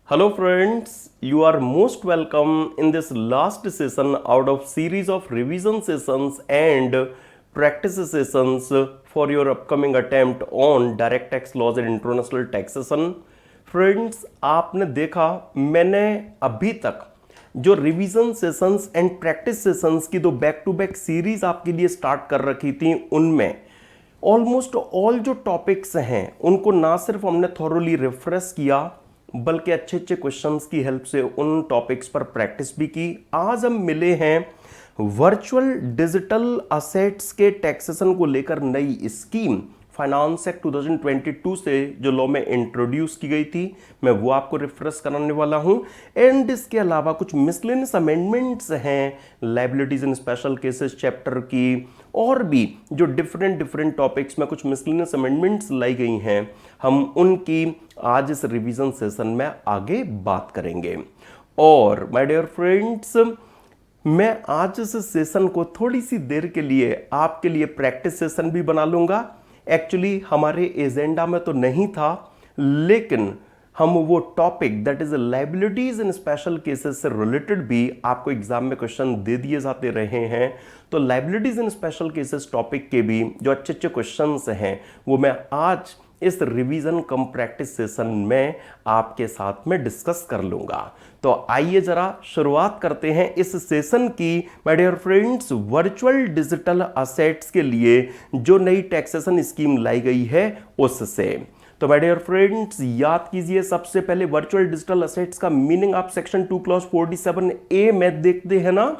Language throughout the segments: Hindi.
Hello friends, you are most welcome in this last session out of series of revision sessions and practice sessions for your upcoming attempt on direct tax laws and international taxation. Friends, आपने देखा मैंने अभी तक जो revision sessions and practice sessions की दो बैक टू बैक सीरीज आपके लिए स्टार्ट कर रखी थी, उनमें ऑलमोस्ट ऑल जो टॉपिक्स हैं उनको ना सिर्फ हमने थॉरोली रिफ्रेश किया बल्कि अच्छे अच्छे क्वेश्चंस की हेल्प से उन टॉपिक्स पर प्रैक्टिस भी की। आज हम मिले हैं वर्चुअल डिजिटल असेट्स के टैक्सेशन को लेकर नई स्कीम फाइनेंस एक्ट 2022 से जो लॉ में इंट्रोड्यूस की गई थी, मैं वो आपको रिफ्रेश कराने वाला हूं। एंड इसके अलावा कुछ मिसलेनियस अमेंडमेंट्स हैं लायबिलिटीज इन स्पेशल केसेस चैप्टर की, और भी जो डिफरेंट टॉपिक्स में कुछ मिसलेनियस अमेंडमेंट्स लाई गई हैं, हम उनकी आज इस रिवीजन सेशन में आगे बात करेंगे। और माय डियर फ्रेंड्स, मैं आज इस सेशन को थोड़ी सी देर के लिए आपके लिए प्रैक्टिस सेशन भी बना लूंगा। एक्चुअली हमारे एजेंडा में तो नहीं था, लेकिन हम वो topic that is liabilities in special cases से रिलेटेड भी आपको एग्जाम में क्वेश्चन दे दिए जाते रहे हैं। तो लायबिलिटीज इन स्पेशल केसेस टॉपिक के भी जो अच्छे अच्छे क्वेश्चंस हैं वो मैं आज इस रिवीजन कम प्रैक्टिस सेशन में आपके साथ में डिस्कस कर लूंगा। तो आइए जरा शुरुआत करते हैं इस सेशन की my dear friends, virtual digital assets के लिए जो नई टैक्सेशन स्कीम लाई गई है उससे। तो माय डियर फ्रेंड्स, याद कीजिए सबसे पहले वर्चुअल डिजिटल असेट्स का मीनिंग आप सेक्शन 2 क्लॉज 47A में देखते हैं ना,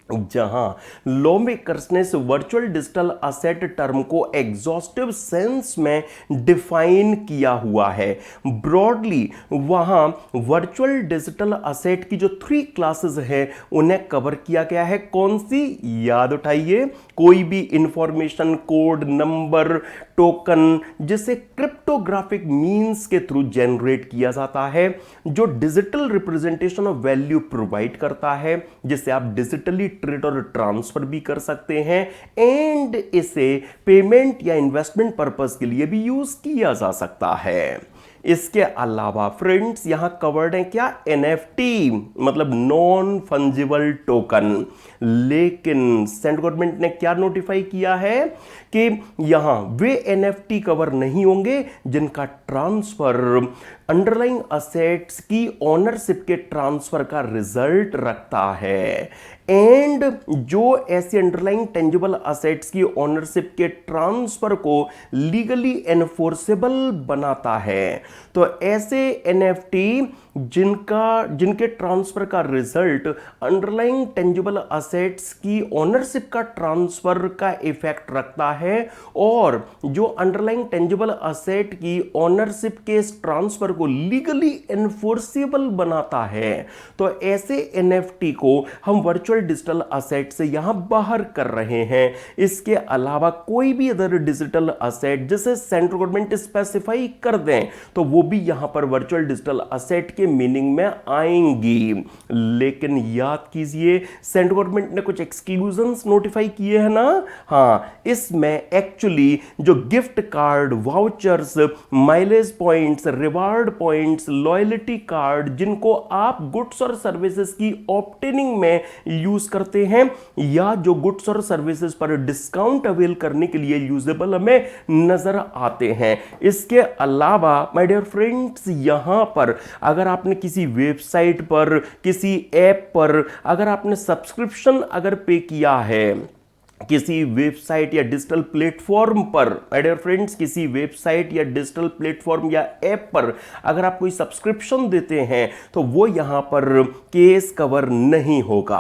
जहां लॉ मेकर्स ने इस वर्चुअल डिजिटल असेट टर्म को एग्जॉस्टिव सेंस में डिफाइन किया हुआ है। ब्रॉडली वहां वर्चुअल डिजिटल असेट की जो 3 क्लासेस है उन्हें कवर किया गया है। कौन सी? याद उठाइए, कोई भी इंफॉर्मेशन, कोड, नंबर, टोकन जिसे क्रिप्टोग्राफिक मींस के थ्रू जनरेट किया जाता है, जो digital representation of value provide करता है, जिसे आप डिजिटली ट्रेड और ट्रांसफर भी कर सकते हैं, एंड इसे पेमेंट या इन्वेस्टमेंट पर्पस के लिए भी यूज किया जा सकता है। इसके अलावा फ्रेंड्स यहां कवर्ड है क्या? एनएफटी, मतलब नॉन फंजिबल टोकन। लेकिन सेंट्रल गवर्नमेंट ने क्या नोटिफाई किया है कि यहां वे एनएफटी कवर नहीं होंगे जिनका ट्रांसफर अंडरलाइंग असेट्स की ओनरशिप के ट्रांसफर का रिजल्ट रखता है, एंड जो ऐसी अंडरलाइंग टेंजिबल असेट्स की ओनरशिप के ट्रांसफर को लीगली एनफोर्सेबल बनाता है। तो ऐसे एनएफटी जिनके ट्रांसफर का रिजल्ट अंडरलाइंग टेंजिबल असेट्स की ओनरशिप का ट्रांसफर का इफेक्ट रखता है, और जो अंडरलाइंग टेंजिबल असेट की ओनरशिप के ट्रांसफर को लीगली एनफोर्सेबल बनाता है, तो ऐसे एनएफटी को हम वर्चुअल डिजिटल असेट से यहां बाहर कर रहे हैं। इसके अलावा कोई भी अदर डिजिटल असेट जिसे सेंट्रल गवर्नमेंट स्पेसिफाई कर दें तो वो भी यहां पर वर्चुअल डिजिटल असेट के मीनिंग में आएंगी। लेकिन याद कीजिए सेंट्रल गवर्नमेंट ने कुछ एक्सक्लूजन्स नोटिफाई किए हैं ना। हां, इसमें एक्चुअली जो gift card, vouchers, mileage points, reward points, loyalty card जिनको आप गुड्स और सर्विसेज की ऑब्टेनिंग में यूज करते हैं, या जो गुड्स और सर्विसेज पर डिस्काउंट अवेल करने के लिए यूजेबल हमें नजर आते हैं। इसके अलावा माय डियर फ्रेंड्स, यहां पर अगर आपने किसी वेबसाइट पर, किसी ऐप पर अगर आपने सब्सक्रिप्शन अगर पे किया है, किसी वेबसाइट या डिजिटल प्लेटफॉर्म पर, माय डियर फ्रेंड्स, किसी वेबसाइट या डिजिटल प्लेटफॉर्म या ऐप पर अगर आप कोई सब्सक्रिप्शन देते हैं तो वो यहां पर केस कवर नहीं होगा।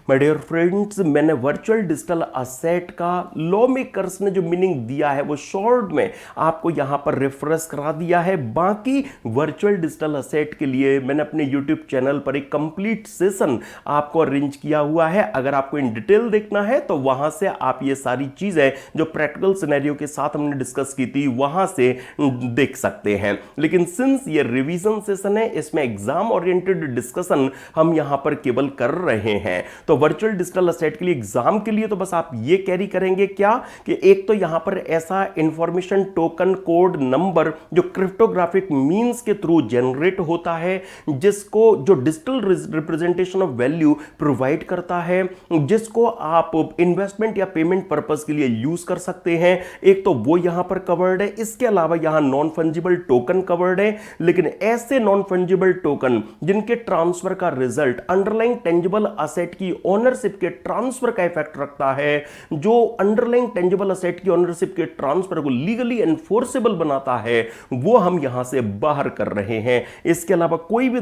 माय डियर फ्रेंड्स, मैंने वर्चुअल डिजिटल असेट का लॉ मेकर्स ने जो मीनिंग दिया है वो शॉर्ट में आपको यहां पर रेफरेंस करा दिया है। बाकी वर्चुअल डिजिटल असेट के लिए मैंने अपने यूट्यूब चैनल पर एक कंप्लीट सेशन आपको अरेंज किया हुआ है। अगर आपको इन डिटेल देखना है तो वहां से से आप ये सारी चीजें जो प्रैक्टिकल सिनेरियो के साथ हमने डिस्कस की थी वहां से देख सकते हैं। लेकिन सिंस ये रिवीजन सेशन है, इसमें एग्जाम ओरिएंटेड डिस्कशन हम यहां पर केवल कर रहे हैं। तो वर्चुअल डिजिटल असेट के लिए एग्जाम के लिए तो बस आप ये कैरी करेंगे क्या कि एक तो यहां पर ऐसा इंफॉर्मेशन टोकन कोड नंबर जो क्रिप्टोग्राफिक मींस के थ्रू जनरेट होता है, जिसको जो digital representation of value provide करता है, जिसको आप इन्वेस्टमेंट या पेमेंट पर्पस के लिए यूज कर सकते हैं। एक तो वो यहां पर कवर्ड है, इसके अलावा यहां नॉन फंजिबल टोकन कवर्ड है। लेकिन ऐसे नॉन फंजिबल टोकन जिनके ट्रांसफर का रिजल्ट अंडरलाइंग टेंजिबल असेट की ओनरशिप के ट्रांसफर का इफेक्ट रखता है, जो अंडरलाइंग टेंजिबल असेट की ओनरशिप के ट्रांसफर को लीगली एनफोर्सेबल बनाता है, वो हम यहां से बाहर कर रहे हैं। इसके अलावा कोई भी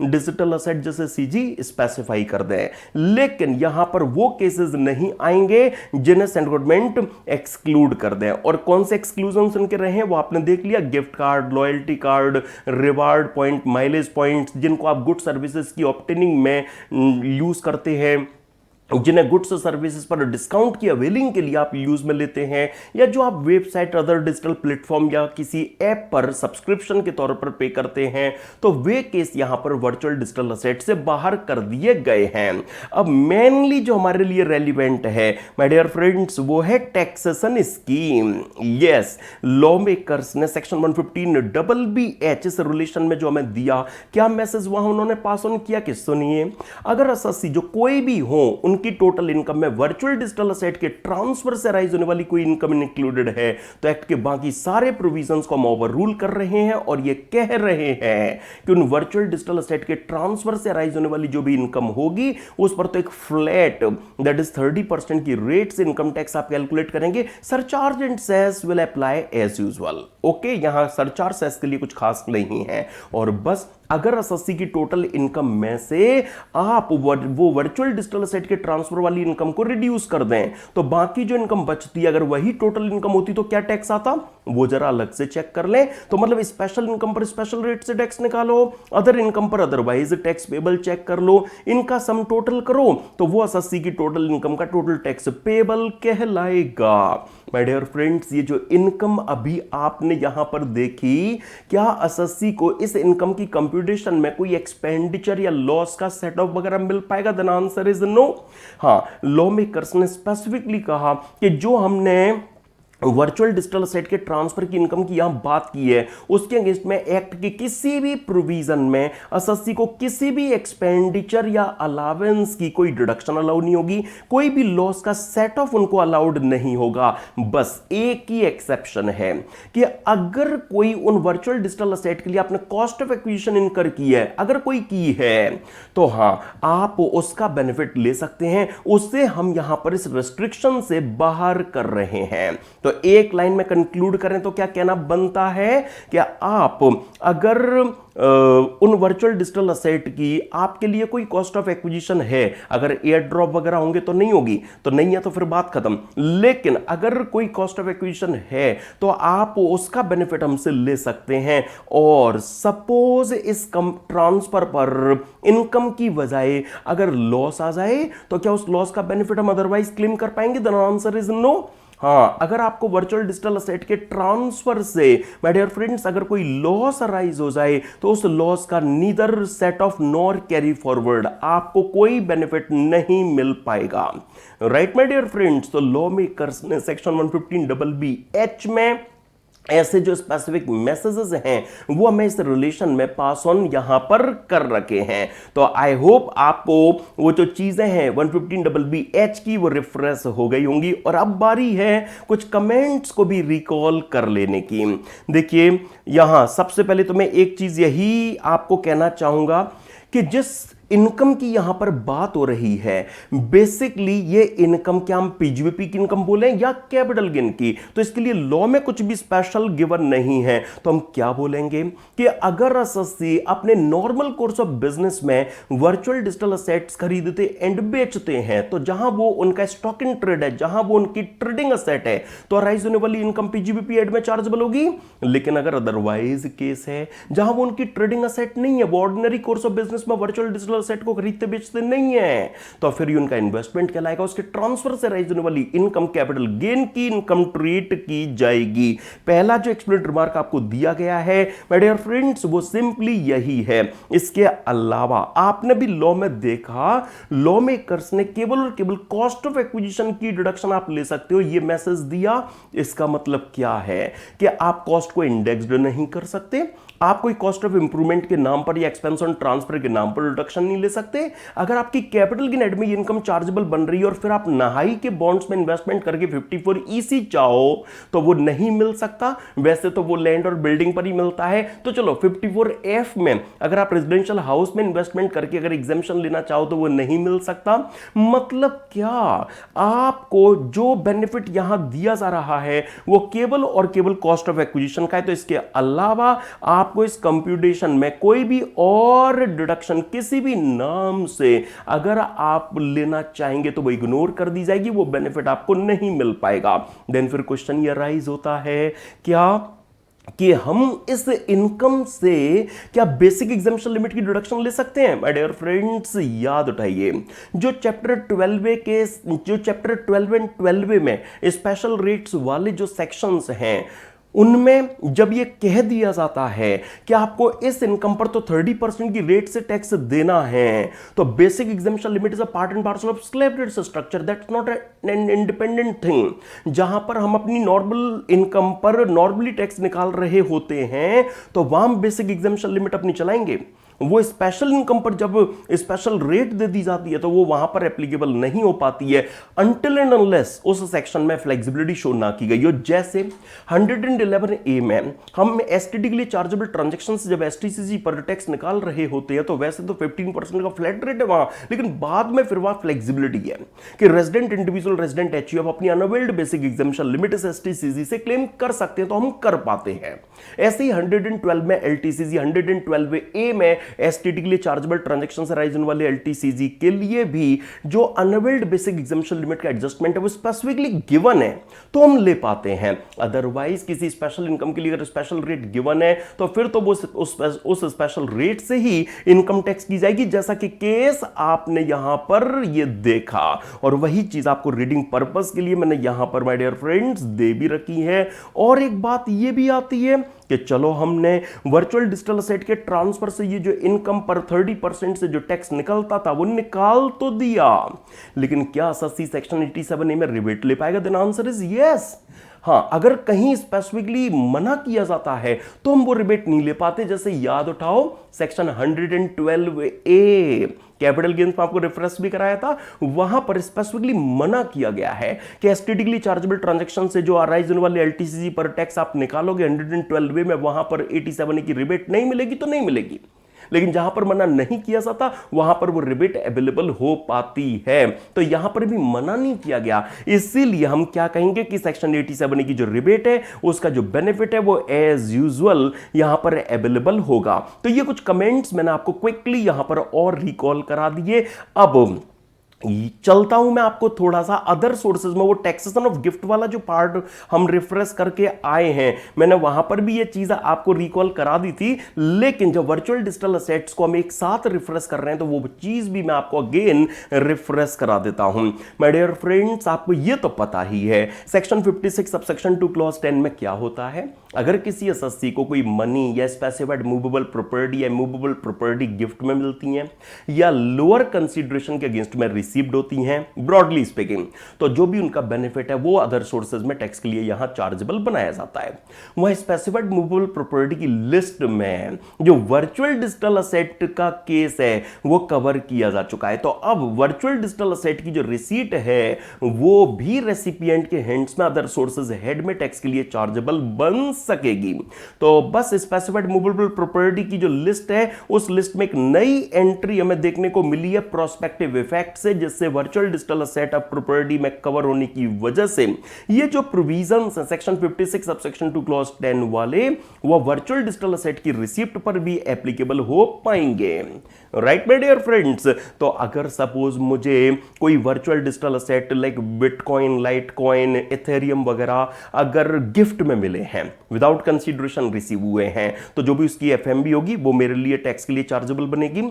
डिजिटल असेट जैसे सीजी स्पेसिफाई कर दें, लेकिन यहां पर वो केसेस नहीं आएंगे जिन्हें सेंट्रल गवर्नमेंट एक्सक्लूड कर दें। और कौन से एक्सक्लूजन उनके रहे हैं वो आपने देख लिया, gift card, loyalty card, reward point, mileage points, जिनको आप गुड सर्विसेज की ऑब्टेनिंग में यूज करते हैं, जिन्हें गुड्स और सर्विसेज पर डिस्काउंट की अवेलिंग के लिए आप यूज में लेते हैं, या जो आप वेबसाइट, अदर डिजिटल प्लेटफॉर्म या किसी ऐप पर सब्सक्रिप्शन के तौर पर पे करते हैं, तो वे केस यहां पर वर्चुअल डिजिटल असेट से बाहर कर दिए गए हैं। अब मेनली जो हमारे लिए रेलिवेंट है माय डियर फ्रेंड्स, वो है taxation scheme. Yes, law makers ने सेक्शन 115BBH इस रिलेशन में जो हमें दिया, क्या मैसेज वहां उन्होंने पास ऑन किया कि सुनिए, अगर एसएससी जो कोई भी हो उनकी टोटल इनकम में वर्चुअल डिजिटल असेट के ट्रांसफर से राइज होने वाली कोई इनकम इंक्लूडेड है, तो एक्ट के बाकी सारे प्रोविजंस को हम ओवररूल कर रहे हैं और ये कह रहे हैं कि उन वर्चुअल डिजिटल असेट के ट्रांसफर से राइज होने वाली जो भी इनकम होगी उस पर तो एक फ्लैट दैट इज 30% की रेट से इनकम टैक्स आप कैलकुलेट करेंगे। Surcharge and cess will apply as usual. Okay, यहां सरचार्ज सेस के लिए कुछ खास नहीं है। और बस अगर एसएससी की टोटल इनकम में से आप वो वर्चुअल डिजिटल असेट के ट्रांसफर वाली इनकम को रिड्यूस कर दें, तो बाकी जो इनकम बचती है, अगर वही टोटल इनकम होती तो क्या टैक्स आता, वो जरा अलग से चेक कर लें। तो मतलब स्पेशल इनकम पर स्पेशल रेट से टैक्स निकालो, अदर इनकम पर अदरवाइज टैक्स पेबल चेक कर लो, इनका सम टोटल करो, तो वो एसएससी की टोटल इनकम का टोटल टैक्स पेबल कहलाएगा। माय डियर फ्रेंड्स, ये जो इनकम अभी आपने यहां पर देखी, क्या एसएससी को इस इनकम की कंप्यूटेशन में कोई एक्सपेंडिचर या लॉस का सेट ऑफ वगैरह मिल पाएगा? The answer is no. हां, लॉ मेकर्स ने स्पेसिफिकली कहा कि जो हमने वर्चुअल डिजिटल असेट के ट्रांसफर की इनकम की यहां बात की है, उसके अगेंस्ट में एक्ट के किसी भी प्रोविजन में एसएससी को किसी भी एक्सपेंडिचर या अलावेंस की कोई डिडक्शन अलाउ नहीं होगी, कोई भी लॉस का सेट ऑफ उनको अलाउड नहीं होगा। बस एक ही एक्सेप्शन है कि अगर कोई उन वर्चुअल डिजिटल असेट के लिए आपने कॉस्ट ऑफ एक्विजिशन इनकर की है, अगर कोई की है, तो हां, आप उसका बेनिफिट ले सकते हैं। उससे हम यहां पर इस रेस्ट्रिक्शन से बाहर कर रहे हैं। तो एक लाइन में कंक्लूड करें तो क्या कहना बनता है कि आप अगर उन वर्चुअल डिजिटल असेट की आपके लिए कोई कॉस्ट ऑफ एक्विजिशन है, अगर एयर ड्रॉप वगैरह होंगे तो नहीं होगी, तो नहीं है तो फिर बात खत्म। लेकिन अगर कोई कॉस्ट ऑफ एक्विजिशन है तो आप उसका बेनिफिट हमसे ले सकते हैं। और सपोज इस ट्रांसफर पर इनकम की बजाय अगर लॉस आ जाए, तो क्या उस लॉस का बेनिफिट हम अदरवाइज क्लेम कर पाएंगे? The answer is no. हां, अगर आपको वर्चुअल डिजिटल असेट के ट्रांसफर से माय डियर फ्रेंड्स अगर कोई लॉस अराइज हो जाए, तो उस लॉस का neither set of nor carry forward, आपको कोई बेनिफिट नहीं मिल पाएगा। राइट माय डियर फ्रेंड्स, तो लॉ मेकर्स ने सेक्शन 115BBH में ऐसे जो स्पेसिफिक मैसेजेस हैं वो हमें इस रिलेशन में पास ऑन यहां पर कर रखे हैं। तो आई होप आपको वो जो चीजें हैं 115BBH की वो रिफ्रेश हो गई होंगी। और अब बारी है कुछ कमेंट्स को भी रिकॉल कर लेने की। देखिए, यहां सबसे पहले तो मैं एक चीज यही आपको कहना चाहूंगा कि जिस इनकम की यहां पर बात हो रही है, बेसिकली ये इनकम क्या हम पीजीबीपी की इनकम बोले या कैपिटल गेन की, तो इसके लिए लॉ में कुछ भी स्पेशल गिवन नहीं है। तो हम क्या बोलेंगे कि अगर एसएससी अपने नॉर्मल कोर्स ऑफ बिजनेस में वर्चुअल डिजिटल असेट्स खरीदते एंड बेचते हैं, तो जहां वो उनका स्टॉक इन ट्रेड है, जहां वो उनकी ट्रेडिंग असेट है, तो राइज होने वाली इनकम पीजीबीपी एड में चार्जेबल होगी। लेकिन अगर अदरवाइज केस है जहां वो उनकी ट्रेडिंग असेट नहीं है, वो ऑर्डिनरी कोर्स ऑफ बिजनेस में वर्चुअल डिजिटल असेट को खरीदते बेचते नहीं है, तो फिर ये उनका इन्वेस्टमेंट कहलाएगा। उसके ट्रांसफर से राइज होने वाली इनकम कैपिटल गेन की इनकम ट्रीट की जाएगी। पहला जो एक्सप्लेनेटरी रिमार्क आपको दिया गया है माय डियर फ्रेंड्स, वो सिंपली यही है। इसके अलावा आपने भी लॉ में देखा, लॉ मेकर्स ने केवल और केवल कॉस्ट ऑफ एक्विजिशन की डिडक्शन आप ले सकते हो, ये मैसेज दिया। इसका मतलब क्या है कि आप कॉस्ट को इंडेक्स्ड नहीं कर सकते, आप कोई कॉस्ट ऑफ इंप्रूवमेंट के नाम पर या एक्सपेंस ऑन ट्रांसफर के नाम पर डिडक्शन नहीं ले सकते। अगर आपकी कैपिटल गेन एडमी इनकम चार्जेबल बन रही है और फिर आप नहाई के बॉन्ड्स में इन्वेस्टमेंट करके 54 ईसी चाहो तो वो नहीं मिल सकता। वैसे तो वो लैंड और बिल्डिंग पर ही मिलता है। तो चलो 54F में अगर आप रेजिडेंशियल हाउस में इन्वेस्टमेंट करके अगर एग्जेम्पशन लेना चाहो तो वो नहीं मिल सकता। मतलब क्या, आपको जो बेनिफिट यहां दिया जा रहा है वो केवल और केवल कॉस्ट ऑफ एक्विजिशन का है। तो इसके अलावा आपको इस कंप्यूटेशन में कोई भी और डिडक्शन किसी भी नाम से अगर आप लेना चाहेंगे तो वो इग्नोर कर दी जाएगी, वो बेनिफिट आपको नहीं मिल पाएगा। देन फिर क्वेश्चन ये राइज होता है क्या कि हम इस इनकम से क्या बेसिक एग्जाम्पशन लिमिट की डिडक्शन ले सकते हैं। माय डियर फ्रेंड्स, याद उठाइए जो चैप्टर 12 एंड 12 में स्पेशल रेट्स वाले जो सेक्शंस हैं उनमें जब ये कह दिया जाता है कि आपको इस इनकम पर तो 30% की रेट से टैक्स देना है, तो basic exemption limit is a part and parcel of slab rate structure, that's not an independent thing. जहां पर हम अपनी नॉर्मल इनकम पर नॉर्मली टैक्स निकाल रहे होते हैं तो वहां बेसिक एग्जाम्पशन लिमिट अपनी चलाएंगे। वो स्पेशल इनकम पर जब स्पेशल रेट दे दी जाती है तो वो वहां पर एप्लीकेबल नहीं हो पाती है अनटिल एंड अनलेस उस सेक्शन में फ्लेक्सिबिलिटी शो ना की गई हो। जैसे 111A में हम एसटीडी के लिए चार्जेबल ट्रांजैक्शन से जब एसटीसीजी पर टैक्स निकाल रहे होते हैं तो वैसे तो 15% का फ्लैट रेट है वहां, लेकिन बाद में फिर वहां फ्लेक्सिबिलिटी है कि रेजिडेंट इंडिविजुअल रेजिडेंट एचयूएफ अपनी अनअवेल्ड बेसिक एग्जाम्पशन लिमिट से एसटीसीजी से क्लेम कर सकते हैं, तो हम कर पाते हैं। ऐसे ही 112 में एलटीसीजी, 112A में एसटीटी के लिए चार्जेबल ट्रांजैक्शन से राइज होने वाले एलटीसीजी के लिए भी जो अनअवेल्ड बेसिक एग्जाम्पशन लिमिट का एडजस्टमेंट है वो स्पेसिफिकली गिवन है तो हम ले पाते हैं। अदरवाइज किसी स्पेशल इनकम के लिए अगर स्पेशल रेट गिवन है तो फिर तो वो उस स्पेशल रेट से ही इनकम टैक्स की जाएगी, जैसा कि केस आपने यहां पर ये देखा। और वही चीज आपको रीडिंग पर्पस के लिए मैंने यहां पर माय डियर फ्रेंड्स दे भी रखी है। और एक बात ये भी आती है कि चलो हमने वर्चुअल डिजिटल असेट के ट्रांसफर से ये जो इनकम पर 30% से जो टैक्स निकलता था वो निकाल तो दिया, लेकिन क्या एसएससी सेक्शन 87A में रिबेट ले पाएगा? Then answer is yes. हाँ, अगर कहीं स्पेसिफिकली मना किया जाता है तो हम वो रिबेट नहीं ले पाते। जैसे याद उठाओ सेक्शन 112A कैपिटल गेन्स में आपको रेफरेंस भी कराया था, वहां पर स्पेसिफिकली मना किया गया है कि एसटीडी के लिए चार्जेबल ट्रांजैक्शन से जो अराइज होने वाले एलटीसीजी पर टैक्स आप निकालोगे 112A में, वहां पर 87A की रिबेट नहीं मिलेगी तो नहीं मिलेगी। लेकिन जहां पर मना नहीं किया जाता वहां पर वो रिबेट अवेलेबल हो पाती है। तो यहां पर भी मना नहीं किया गया, इसीलिए हम क्या कहेंगे कि सेक्शन 87A की जो रिबेट है उसका जो बेनिफिट है वो एज यूजुअल यहां पर अवेलेबल होगा। तो ये कुछ कमेंट्स मैंने आपको क्विकली यहां पर और रिकॉल करा दिए। अब चलता हूं मैं आपको थोड़ा सा अदर सोर्सेज में, वो टैक्सेशन ऑफ गिफ्ट वाला जो पार्ट हम रिफ्रेश करके आए हैं, मैंने वहां पर भी ये चीज आपको रिकॉल करा दी थी, लेकिन जब वर्चुअल डिजिटल असेट्स को हम एक साथ रिफ्रेश कर रहे हैं तो वो चीज भी मैं आपको अगेन रिफ्रेश करा देता हूं। माय डियर फ्रेंड्स, आपको ये तो पता ही है सेक्शन 56 सबसेक्शन 2 क्लॉज 10 में क्या होता है। अगर किसी एसएससी को कोई मनी या स्पेसिफाइड मूवेबल प्रॉपर्टी या मूवेबल प्रॉपर्टी गिफ्ट में मिलती है या लोअर कंसीडरेशन के अगेंस्ट में रिसीव्ड होती हैं, ब्रॉडली स्पीकिंग, तो जो भी उनका बेनिफिट है वो अदर सोर्सेज में टैक्स के लिए यहां चार्जेबल बनाया जाता है। वह स्पेसिफाइड मूवेबल प्रॉपर्टी की लिस्ट में जो वर्चुअल डिजिटल असेट का केस है वो कवर किया जा चुका है। तो अब वर्चुअल डिजिटल असेट की जो रिसीट है वो भी रेसिपिएंट के हैंड्स में अदर सोर्सेज हेड में टैक्स के लिए चार्जेबल बन सकेगी। तो बस स्पेसिफाइड मूवेबल प्रॉपर्टी की जो लिस्ट है उस लिस्ट में एक नई एंट्री हमें देखने को मिली है प्रोस्पेक्टिव इफेक्ट से, जिससे virtual digital asset of property में कवर होने की वजह से ये जो प्रोविजंस है सेक्शन 56 सब सेक्शन 2 क्लॉज 10 वाले, वो वर्चुअल डिजिटल असेट की रिसिप्ट पर भी एप्लीकेबल हो पाएंगे। राइट माय डियर फ्रेंड्स, तो अगर सपोज मुझे कोई virtual digital asset like bitcoin, Litecoin, Ethereum वगैरह अगर गिफ्ट में मिले हैं, विदाउट कंसीडरेशन रिसीव हुए हैं, तो जो भी उसकी एफएमबी होगी वो मेरे लिए टैक्स के लिए चार्जेबल बनेगी।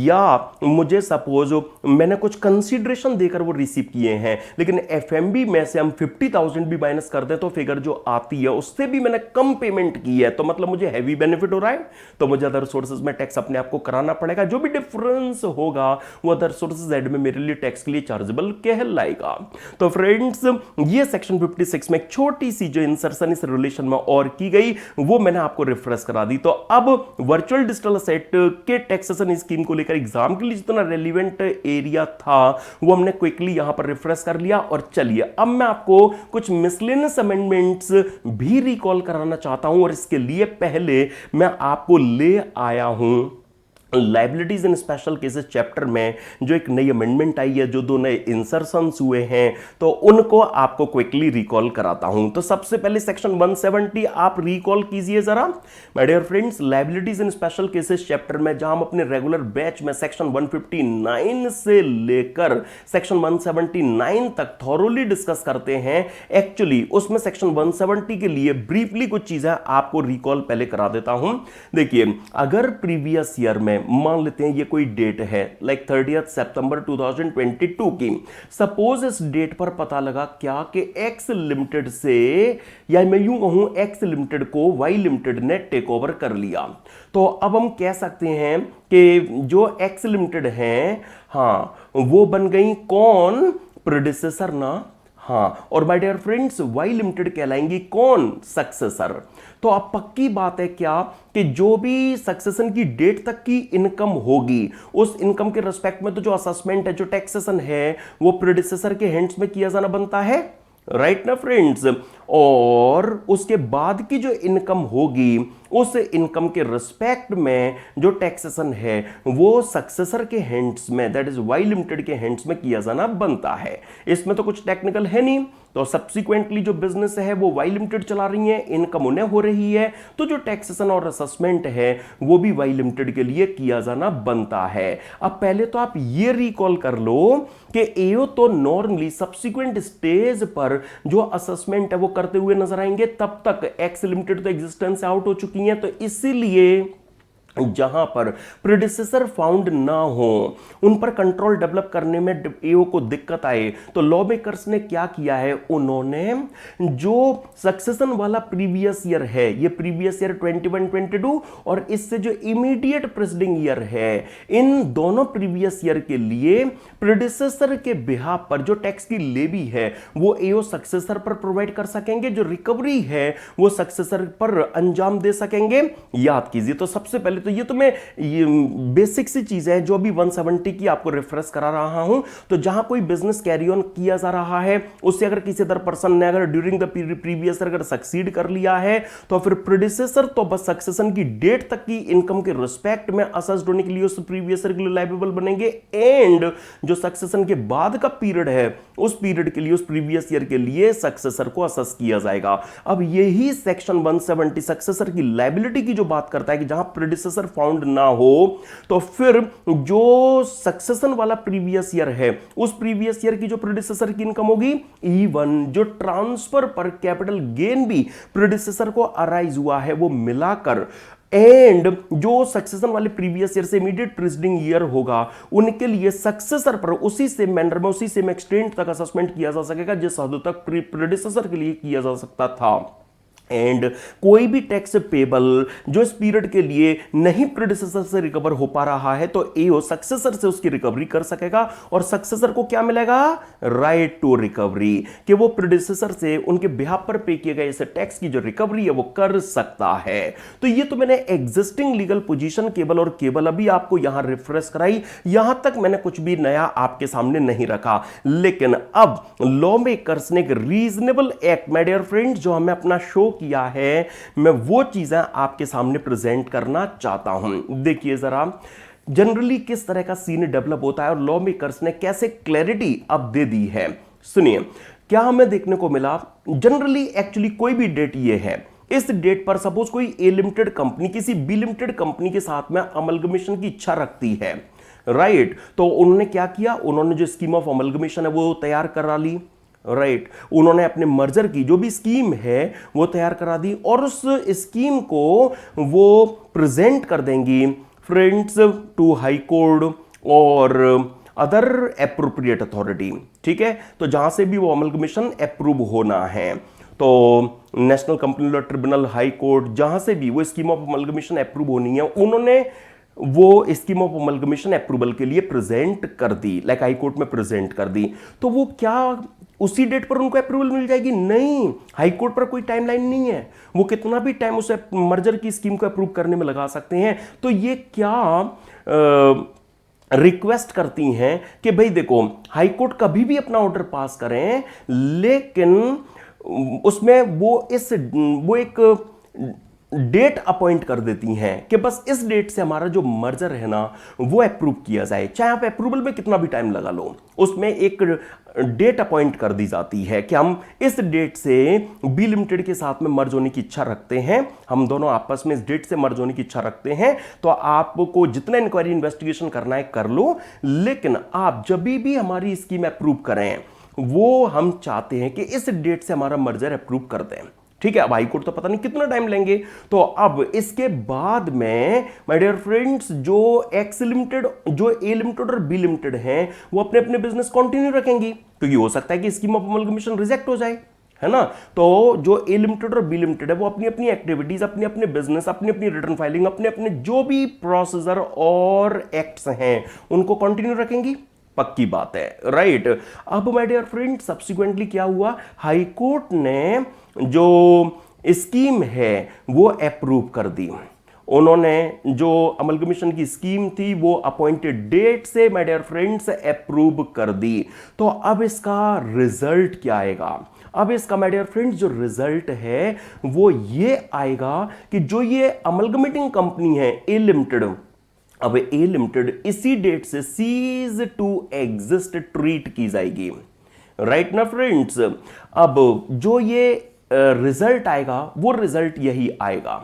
या मुझे सपोज मैंने कुछ कंसीडरेशन देकर वो रिसीव किए हैं, लेकिन एफएमबी में से हम 50,000 भी माइनस कर दें तो फिगर जो आती है उससे भी मैंने कम पेमेंट की है, तो मतलब मुझे हैवी बेनिफिट हो रहा है, तो मुझे अदर सोर्सेज में टैक्स अपने आप को कराना पड़ेगा। जो भी डिफरेंस होगा वो अदर सोर्सेज एड में मेरे लिए टैक्स के लिए चार्जेबल कहलाएगा। तो फ्रेंड्स, ये सेक्शन 56 में एक छोटी सी जो इंसर्शन इस रिलेशन में और की गई वो मैंने आपको रिफ्रेश करा दी। तो अब वर्चुअल डिजिटल असेट के टैक्सेशन स्कीम को लेकर एग्जाम के लिए जितना रेलिवेंट एरिया था वो हमने क्विकली यहां पर रिफ्रेश कर लिया। और चलिए अब मैं आपको कुछ मिसलेनियस अमेंडमेंट्स भी रिकॉल कराना चाहता हूं, और इसके लिए पहले मैं आपको ले आया हूं liabilities in special cases chapter में जो एक नई अमेंडमेंट आई है, जो दो नए इंसर्शंस हुए हैं, तो उनको आपको क्विकली रिकॉल कराता हूं। तो सबसे पहले सेक्शन 170 आप रिकॉल कीजिए जरा my dear friends. Liabilities in special cases chapter में जहां हम अपने रेगुलर बैच में सेक्शन 159 से लेकर सेक्शन 179 तक थॉरोली डिस्कस करते हैं, एक्चुअली उसमें सेक्शन 170 के लिए ब्रीफली कुछ चीजें आपको रिकॉल पहले करा देता हूं। देखिए, अगर प्रीवियस ईयर में मान लेते हैं ये कोई डेट है लाइक 30 सितंबर 2022 की, सपोज इस डेट पर पता लगा क्या कि एक्स लिमिटेड से, या मैं यूं कहूं एक्स लिमिटेड को वाई लिमिटेड ने टेक ओवर कर लिया, तो अब हम कह सकते हैं कि जो एक्स लिमिटेड है, हां वो बन गई कौन, प्रेडिसेसर ना, हाँ, और my dear friends Y limited कहलाएंगी कौन, सक्सेसर। तो अब पक्की बात है क्या कि जो भी सक्सेशन की डेट तक की इनकम होगी उस इनकम के रिस्पेक्ट में तो जो असेसमेंट है, जो टैक्सेशन है, वो प्रेडिसेसर के हैंड्स में किया जाना बनता है, राइट ना फ्रेंड्स। और उसके बाद की जो इनकम होगी उस इनकम के रिस्पेक्ट में जो टैक्सेशन है वो सक्सेसर के हैंड्स में, दैट इज वाई लिमिटेड के हैंड्स में किया जाना बनता है। इसमें तो कुछ टेक्निकल है नहीं, तो सब्सिक्वेंटली जो बिजनेस है वो वाई लिमिटेड चला रही है, इनकम उन्हें हो रही है, तो जो टैक्सेशन और असेसमेंट है वो भी वाई लिमिटेड के लिए किया जाना बनता है। अब पहले तो आप ये रिकॉल कर लो कि एओ तो नॉर्मली सब्सिक्वेंट स्टेज पर जो असेसमेंट है वो करते हुए नजर आएंगे, तब तक एक्स लिमिटेड तो एग्जिस्टेंस से आउट हो चुकी है, तो इसीलिए जहां पर प्रेडिसेसर फाउंड ना हो उन पर कंट्रोल डेवलप करने में एओ को दिक्कत आए, तो लॉ मेकर्स ने क्या किया है, उन्होंने जो सक्सेशन वाला प्रीवियस ईयर है, ये प्रीवियस ईयर 21-22 और इससे जो इमीडिएट प्रेसिडिंग ईयर है, इन दोनों प्रीवियस ईयर के लिए प्रेडिसेसर के बिहाफ पर जो टैक्स की लेवी है वो एओ सक्सेसर पर प्रोवाइड कर सकेंगे, जो रिकवरी है वो सक्सेसर पर अंजाम दे सकेंगे। याद कीजिए, तो सबसे पहले तो ये तो मैं ये बेसिक सी चीज है जो अभी 170 की आपको रेफरेंस करा रहा हूं। तो जहां कोई बिजनेस कैरी ऑन किया जा रहा है उससे अगर किसी अदर पर्सन ने अगर ड्यूरिंग द प्रीवियस अगर सक्सीड कर लिया है तो फिर प्रेडिसेसर तो बस सक्सेशन की डेट तक की इनकम के रिस्पेक्ट में असेस्ड होने के लिए उस प्रीवियस के लिए लायबल बनेंगे, एंड जो सक्सेशन के बाद का पीरियड है उस पीरियड के लिए, उस प्रीवियस ईयर के लिए सक्सेसर को असेस किया जाएगा। अब यही सेक्शन 170 सक्सेसर की लायबिलिटी की जो बात करता है कि जहां प्रेडिसेसर फाउंड ना हो तो फिर जो सक्सेशन वाला प्रीवियस ईयर है उस प्रीवियस ईयर की जो प्रेडिसेसर की इनकम होगी इवन जो ट्रांसफर पर कैपिटल गेन भी प्रेडिसेसर को अराइज हुआ है वो मिलाकर, एंड जो सक्सेशन वाले प्रीवियस ईयर से इमीडिएट प्रीसीडिंग ईयर होगा उनके लिए सक्सेसर पर उसी सेम मैनर में उसी सेम एक्सटेंट तक असेसमेंट किया जा सकेगा जिस हद तक प्रेडिसेसर के लिए किया जा सकता था। एंड कोई भी टैक्स पेबल जो इस पीरियड के लिए नहीं प्रेडिसेसर से रिकवर हो पा रहा है तो एओ सक्सेसर से उसकी रिकवरी कर सकेगा, और सक्सेसर को क्या मिलेगा, राइट टू रिकवरी, कि वो प्रेडिसेसर से उनके बिहाफ पर पे किए गए इस टैक्स की जो रिकवरी है वो कर सकता है। तो ये तो मैंने एग्जिस्टिंग लीगल पोजीशन केवल और केवल अभी आपको यहां रिफ्रेश कराई, यहां तक मैंने कुछ भी नया आपके सामने नहीं रखा। लेकिन अब लॉ मेकर्स ने एक reasonable act, my dear friends, जो हमें अपना शो किया है, मैं वो चीजें आपके सामने प्रेजेंट करना चाहता हूं। देखिए जरा, जनरली किस तरह का सीन डेवलप होता है और लॉ मेकर्स ने कैसे क्लैरिटी अब दे दी है। सुनिए, क्या हमें देखने को मिला, जनरली एक्चुअली कोई भी डेट ये है, इस डेट पर सपोज कोई ए लिमिटेड कंपनी किसी बी लिमिटेड कंपनी के साथ में अमलगमेशन की इच्छा रखती है, राइट। तो उन्होंने क्या किया, उन्होंने जो स्कीम ऑफ अमलगमेशन है वो तैयार करा ली, राइट। उन्होंने अपने मर्जर की जो भी स्कीम है वो तैयार करा दी और उस स्कीम को वो प्रेजेंट कर देंगी फ्रेंड्स टू हाई कोर्ट और अदर एप्रोप्रिएट अथॉरिटी, ठीक है। तो जहां से भी वो अमलगमेशन अप्रूव होना है, तो national company law tribunal, high court, जहां से भी वो स्कीम ऑफ अमलगमेशन अप्रूव होनी है, उन्होंने वो स्कीम ऑफ अमलगमेशन अप्रूवल के लिए प्रेजेंट कर दी, लाइक हाई कोर्ट में प्रेजेंट कर दी। तो वो क्या उसी डेट पर उनको अप्रूवल मिल जाएगी? नहीं, हाई कोर्ट पर कोई टाइमलाइन नहीं है, वो कितना भी टाइम उसे मर्जर की स्कीम को अप्रूव करने में लगा सकते हैं। तो ये क्या रिक्वेस्ट करती हैं कि भाई देखो, हाई कोर्ट कभी भी अपना ऑर्डर पास करें, लेकिन उसमें वो एक डेट अपॉइंट कर देती हैं कि बस इस डेट से हमारा जो मर्जर है ना वो अप्रूव किया जाए, चाहे आप अप्रूवल में कितना भी टाइम लगा लो, उसमें एक डेट अपॉइंट कर दी जाती है कि हम इस डेट से बी लिमिटेड के साथ में मर्ज होने की इच्छा रखते हैं, हम दोनों आपस में इस डेट से मर्ज होने की इच्छा रखते हैं। तो आपको जितना इंक्वायरी इन्वेस्टिगेशन करना है कर लो, लेकिन आप जब भी हमारी स्कीम अप्रूव करें, वो हम चाहते हैं कि इस डेट से हमारा मर्जर अप्रूव कर दें, ठीक है। अब हाई कोर्ट तो पता नहीं कितना टाइम लेंगे। तो अब इसके बाद में माय डियर फ्रेंड्स, जो एक्स लिमिटेड, जो ए लिमिटेड और बी लिमिटेड हैं, वो अपने अपने बिजनेस कंटिन्यू रखेंगी, क्योंकि हो सकता है कि स्कीम ऑफ अमलगमेशन रिजेक्ट हो जाए, है ना। तो जो ए लिमिटेड और बी लिमिटेड है वो अपनी अपनी एक्टिविटीज, अपने अपने बिजनेस, अपनी अपनी रिटर्न फाइलिंग, अपने अपने जो भी प्रोसीजर और एक्ट्स हैं उनको कंटिन्यू रखेंगी, पक्की बात है, राइट। अब माय डियर फ्रेंड, सब्सिक्वेंटली क्या हुआ, हाई कोर्ट ने जो स्कीम है वो अप्रूव कर दी। उन्होंने जो अमलगमेशन की स्कीम थी वो अपॉइंटेड डेट से माय डियर फ्रेंड्स अप्रूव कर दी। तो अब इसका रिजल्ट क्या आएगा? अब इसका माय डियर फ्रेंड्स जो रिजल्ट है वो ये आएगा कि जो ये अमलगमेटिंग कंपनी है ए लिमिटेड, अब ए लिमिटेड इसी डेट से सीज टू एग्जिस्ट ट्रीट की जाएगी, राइट ना फ्रेंड्स। अब जो ये रिजल्ट आएगा वो रिजल्ट यही आएगा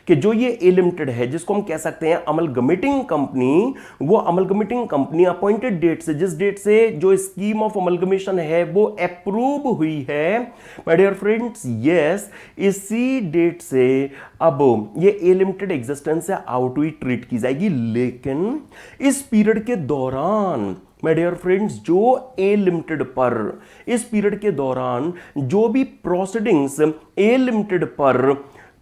कि जो ये ए लिमिटेड है, जिसको हम कह सकते हैं अमलगमेटिंग कंपनी, वो अमलगमेटिंग कंपनी अपॉइंटेड डेट से, जिस डेट से जो स्कीम ऑफ अमलगमेशन है वो अप्रूव हुई है माय डियर फ्रेंड्स, यस, इसी डेट से अब ये ए लिमिटेड एग्जिस्टेंस से आउट हुई ट्रीट की जाएगी। लेकिन इस पीरियड के दौरान माय डियर फ्रेंड्स, जो ए लिमिटेड पर इस पीरियड के दौरान जो भी प्रोसीडिंग्स ए लिमिटेड पर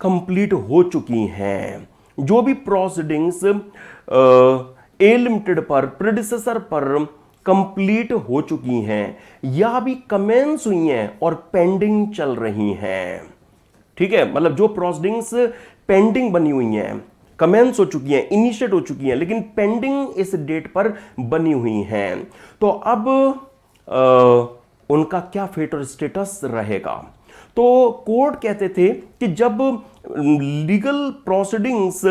कंप्लीट हो चुकी हैं, जो भी प्रोसीडिंग्स ए लिमिटेड पर प्रेडिसेसर पर कंप्लीट हो चुकी हैं या भी कमेंस हुई हैं और पेंडिंग चल रही हैं, ठीक है, मतलब जो प्रोसीडिंग्स पेंडिंग बनी हुई हैं, कमेंस हो चुकी हैं, इनिशिएट हो चुकी हैं, लेकिन पेंडिंग इस डेट पर बनी हुई हैं, तो अब उनका क्या फेट और स्टेटस रहेगा? तो कोर्ट कहते थे कि जब लीगल प्रोसीडिंग्स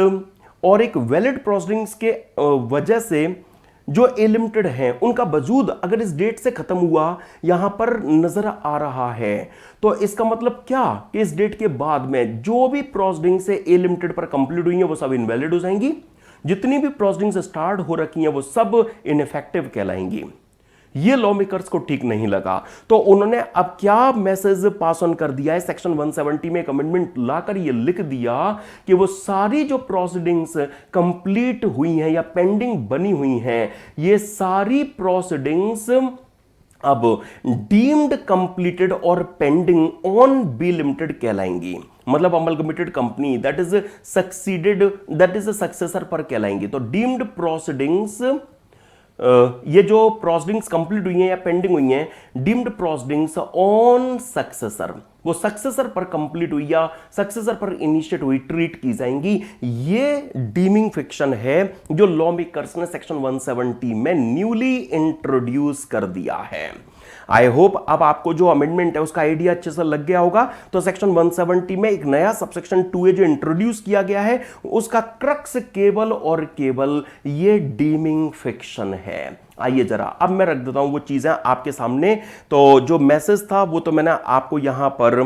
और एक वैलिड प्रोसीडिंग्स के वजह से जो ए लिमिटेड है उनका वजूद अगर इस डेट से खत्म हुआ यहां पर नजर आ रहा है, तो इसका मतलब क्या कि इस डेट के बाद में जो भी प्रोसीडिंग से ए लिमिटेड पर कंप्लीट हुई है वो सब इनवैलिड हो जाएंगी, जितनी भी प्रोसीडिंग्स स्टार्ट हो रखी हैं वो सब इनइफेक्टिव कहलाएंगी। ये लॉ मेकर्स को ठीक नहीं लगा, तो उन्होंने अब क्या मैसेज पास ऑन कर दिया है, सेक्शन 170 में एक अमेंडमेंट लाकर ये लिख दिया कि वो सारी जो प्रोसीडिंग्स कंप्लीट हुई हैं या पेंडिंग बनी हुई हैं, ये सारी प्रोसीडिंग्स अब डीम्ड कंप्लीटेड और पेंडिंग ऑन बी लिमिटेड कहलाएंगी, मतलब amalgamated company that is succeeded, that is successor पर कहलाएंगी। तो डीम्ड प्रोसीडिंग्स, ये जो प्रोसीडिंग्स कंप्लीट हुई हैं या पेंडिंग हुई हैं, डीम्ड प्रोसीडिंग्स ऑन सक्सेसर, वो सक्सेसर पर कंप्लीट हुई या सक्सेसर पर इनिशिएट हुई ट्रीट की जाएंगी। ये डीमिंग फिक्शन है जो लॉ मेकर्स ने सेक्शन 170 में न्यूली इंट्रोड्यूस कर दिया है। आई होप अब आपको जो अमेंडमेंट है उसका आइडिया अच्छे से लग गया होगा। तो सेक्शन 170 में एक नया सबसेक्शन 2A जो इंट्रोड्यूस किया गया है उसका क्रक्स केवल और केवल ये डीमिंग फिक्शन है। आइए जरा अब मैं रख देता हूं वो चीजें आपके सामने। तो जो मैसेज था वो तो मैंने आपको यहां पर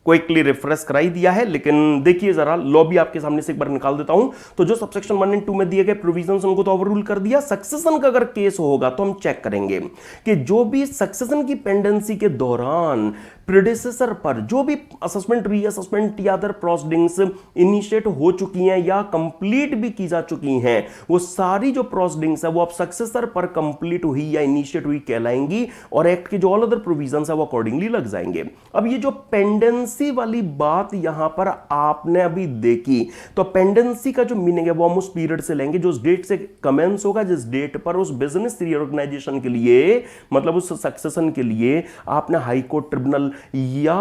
क्विकली रिफ्रेश कराई दिया है, लेकिन देखिए जरा लॉ भी आपके सामने से एक बार निकाल देता हूं। तो जो सबसेक्शन 1 और 2 में दिए गए प्रोविजंस उनको तो ओवररूल कर दिया। सक्सेशन का अगर केस होगा तो हम चेक करेंगे कि जो भी सक्सेशन की पेंडेंसी के दौरान प्रेडेसेसर पर जो भी असेसमेंट, रीअसेसमेंट या अदर प्रोसीडिंग्स इनिशिएट हो चुकी हैं या कंप्लीट भी की जा चुकी हैं, वो सारी जो प्रोसीडिंग्स है वो अब सक्सेसर पर कंप्लीट हुई या इनिशिएट हुई कहलाएंगी और एक्ट के जो ऑल अदर प्रोविजंस है वो अकॉर्डिंगली लग जाएंगे। अब ये जो पेंडेंसी वाली बात यहां पर आपने अभी देखी, तो पेंडेंसी का जो मीनिंग है वो हम उस पीरियड से लेंगे जो उस डेट से कमेंस होगा, जिस डेट पर उस बिजनेस रीऑर्गेनाइजेशन के लिए, मतलब उस सक्सेशन के लिए आपने हाई कोर्ट ट्रिब्यूनल या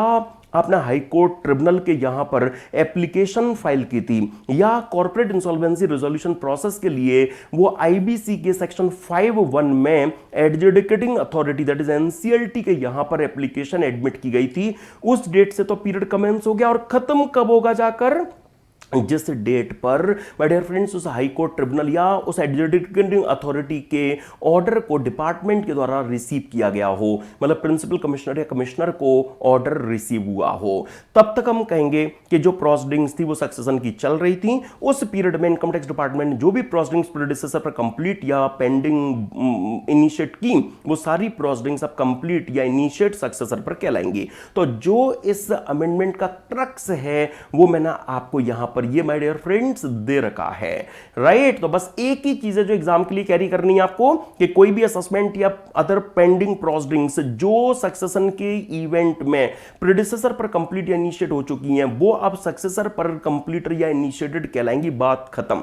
आपने हाई कोर्ट ट्रिब्यूनल के यहां पर एप्लीकेशन फाइल की थी, या कॉर्पोरेट इंसॉल्वेंसी रेजोल्यूशन प्रोसेस के लिए वो आईबीसी के सेक्शन 5(1) में adjudicating authority that is NCLT के यहां पर एप्लीकेशन एडमिट की गई थी, उस डेट से तो पीरियड कमेंस हो गया। और खत्म कब होगा जाकर, जिस डेट पर माय डियर फ्रेंड्स उस हाई कोर्ट ट्रिब्यूनल या उस एडजुडिकेटिंग अथॉरिटी के ऑर्डर को डिपार्टमेंट के द्वारा रिसीव किया गया हो, मतलब प्रिंसिपल कमिश्नर या कमिश्नर को ऑर्डर रिसीव हुआ हो, तब तक हम कहेंगे कि जो प्रोसीडिंग्स थी वो सक्सेशन की चल रही थी। उस पीरियड में इनकम टैक्स डिपार्टमेंट ने जो भी प्रोसीडिंग्स प्रेडिसेसर पर कंप्लीट या पेंडिंग इनिशिएट की, वो सारी प्रोसीडिंग्स अब कंप्लीट या इनिशिएट सक्सेसर पर कहलाएंगी। तो जो इस अमेंडमेंट का क्रक्स है वो मैंने आपको यहां पर ये माय डियर फ्रेंड्स दे रखा है, राइट। तो बस एक ही चीज है जो एग्जाम के लिए कैरी करनी है आपको, कि कोई भी असेसमेंट या अदर पेंडिंग प्रोसीडिंग्स जो सक्सेशन के इवेंट में प्रेडिसेसर पर कंप्लीट या इनिशिएट हो चुकी हैं वो अब सक्सेसर पर कंप्लीट या इनिशिएटेड कहलाएंगी। बात खत्म।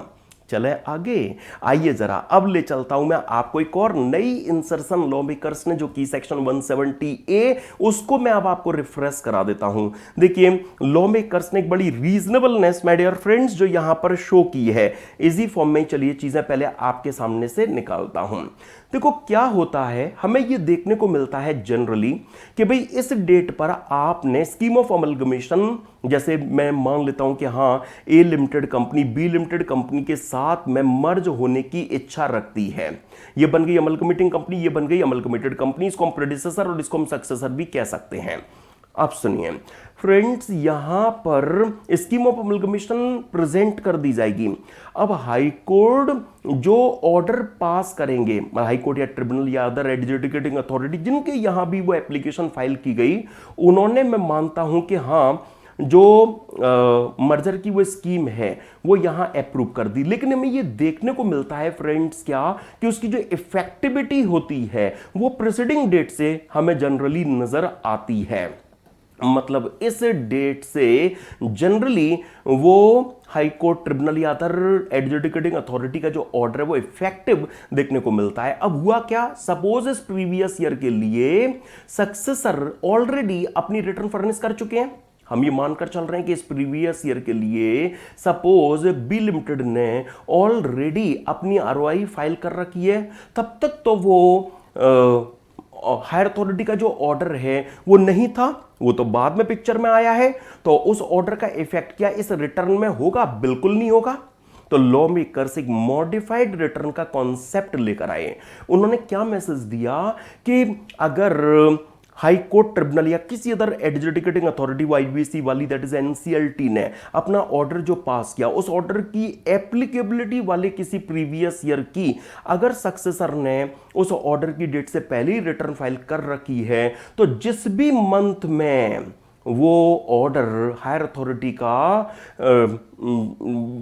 चले आगे, आइए जरा अब ले चलता हूं मैं आपको एक और नई इंसर्शन लॉ मेकर्स ने जो की सेक्शन 170A, उसको मैं अब आपको रिफ्रेश करा देता हूं। देखिए लॉ मेकर्स ने एक बड़ी रीजनेबलनेस माय डियर फ्रेंड्स जो यहां पर शो की है इजी फॉर्म में। चलिए चीजें पहले आपके सामने से निकालता हूं। देखो क्या होता है, हमें यह देखने को मिलता है जनरली कि भाई इस डेट पर आपने स्कीम ऑफ अमलगमेशन, जैसे मैं मान लेता हूं कि हां A limited company B limited company के साथ में मर्ज होने की इच्छा रखती है, ये बन गई अमलगमेटिंग कंपनी, ये बन गई अमलगमेटेड कंपनी, इसको हम प्रेडिसेसर और इसको हम सक्सेसर भी कह सकते हैं। अब सुनिए फ्रेंड्स, यहां पर स्कीम ऑफ अमलगमेशन प्रेजेंट कर दी जाएगी। अब हाई कोर्ट जो ऑर्डर पास करेंगे, हाई कोर्ट या ट्रिब्यूनल या अदर एडजुडिकेटिंग अथॉरिटी जिनके यहां भी वो एप्लीकेशन फाइल की गई, उन्होंने, मैं मानता हूं कि हां जो मर्जर की वो स्कीम है वो यहां अप्रूव कर दी, लेकिन हमें ये देखने को मिलता है फ्रेंड्स क्या, कि उसकी जो इफेक्टिविटी होती है वो प्रीसीडिंग डेट से हमें जनरली नजर आती है। मतलब इस डेट से जनरली वो हाई कोर्ट ट्रिब्यूनल या अदर एडजुडिकेटिंग अथॉरिटी का जो ऑर्डर है वो इफेक्टिव देखने को मिलता है। अब हुआ क्या, सपोज इस प्रीवियस ईयर के लिए सक्सेसर ऑलरेडी अपनी रिटर्न फर्निश कर चुके हैं, हम ये मानकर चल रहे हैं कि इस प्रीवियस ईयर के लिए सपोज बी लिमिटेड ने ऑलरेडी अपनी आरओआई फाइल कर रखी है, तब तक तो वो हायर अथॉरिटी का जो ऑर्डर है वो नहीं था, वो तो बाद में पिक्चर में आया है। तो उस ऑर्डर का इफेक्ट क्या इस रिटर्न में होगा? बिल्कुल नहीं होगा। तो लॉ मेकर्स एक मॉडिफाइड रिटर्न का कॉन्सेप्ट लेकर आए। उन्होंने क्या मैसेज दिया कि अगर हाई कोर्ट ट्रिब्यूनल या किसी अदर एडजुडिकेटिंग अथॉरिटी आईबीसी वाली दैट इज एनसीएलटी ने अपना ऑर्डर जो पास किया, उस ऑर्डर की एप्लीकेबिलिटी वाले किसी प्रीवियस ईयर की अगर सक्सेसर ने उस ऑर्डर की डेट से पहले ही रिटर्न फाइल कर रखी है, तो जिस भी मंथ में वो ऑर्डर हायर अथॉरिटी का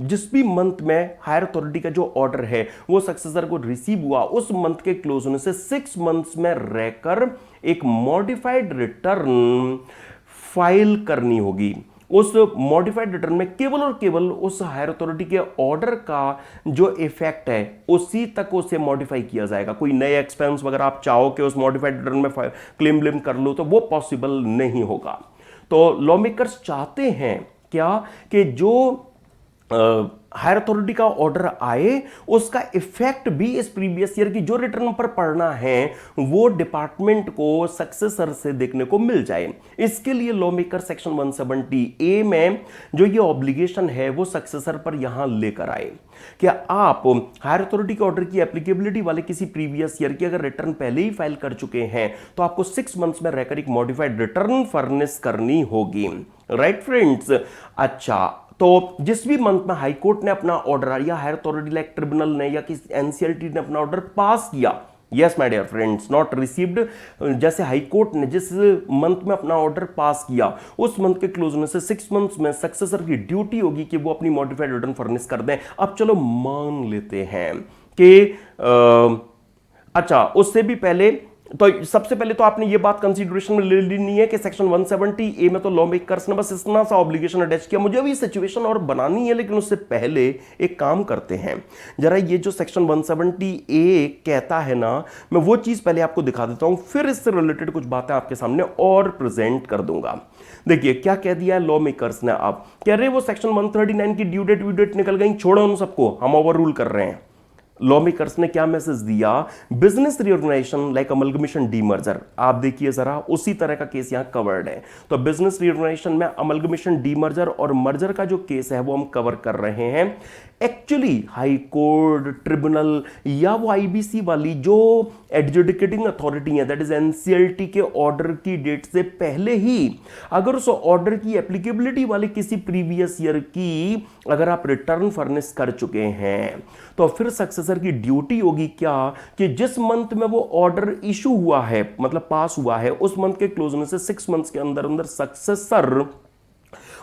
जिस भी मंथ में हायर अथॉरिटी का जो ऑर्डर है वो सक्सेसर को रिसीव हुआ, उस मंथ के क्लोज होने से 6 मंथ्स में रहकर एक मॉडिफाइड रिटर्न फाइल करनी होगी। उस मॉडिफाइड रिटर्न में केवल और केवल उस हायर अथॉरिटी के ऑर्डर का जो इफेक्ट है उसी तक उसे मॉडिफाई किया जाएगा। कोई नए एक्सपेंस वगैरह आप चाहो कि उस मॉडिफाइड रिटर्न में क्लेम ब्लेम कर लो तो वो पॉसिबल नहीं होगा। तो लॉ मेकर्स चाहते हैं क्या कि जो हायर अथॉरिटी का ऑर्डर आए उसका इफेक्ट भी इस प्रीवियस ईयर की जो रिटर्न पर पड़ना है वो डिपार्टमेंट को सक्सेसर से देखने को मिल जाए। इसके लिए लॉ मेकर सेक्शन 170 ए में जो ये ऑब्लिगेशन है वो सक्सेसर पर यहां लेकर आए कि आप हायर अथॉरिटी के ऑर्डर की एप्लीकेबिलिटी वाले किसी प्रीवियस ईयर की अगर रिटर्न पहले ही फाइल कर चुके हैं तो आपको 6 मंथ्स में रहकर एक मॉडिफाइड रिटर्न फर्निश करनी होगी। राइट फ्रेंड्स, अच्छा तो जिस भी मंथ में हाई कोर्ट ने अपना ऑर्डर या हायर अथॉरिटी लाइक ट्रिब्यूनल ने या किसी एनसीएलटी ने अपना ऑर्डर पास किया, yes my dear friends, not received, जैसे हाई कोर्ट ने जिस मंथ में अपना ऑर्डर पास किया उस मंथ के क्लोज में से 6 मंथ्स में सक्सेसर की ड्यूटी होगी कि वो अपनी मॉडिफाइड रिटर्न फर्निश कर दें। अब चलो मान लेते हैं कि अच्छा उससे भी पहले तो सबसे पहले तो आपने ये बात कंसीडरेशन में ले लेनी है कि सेक्शन 170 ए में तो लॉ मेकर्स ने बस इतना सा ऑब्लिगेशन अटैच किया। मुझे अभी सिचुएशन और बनानी है लेकिन उससे पहले एक काम करते हैं, जरा ये जो सेक्शन 170 ए कहता है ना, मैं वो चीज पहले आपको दिखा देता हूं, फिर इससे रिलेटेड कुछ बातें आपके सामने और प्रेजेंट कर दूंगा। देखिए क्या कह दिया है लॉ मेकर्स ने, आप कह रहे वो सेक्शन 139 की ड्यू डेट निकल गई, छोड़ो उन सबको, हम ओवर रूल कर रहे हैं। लॉ मेकर्स ने क्या मैसेज दिया, business reorganisation like amalgamation demerger, आप देखिए जरा उसी तरह का केस यहां कवर्ड है। तो बिजनेस रिऑर्गेनाइजेशन में अमलगमेशन डीमर्जर और मर्जर का जो केस है वो हम कवर कर रहे हैं। एक्चुअली हाई कोर्ट, ट्रिब्यूनल या वो आईबीसी वाली जो एडजुडिकेटिंग अथॉरिटी है दैट इज एनसीएलटी के ऑर्डर की डेट से पहले ही अगर उस ऑर्डर की एप्लीकेबिलिटी वाले किसी प्रीवियस ईयर की अगर आप रिटर्न फर्निश कर चुके हैं तो फिर सक्सेसर की ड्यूटी होगी क्या कि जिस मंथ में वो ऑर्डर इशू हुआ है मतलब पास हुआ है उस मंथ के क्लोज में से 6 मंथ्स के अंदर अंदर सक्सेसर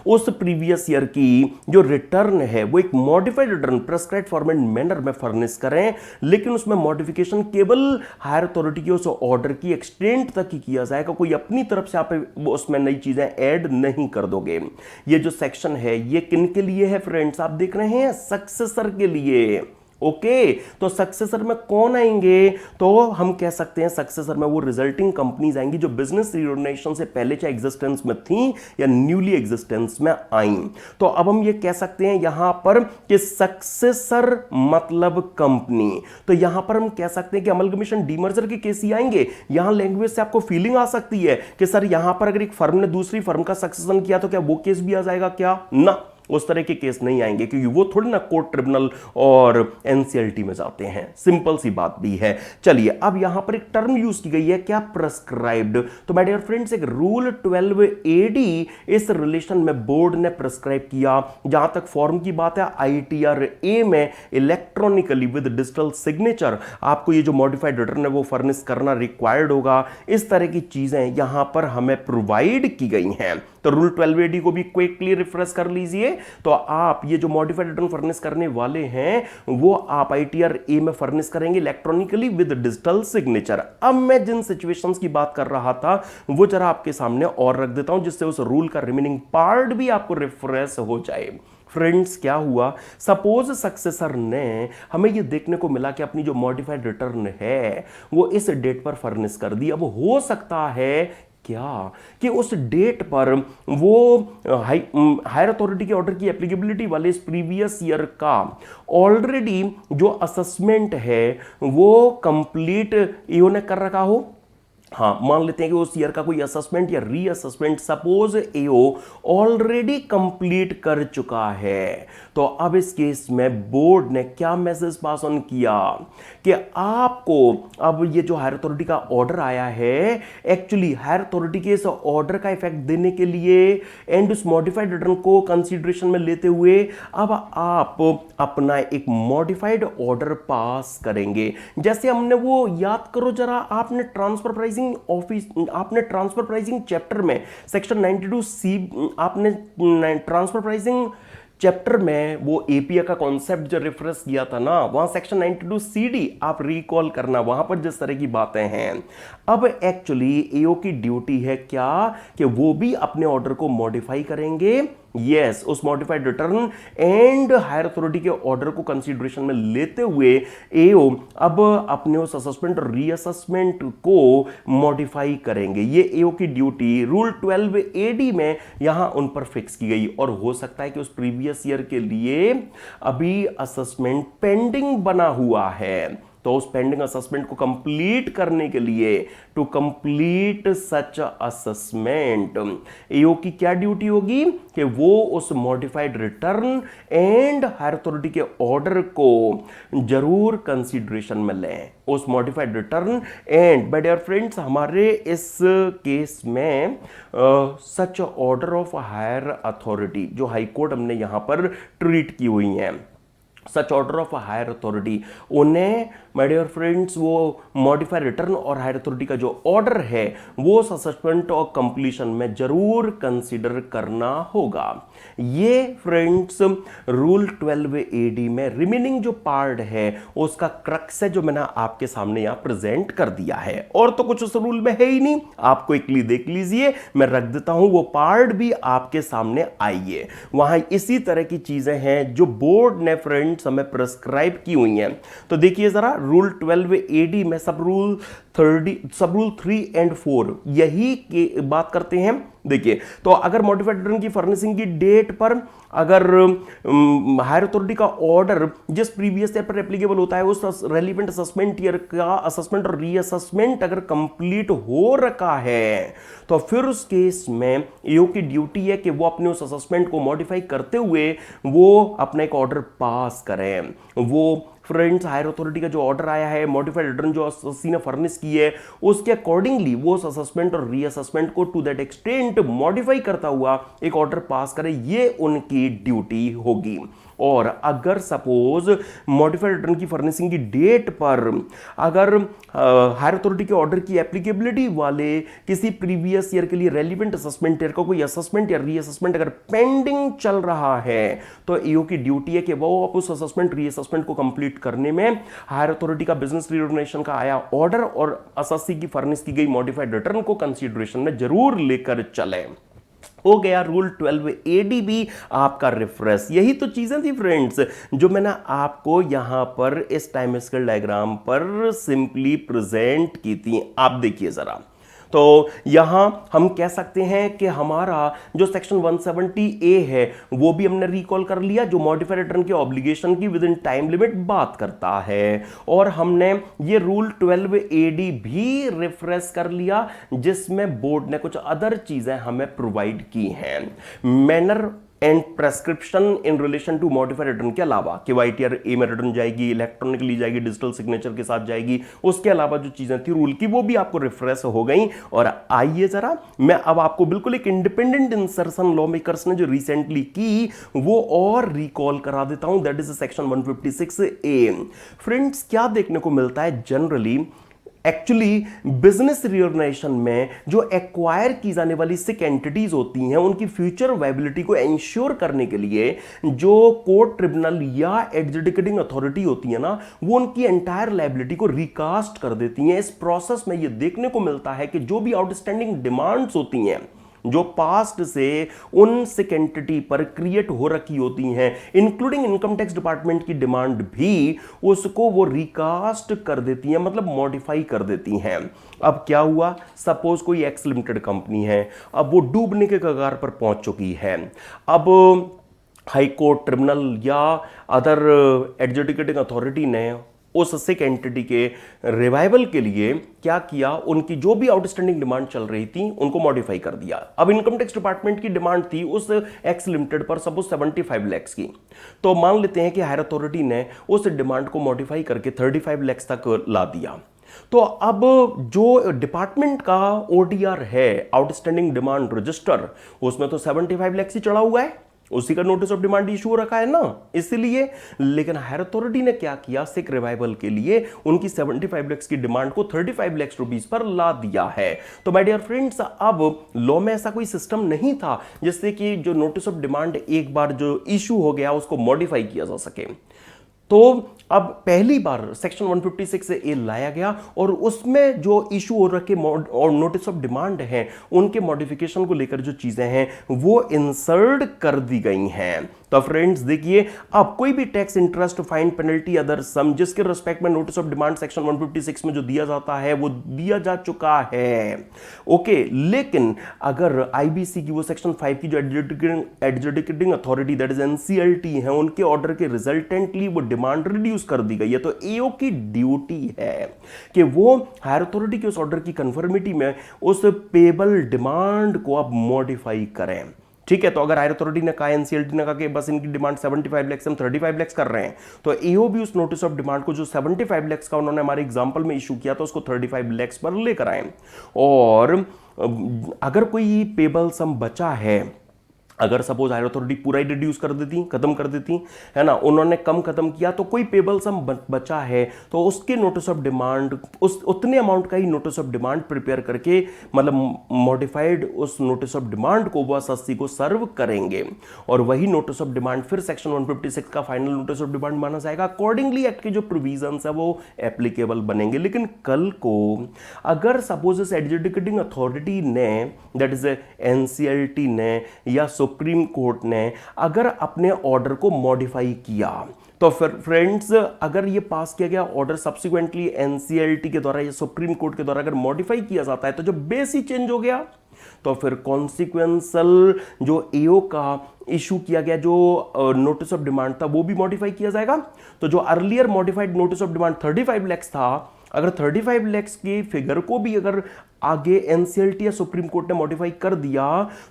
उस प्रीवियस ईयर की जो रिटर्न है वो एक modified return prescribed format manner में फर्निश करें, लेकिन उसमें मॉडिफिकेशन केवल हायर अथॉरिटी के उस ऑर्डर की एक्सटेंट तक ही किया जाएगा, कोई अपनी तरफ से आप उसमें नई चीजें ऐड नहीं कर दोगे। ये जो सेक्शन है ये किन के लिए है फ्रेंड्स, आप देख रहे हैं सक्सेसर के लिए। ओके तो सक्सेसर में कौन आएंगे, तो हम कह सकते हैं सक्सेसर में वो रिजल्टिंग कंपनीज आएंगी जो बिजनेस रिऑर्गेनाइजेशन से पहले चाहे एग्जिस्टेंस में थी या न्यूली एग्जिस्टेंस में आई। तो अब हम ये कह सकते हैं यहां पर कि सक्सेसर मतलब कंपनी, तो यहां पर हम कह सकते हैं कि अमलगमेशन डीमर्जर के केस ही आएंगे। यहां लैंग्वेज से आपको फीलिंग आ सकती है कि सर यहां पर अगर एक फर्म ने दूसरी फर्म का सक्सेशन किया तो क्या वो केस भी आ जाएगा क्या, ना उस तरह के केस नहीं आएंगे क्योंकि वो थोड़ी ना कोर्ट, ट्रिब्यूनल और एनसीएलटी में जाते हैं, सिंपल सी बात भी है। चलिए अब यहां पर एक टर्म यूज की गई है क्या, प्रेस्क्राइब्ड। तो माय डियर फ्रेंड्स एक रूल 12 एडी इस रिलेशन में बोर्ड ने प्रेस्क्राइब किया। जहां तक फॉर्म की बात है आईटीआर ए में इलेक्ट्रॉनिकली विद डिजिटल सिग्नेचर आपको ये जो मॉडिफाइड रिटर्न है वो फर्निश करना रिक्वायर्ड होगा। इस तरह की चीजें यहां पर हमें प्रोवाइड की गई हैं। तो रूल 12 एडी को भी क्विकली रिफ्रेश कर लीजिए। तो आप ये जो मॉडिफाइड रिटर्न फर्निश करने वाले हैं वो आप आईटीआर ए में फर्निश करेंगे इलेक्ट्रॉनिकली विद डिजिटल सिग्नेचर। अब मैं जिन सिचुएशंस की बात कर रहा था वो जरा आपके सामने और रख देता हूं जिससे उस रूल का रिमेनिंग पार्ट भी आपको रिफ्रेश हो जाए। फ्रेंड्स क्या हुआ, सपोज सक्सेसर ने हमें यह देखने को मिला कि अपनी जो मॉडिफाइड रिटर्न है वो इस डेट पर फर्निश कर दी। अब हो सकता है क्या कि उस डेट पर वो हायर अथॉरिटी के ऑर्डर की एप्लीकेबिलिटी वाले इस प्रीवियस ईयर का ऑलरेडी जो असेसमेंट है वो कंप्लीट ईओ ने कर रखा हो। हाँ मान लेते हैं कि उस ईयर का कोई असेसमेंट या रीअसेसमेंट सपोज एओ ऑलरेडी कंप्लीट कर चुका है। तो अब इस केस में बोर्ड ने क्या मैसेज पास ऑन किया कि आपको अब ये जो हायर अथॉरिटी का ऑर्डर आया है एक्चुअली हायर अथॉरिटी के इस ऑर्डर का इफेक्ट देने के लिए एंड उस मॉडिफाइड रिटर्न को कंसीडरेशन में लेते हुए अब आप अपना एक मॉडिफाइड ऑर्डर पास करेंगे। जैसे हमने वो याद करो जरा, आपने ट्रांसफर प्राइसिंग चैप्टर में सेक्शन 92 सी आपने ट्रांसफर प्राइसिंग चैप्टर में वो एपीए का कॉन्सेप्ट जो रेफरेंस किया था ना, वहां सेक्शन 92 सीडी आप रिकॉल करना, वहां पर जिस तरह की बातें हैं। अब एक्चुअली एओ की ड्यूटी है क्या कि वो भी अपने ऑर्डर को मॉडिफाई करेंगे यस उस modified return and higher authority के ऑर्डर को कंसीडरेशन में लेते हुए एओ अब अपने उस असेसमेंट और रीअसेसमेंट को मॉडिफाई करेंगे। ये एओ की ड्यूटी रूल 12 एडी में यहां उन पर फिक्स की गई, और हो सकता है कि उस प्रीवियस ईयर के लिए अभी असेसमेंट पेंडिंग बना हुआ है, तो उस पेंडिंग असेसमेंट को कंप्लीट करने के लिए to complete such assessment AO की क्या ड्यूटी होगी कि वो उस modified return and higher authority के ऑर्डर को जरूर कंसीडरेशन में लें। उस modified return and my dear friends हमारे इस केस में such order of higher authority जो हाई कोर्ट हमने यहां पर ट्रीट की हुई है, such order of higher authority, उन्हें माय डियर फ्रेंड्स वो मॉडिफाइड रिटर्न और हायर अथॉरिटी का जो ऑर्डर है वो असेसमेंट और कंप्लीशन में जरूर कंसीडर करना होगा। ये फ्रेंड्स रूल 12 एडी में रिमेनिंग जो पार्ट है उसका क्रक्स है जो मैंने आपके सामने यहां प्रेजेंट कर दिया है, और तो कुछ उस रूल में है ही नहीं, आप क्विकली देख लीजिए, मैं रख देता हूं वो पार्ट भी आपके सामने आइए। वहां इसी तरह की चीजें हैं जो बोर्ड ने फ्रेंड्स हमें प्रिस्क्राइब की हुई हैं। तो देखिए जरा रूल 12 एडी में सब रूल 3 एंड 4 यही की बात करते हैं। देखिए तो अगर मॉडिफाइड रिटर्न की फर्निशिंग की डेट पर अगर हायर अथॉरिटी का ऑर्डर जिस प्रीवियस ईयर पर एप्लीकेबल होता है उस रेलिवेंट असेसमेंट ईयर का असेसमेंट और रीअसेसमेंट अगर कंप्लीट हो रखा है तो फिर उस केस में ईओ की ड्यूटी है कि वो अपने उस असेसमेंट को मॉडिफाई करते हुए वो अपना एक ऑर्डर पास करें। वो फ्रेंड्स हायर अथॉरिटी का जो ऑर्डर आया है मॉडिफाइड रिटर्न जो एसएससी ने फर्निश की है उसके अकॉर्डिंगली वो उस असेसमेंट और रीअसेसमेंट को टू दैट एक्सटेंट मॉडिफाई करता हुआ एक ऑर्डर पास करे, ये उनकी ड्यूटी होगी। और अगर सपोज मॉडिफाइड रिटर्न की फर्निशिंग की डेट पर अगर हायर अथॉरिटी के ऑर्डर की एप्लीकेबिलिटी वाले किसी प्रीवियस ईयर के लिए रेलिवेंट असेसमेंट ईयर का कोई असेसमेंट या रीअसेसमेंट अगर पेंडिंग चल रहा है तो ईओ की ड्यूटी है कि वो उस असेसमेंट रीअसेसमेंट को कंप्लीट करने में हायर अथॉरिटी का बिजनेस रीऑर्गेनाइजेशन का आया ऑर्डर और एसएससी की फर्निश की गई मॉडिफाइड रिटर्न को कंसीडरेशन में जरूर लेकर चले। हो गया रूल 12 एडी भी आपका रिफ्रेश। यही तो चीजें थी फ्रेंड्स जो मैंने आपको यहां पर इस टाइम स्केल डायग्राम पर सिंपली प्रेजेंट की थी। आप देखिए जरा, तो यहां हम कह सकते हैं कि हमारा जो सेक्शन 170 ए है वो भी हमने रिकॉल कर लिया जो मॉडिफाइड रिटर्न के ऑब्लिगेशन की विद इन टाइम लिमिट बात करता है, और हमने ये रूल 12 एडी भी रिफ्रेश कर लिया जिसमें बोर्ड ने कुछ अदर चीजें हमें प्रोवाइड की हैं। Manner and prescription in relation to modified return के अलावा कि वाईटीआर ए में रिटर्न जाएगी, इलेक्ट्रॉनिकली जाएगी, डिजिटल सिग्नेचर के साथ जाएगी, उसके अलावा जो चीजें थी रूल की वो भी आपको रिफ्रेश हो गई। और आइए जरा मैं अब आपको बिल्कुल एक इंडिपेंडेंट इंसर्शन लॉ मेकर्स ने जो रिसेंटली की वो और रिकॉल करा देता हूं, that is section 156 A. Friends क्या देखने को मिलता है जनरली एक्चुअली बिजनेस रिऑर्गेनाइजेशन में जो एक्वायर की जाने वाली सिक एंटिटीज होती हैं उनकी फ्यूचर वायबिलिटी को इंश्योर करने के लिए जो कोर्ट ट्रिब्यूनल या एडजुडिकेटिंग अथॉरिटी होती है ना वो उनकी एंटायर लायबिलिटी को रिकास्ट कर देती हैं। इस प्रोसेस में ये देखने को मिलता है कि जो भी आउटस्टैंडिंग डिमांड्स होती हैं जो पास्ट से उन सिक एंटिटी पर क्रिएट हो रखी होती हैं इंक्लूडिंग इनकम टैक्स डिपार्टमेंट की डिमांड भी उसको वो रिकास्ट कर देती हैं, मतलब मॉडिफाई कर देती हैं। अब क्या हुआ, सपोज कोई एक्स लिमिटेड कंपनी है, अब वो डूबने के कगार पर पहुंच चुकी है। अब हाई कोर्ट ट्रिब्यूनल या अदर एडजुडिकेटिंग अथॉरिटी ने उस सिक एंटिटी के रिवाइवल के लिए क्या किया, उनकी जो भी आउटस्टैंडिंग डिमांड चल रही थी उनको मॉडिफाई कर दिया। अब इनकम टैक्स डिपार्टमेंट की डिमांड थी उस एक्स लिमिटेड पर सपोज 75 लाख की, तो मान लेते हैं कि हायर अथॉरिटी ने उस डिमांड को मॉडिफाई करके 35 लाख तक ला दिया। तो अब जो डिपार्टमेंट का ओडीआर है आउटस्टैंडिंग डिमांड रजिस्टर उसमें तो 75 लाख ही चढ़ा हुआ है, उसी का नोटिस ऑफ डिमांड इशू हो रखा है ना, इसलिए। लेकिन हायर अथॉरिटी ने क्या किया, सिक रिवाइवल के लिए उनकी 75 लाख की डिमांड को 35 लाख रुपीस पर ला दिया है। तो माय डियर फ्रेंड्स अब लॉ में ऐसा कोई सिस्टम नहीं था जिससे कि जो नोटिस ऑफ डिमांड एक बार जो इशू हो गया उसको मॉडिफाई किया जा सके। तो अब पहली बार सेक्शन 156 ए लाया गया और उसमें जो इशू हो रखे और नोटिस ऑफ डिमांड है उनके मॉडिफिकेशन को लेकर जो चीजें हैं वो इंसर्ट कर दी गई हैं। तो फ्रेंड्स देखिए, अब कोई भी tax, interest, fine, penalty, other sum जिसके रिस्पेक्ट में नोटिस ऑफ डिमांड सेक्शन 156 में जो दिया जाता है वो दिया जा चुका है। ओके, लेकिन अगर आईबीसी की वो सेक्शन 5 की जो adjudicating authority that is NCLT है उनके ऑर्डर के रिजल्टेंटली वो डिमांड रिड्यूस कर दी गई है, तो एओ की ड्यूटी है कि वो हायर अथॉरिटी के उस ऑर्डर की कंफर्मिटी में उस पेबल डिमांड को अब मॉडिफाई करें। ठीक है, तो अगर हायर अथॉरिटी ने कहा, एनसीएलटी ने कहा कि बस इनकी डिमांड 75 लाख से हम 35 लाख कर रहे हैं, तो एओ भी उस नोटिस ऑफ डिमांड को जो 75 लाख का उन्होंने हमारे एग्जांपल में इशू किया था उसको 35 लाख पर लेकर आए। और अगर कोई पेबल सम बचा है, अगर सपोज हायर अथॉरिटी पूरा ही रिड्यूस कर देती, खत्म कर देती है ना, उन्होंने कम खत्म किया, तो कोई पेबल सम बचा है तो उसके नोटिस ऑफ डिमांड, उस उतने अमाउंट का ही नोटिस ऑफ डिमांड प्रिपेयर करके, मतलब मॉडिफाइड उस नोटिस ऑफ डिमांड को वो एसएससी को सर्व करेंगे और वही नोटिस ऑफ डिमांड फिर सेक्शन 156 का फाइनल नोटिस ऑफ डिमांड माना जाएगा। अकॉर्डिंगली एक्ट के जो प्रोविजंस है वो एप्लीकेबल बनेंगे। लेकिन कल को अगर सपोज इस एडजुडिकेटिंग अथॉरिटी ने, दैट इज एनसीएलटी ने या सुप्रीम कोर्ट ने अगर अपने ऑर्डर को मॉडिफाई किया, तो फिर फ्रेंड्स अगर ये पास किया गया ऑर्डर सब्सिक्वेंटली एनसीएलटी के द्वारा या सुप्रीम कोर्ट के द्वारा अगर मॉडिफाई किया जाता है, तो जो बेस ही चेंज हो गया, तो फिर कॉन्सिक्वेंसल जो एओ का इशू किया गया जो नोटिस ऑफ डिमांड था वो भी मॉडिफाई किया जाएगा। तो जो earlier modified notice of demand 35 lakh था, अगर 35 लाख की फिगर को भी अगर आगे एनसीएलटी या सुप्रीम कोर्ट ने मॉडिफाई कर दिया,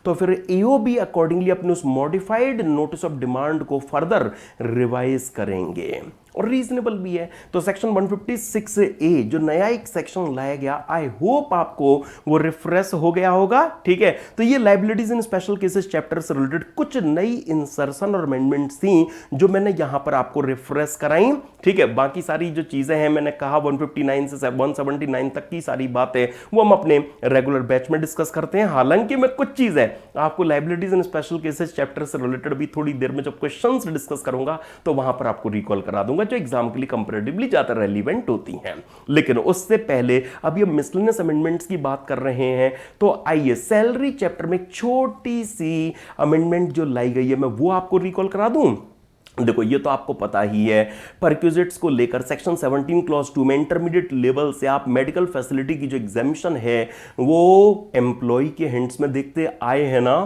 तो फिर एओ भी अकॉर्डिंगली अपने उस मॉडिफाइड नोटिस ऑफ डिमांड को फर्दर रिवाइज करेंगे और रीजनेबल भी है। तो सेक्शन 156 ए जो नया एक सेक्शन लाया गया, आई होप आपको वो रिफ्रेश हो गया होगा। ठीक है, तो ये लायबिलिटीज इन स्पेशल केसेस चैप्टर से रिलेटेड कुछ नई इंसर्शन और अमेंडमेंट्स थी जो मैंने यहां पर आपको रिफ्रेश कराई। ठीक है, बाकी सारी जो चीजें हैं मैंने कहा 159 से 179 तक की सारी बातें वो हम अपने रेगुलर बैच में डिस्कस करते हैं। हालांकि मैं कुछ चीजें आपको लायबिलिटीज इन स्पेशल केसेस चैप्टर से रिलेटेड भी थोड़ी देर में जब क्वेश्चंस डिस्कस करूंगा तो वहां पर आपको रिकॉल करा दूंगा जो एग्जाम के लिए कंपैरेटिवली ज्यादा रेलिवेंट होती हैं। लेकिन उससे पहले अब ये मिसलेनियस अमेंडमेंट्स की बात कर रहे हैं, तो आइए सैलरी चैप्टर में एक छोटी सी अमेंडमेंट जो लाई गई है मैं वो आपको रिकॉल करा दूं। देखो ये तो आपको पता ही है, परक्यूजिट्स को लेकर सेक्शन 17 क्लॉज 2 में इंटरमीडिएट लेवल से आप मेडिकल फैसिलिटी की जो एग्जामिशन है वो एम्प्लॉय के हैंड्स में देखते आए हैं ना।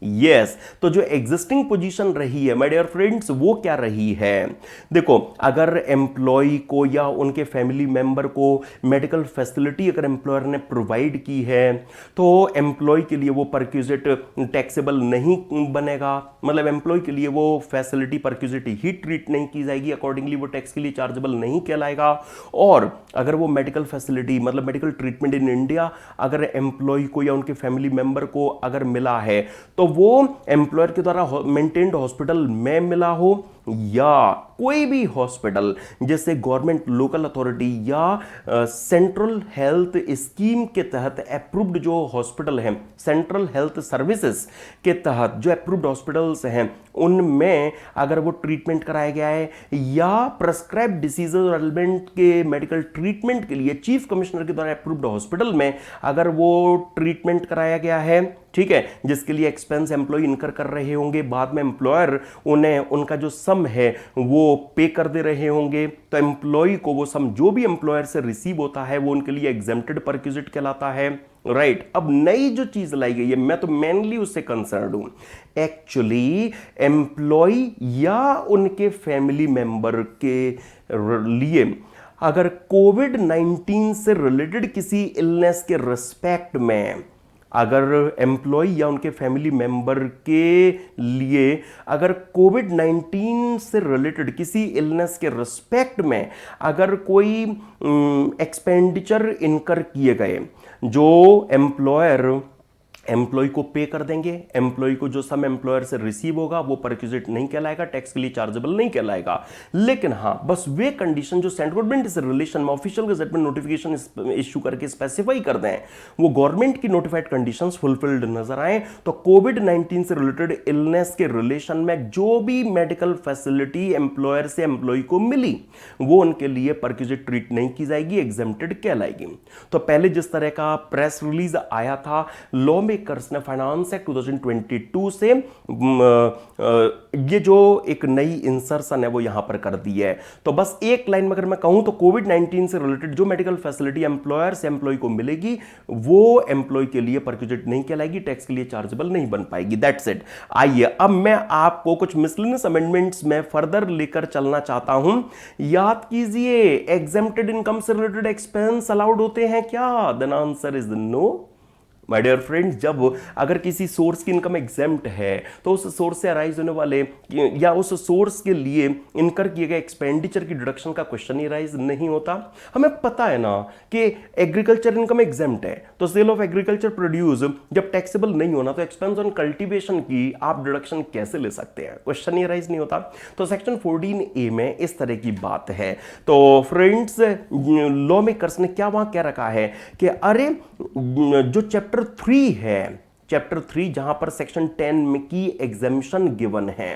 यस, तो जो एग्जिस्टिंग पोजीशन रही है माय डियर फ्रेंड्स वो क्या रही है, देखो अगर एम्प्लॉय को या उनके फैमिली मेंबर को मेडिकल फैसिलिटी अगर एम्प्लॉयर ने प्रोवाइड की है तो एम्प्लॉय के लिए वो परक्यूजिट टैक्सेबल नहीं बनेगा, मतलब एम्प्लॉय के लिए वो फैसिलिटी परक्यूजिट ही ट्रीट नहीं की जाएगी, अकॉर्डिंगली वो टैक्स के लिए चार्जेबल नहीं कहलाएगा। और अगर वो मेडिकल फैसिलिटी मतलब मेडिकल ट्रीटमेंट इन इंडिया अगर एम्प्लॉय को या उनके फैमिली मेंबर को अगर मिला है तो वो एम्प्लॉयर के द्वारा मेंटेन्ड हॉस्पिटल में मिला हो या कोई भी हॉस्पिटल जैसे गवर्नमेंट लोकल अथॉरिटी या सेंट्रल हेल्थ स्कीम के तहत अप्रूव्ड जो हॉस्पिटल हैं, सेंट्रल हेल्थ सर्विसेज के तहत जो अप्रूव्ड हॉस्पिटल्स हैं उनमें अगर वो ट्रीटमेंट कराया गया है या प्रेस्क्राइब डिसीजेज और एलिमेंट के मेडिकल ट्रीटमेंट के लिए चीफ कमिश्नर के द्वारा अप्रूव्ड हॉस्पिटल में अगर वो ट्रीटमेंट कराया गया है, ठीक है, जिसके लिए एक्सपेंस एम्प्लॉय इनकर कर रहे होंगे, बाद में एम्प्लॉयर उन्हें उनका जो सम है वो पे कर दे रहे होंगे, तो एम्प्लॉय को वो सम जो भी एम्प्लॉयर से रिसीव होता है वो उनके लिए एग्जेम्प्टेड परक्यूजिट कहलाता है। राइट, अब नई जो चीज लाई गई है मैं तो मेनली उससे कंसर्न हूं, एक्चुअली एम्प्लॉय या उनके फैमिली मेंबर के लिए अगर कोविड-19 से रिलेटेड किसी इलनेस के रिस्पेक्ट में अगर एम्प्लॉय या उनके फैमिली मेंबर के लिए अगर कोविड-19 से रिलेटेड किसी इलनेस के रिस्पेक्ट में अगर कोई एक्सपेंडिचर इनकर किए गए जो एम्प्लॉयर एम्प्लॉय को पे कर देंगे, एम्प्लॉय को जो सम एम्प्लॉयर से रिसीव होगा वो परक्विजिट नहीं कहलाएगा, टैक्स के लिए चार्जेबल नहीं कहलाएगा। लेकिन हां, बस वे कंडीशन जो सेंट्रल गवर्नमेंट इस रिलेशन में ऑफिशियल गजेटमेंट नोटिफिकेशन इश्यू करके स्पेसिफाई कर दें, वो गवर्नमेंट की नोटिफाइड कंडीशंस फुलफिल्ड नजर आए, तो कोविड-19 से रिलेटेड इलनेस के रिलेशन में जो भी मेडिकल फैसिलिटी एम्प्लॉयर से एम्प्लॉय को मिली वो उनके लिए परक्विजिट ट्रीट नहीं की जाएगी, एग्जेम्प्टेड कहलाएगी। तो पहले जिस तरह का प्रेस रिलीज आया था, लॉ मेकर्स ने फाइनेंस एक्ट 2022 से ये जो एक नई इंसर्शन है वो यहां पर कर दी है। तो बस एक लाइन में अगर मैं कहूं तो कोविड-19 से रिलेटेड जो मेडिकल फैसिलिटी एम्प्लॉयर से एम्प्लॉय को मिलेगी वो एम्प्लॉय के लिए परक्विजिट नहीं कहलाएगी, टैक्स के लिए चार्जेबल नहीं बन पाएगी। That's it. आइए अब मैं आपको कुछ मिसलेनियस अमेंडमेंट्स में फर्दर लेकर चलना चाहता हूं। याद कीजिए, एग्जेम्प्टेड इनकम से रिलेटेड एक्सपेंस अलाउड होते हैं क्या? Then answer is no. My dear friends, जब अगर किसी सोर्स की इनकम एग्जेम्प्ट है तो उस सोर्स से अराइज होने वाले या उस सोर्स के लिए इनकर किए गए एक्सपेंडिचर की डिडक्शन का क्वेश्चन ही राइज नहीं होता। हमें पता है ना कि एग्रीकल्चर इनकम एग्जेम्प्ट है, तो सेल ऑफ एग्रीकल्चर प्रोड्यूस जब टैक्सेबल नहीं होना तो एक्सपेंस ऑन कल्टीवेशन की आप डिडक्शन कैसे ले सकते हैं? क्वेश्चन ही राइज नहीं होता। तो सेक्शन 14A में इस तरह की बात है। तो फ्रेंड्स, लॉ मेकर्स ने क्या वहां क्या रखा है कि अरे जो चैप्टर 3 है, चैप्टर 3 जहां पर सेक्शन 10 में की एग्जेम्पशन गिवन है,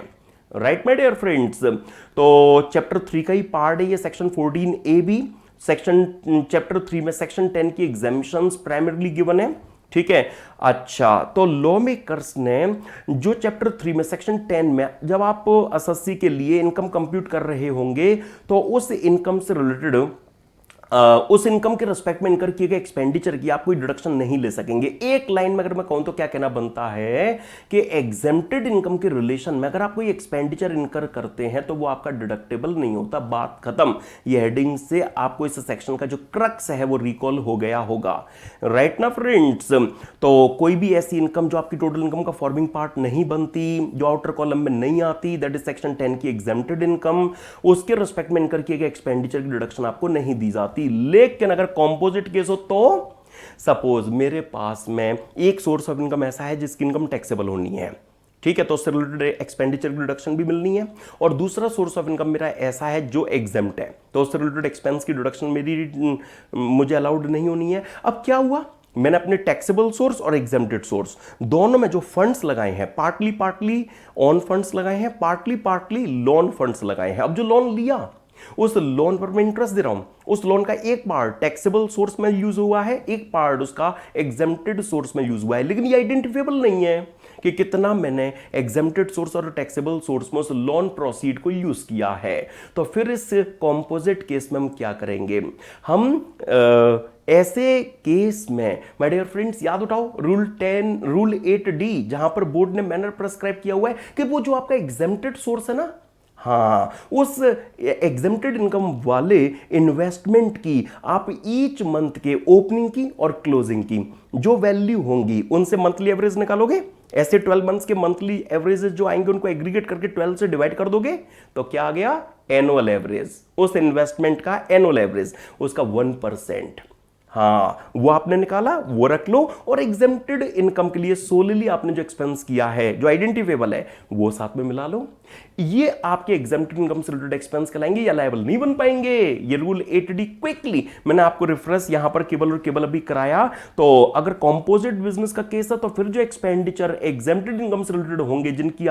राइट माय डियर फ्रेंड्स। तो चैप्टर 3 का ही पार्ट है ये सेक्शन 14A भी। सेक्शन चैप्टर 3 में सेक्शन 10 की एग्जेम्पशंस प्राइमरीली गिवन है, ठीक है। अच्छा, तो लॉ मेकर्स ने जो चैप्टर 3 में सेक्शन 10 में जब आप एसएससी के लिए इनकम कंप्यूट कर रहे होंगे तो उस इनकम से रिलेटेड उस इनकम के रिस्पेक्ट में इनकर किए गए एक्सपेंडिचर की आप कोई डिडक्शन नहीं ले सकेंगे। एक लाइन में अगर मैं कहूं तो क्या कहना बनता है कि एग्जेम्प्टेड इनकम के रिलेशन में अगर आप कोई एक्सपेंडिचर इनकर करते हैं तो वो आपका डिडक्टेबल नहीं होता। बात खत्म। ये हेडिंग से आपको इस सेक्शन का जो क्रक्स है वो रिकॉल हो गया होगा, राइट ना फ्रेंड्स। तो कोई भी ऐसी इनकम जो आपकी टोटल इनकम का फॉर्मिंग पार्ट नहीं बनती, जो आउटर कॉलम में नहीं आती, दैट इज सेक्शन 10 की एग्जेम्प्टेड इनकम, उसके रिस्पेक्ट में इनकर किए गए एक्सपेंडिचर की डिडक्शन आपको नहीं दी जाती। लेकिन अगर कॉम्पोजिट केस हो तो सपोज मेरे पास में एक सोर्स ऑफ इनकम ऐसा है जिसकी इनकम टैक्सेबल होनी है, ठीक है, तो उससे रिलेटेड एक्सपेंडिचर की डिडक्शन भी मिलनी है। और दूसरा सोर्स ऑफ इनकम मेरा ऐसा है जो एग्जेम्प्ट है, तो उससे रिलेटेड एक्सपेंस की डिडक्शन मुझे अलाउड नहीं होनी है। अब क्या हुआ, मैंने अपने टैक्सेबल सोर्स और एग्जेम्प्टेड सोर्स दोनों में जो फंड्स लगाए हैं, पार्टली पार्टली ऑन फंड्स लगाए हैं, पार्टली पार्टली लोन फंड्स लगाए हैं। अब जो लोन लिया उस लोन पर मैं इंटरेस्ट दे रहा हूं, उस लोन का एक पार्ट टैक्सेबल सोर्स में यूज हुआ है, एक पार्ट उसका एग्जेम्प्टेड सोर्स में यूज हुआ है, लेकिन ये आइडेंटिफिएबल नहीं है कि कितना मैंने एग्जेम्प्टेड सोर्स और टैक्सेबल सोर्स में उस लोन प्रोसीड को यूज किया है। तो फिर इस कॉम्पोजिट केस में हम क्या करेंगे, हम ऐसे केस में माय डियर फ्रेंड्स याद उठाओ रूल 8D, जहां पर बोर्ड ने मैनर प्रेस्क्राइब किया हुआ है कि वो जो आपका एग्जेम्प्टेड सोर्स है ना, हाँ, उस एग्जेम्प्टेड इनकम वाले इन्वेस्टमेंट की आप ईच मंथ के ओपनिंग की और क्लोजिंग की जो वैल्यू होंगी उनसे मंथली एवरेज निकालोगे। ऐसे 12 मंथ्स के मंथली एवरेजेस जो आएंगे उनको एग्रीगेट करके 12 से डिवाइड कर दोगे तो क्या आ गया, एनुअल एवरेज। उस इन्वेस्टमेंट का एनुअल एवरेज, उसका 1%, हाँ, वो आपने निकाला, वो रख लो। और एग्जेम्प्टेड इनकम के लिए सोलिली आपने जो एक्सपेंस किया है जो आइडेंटिफिएबल है वो साथ में मिला लो। ये आपके एग्जेम्प्टेड इनकम से रिलेटेड एक्सपेंस कहलाएंगे या लायबल नहीं बन पाएंगे। ये रूल 8D क्विकली मैंने आपको रिफ्रेश यहां पर केवल और केवल अभी कराया। तो अगर कॉम्पोजिट बिजनेस का केस है तो फिर जो एक्सपेंडिचर एग्जेम्प्टेड इनकम से रिलेटेड होंगे जिनकी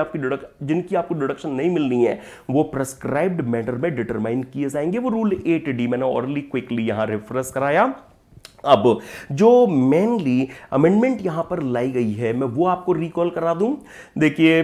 आपको डिडक्शन नहीं मिलनी है वो प्रेस्क्राइब्ड मैटर में डिटरमाइन किए जाएंगे। वो रूल 8D मैंने ऑरली क्विकली यहां रिफ्रेश कराया। अब जो मेनली अमेंडमेंट यहां पर लाई गई है मैं वो आपको रिकॉल करा दूं। देखिए,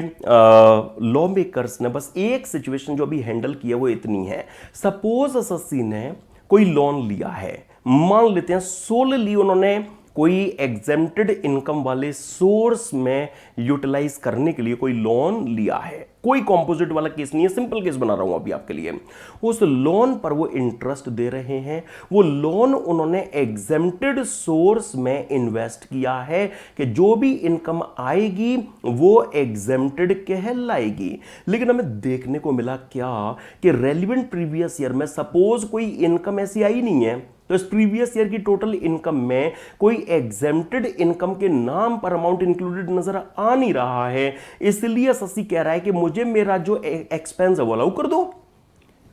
लॉ मेकर्स ने बस एक सिचुएशन जो अभी हैंडल किया वो इतनी है। सपोज एसएससी ने कोई लोन लिया है, मान लेते हैं सोलली उन्होंने कोई एग्जेम्प्टेड इनकम वाले सोर्स में यूटिलाइज करने के लिए कोई लोन लिया है। कोई कॉम्पोजिट वाला केस नहीं है, सिंपल केस बना रहा हूं अभी आपके लिए। उस लोन पर वो इंटरेस्ट दे रहे हैं, वो लोन उन्होंने एग्जेम्प्टेड सोर्स में इन्वेस्ट किया है कि जो भी इनकम आएगी वो एग्जेम्प्टेड कहलाएगी। लेकिन हमें देखने को मिला क्या कि रेलिवेंट प्रीवियस ईयर में सपोज कोई इनकम ऐसी आई नहीं है तो इस प्रीवियस ईयर की टोटल इनकम में कोई एग्जेम्प्टेड इनकम के नाम पर अमाउंट इंक्लूडेड नजर आ नहीं रहा है, इसलिए शशि कह रहा है कि मुझे मेरा जो एक्सपेंस है वो अलाउ कर दो।